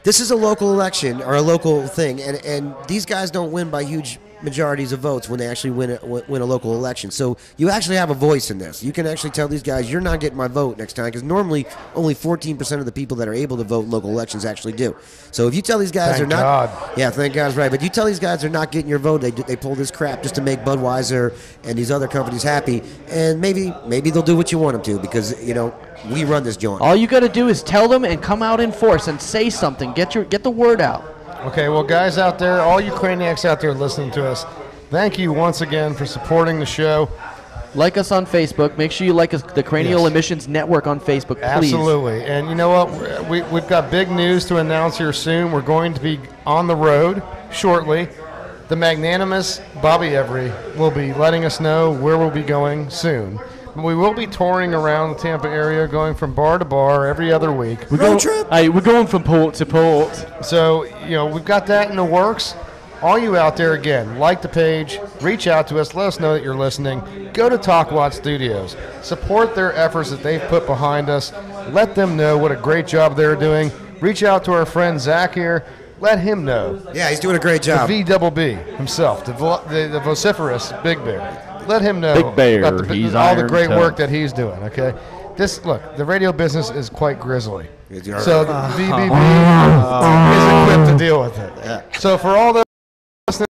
this is a local election or a local thing, and these guys don't win by huge majorities of votes when they actually win a local election. So you actually have a voice in this. You can actually tell these guys, you're not getting my vote next time, because normally only 14% of the people that are able to vote in local elections actually do. So if you tell these guys Thank they're not, God. yeah, thank God's right. But you tell these guys they're not getting your vote, they pull this crap just to make Budweiser and these other companies happy, and maybe they'll do what you want them to, because we run this joint. All you got to do is tell them and come out in force and say something. Get the word out. Okay, well, guys out there, all you Craniacs out there listening to us, thank you once again for supporting the show. Like us on Facebook. Make sure you like us, the Cranial Emissions Network on Facebook, please. Absolutely. And you know what? We've got big news to announce here soon. We're going to be on the road shortly. The magnanimous Bobby Every will be letting us know where we'll be going soon. We will be touring around the Tampa area, going from bar to bar every other week. We're going from port to port. So, we've got that in the works. All you out there, again, like the page, reach out to us, let us know that you're listening. Go to Talkwat Studios. Support their efforts that they've put behind us. Let them know what a great job they're doing. Reach out to our friend Zack here. Let him know. Yeah, he's doing a great job. The VBB himself, the vociferous Big Bear. Let him know Big Bear, about he's all the iron great tough. work that he's doing, okay? The radio business is quite grisly. So the VBB is equipped to deal with it. So for all those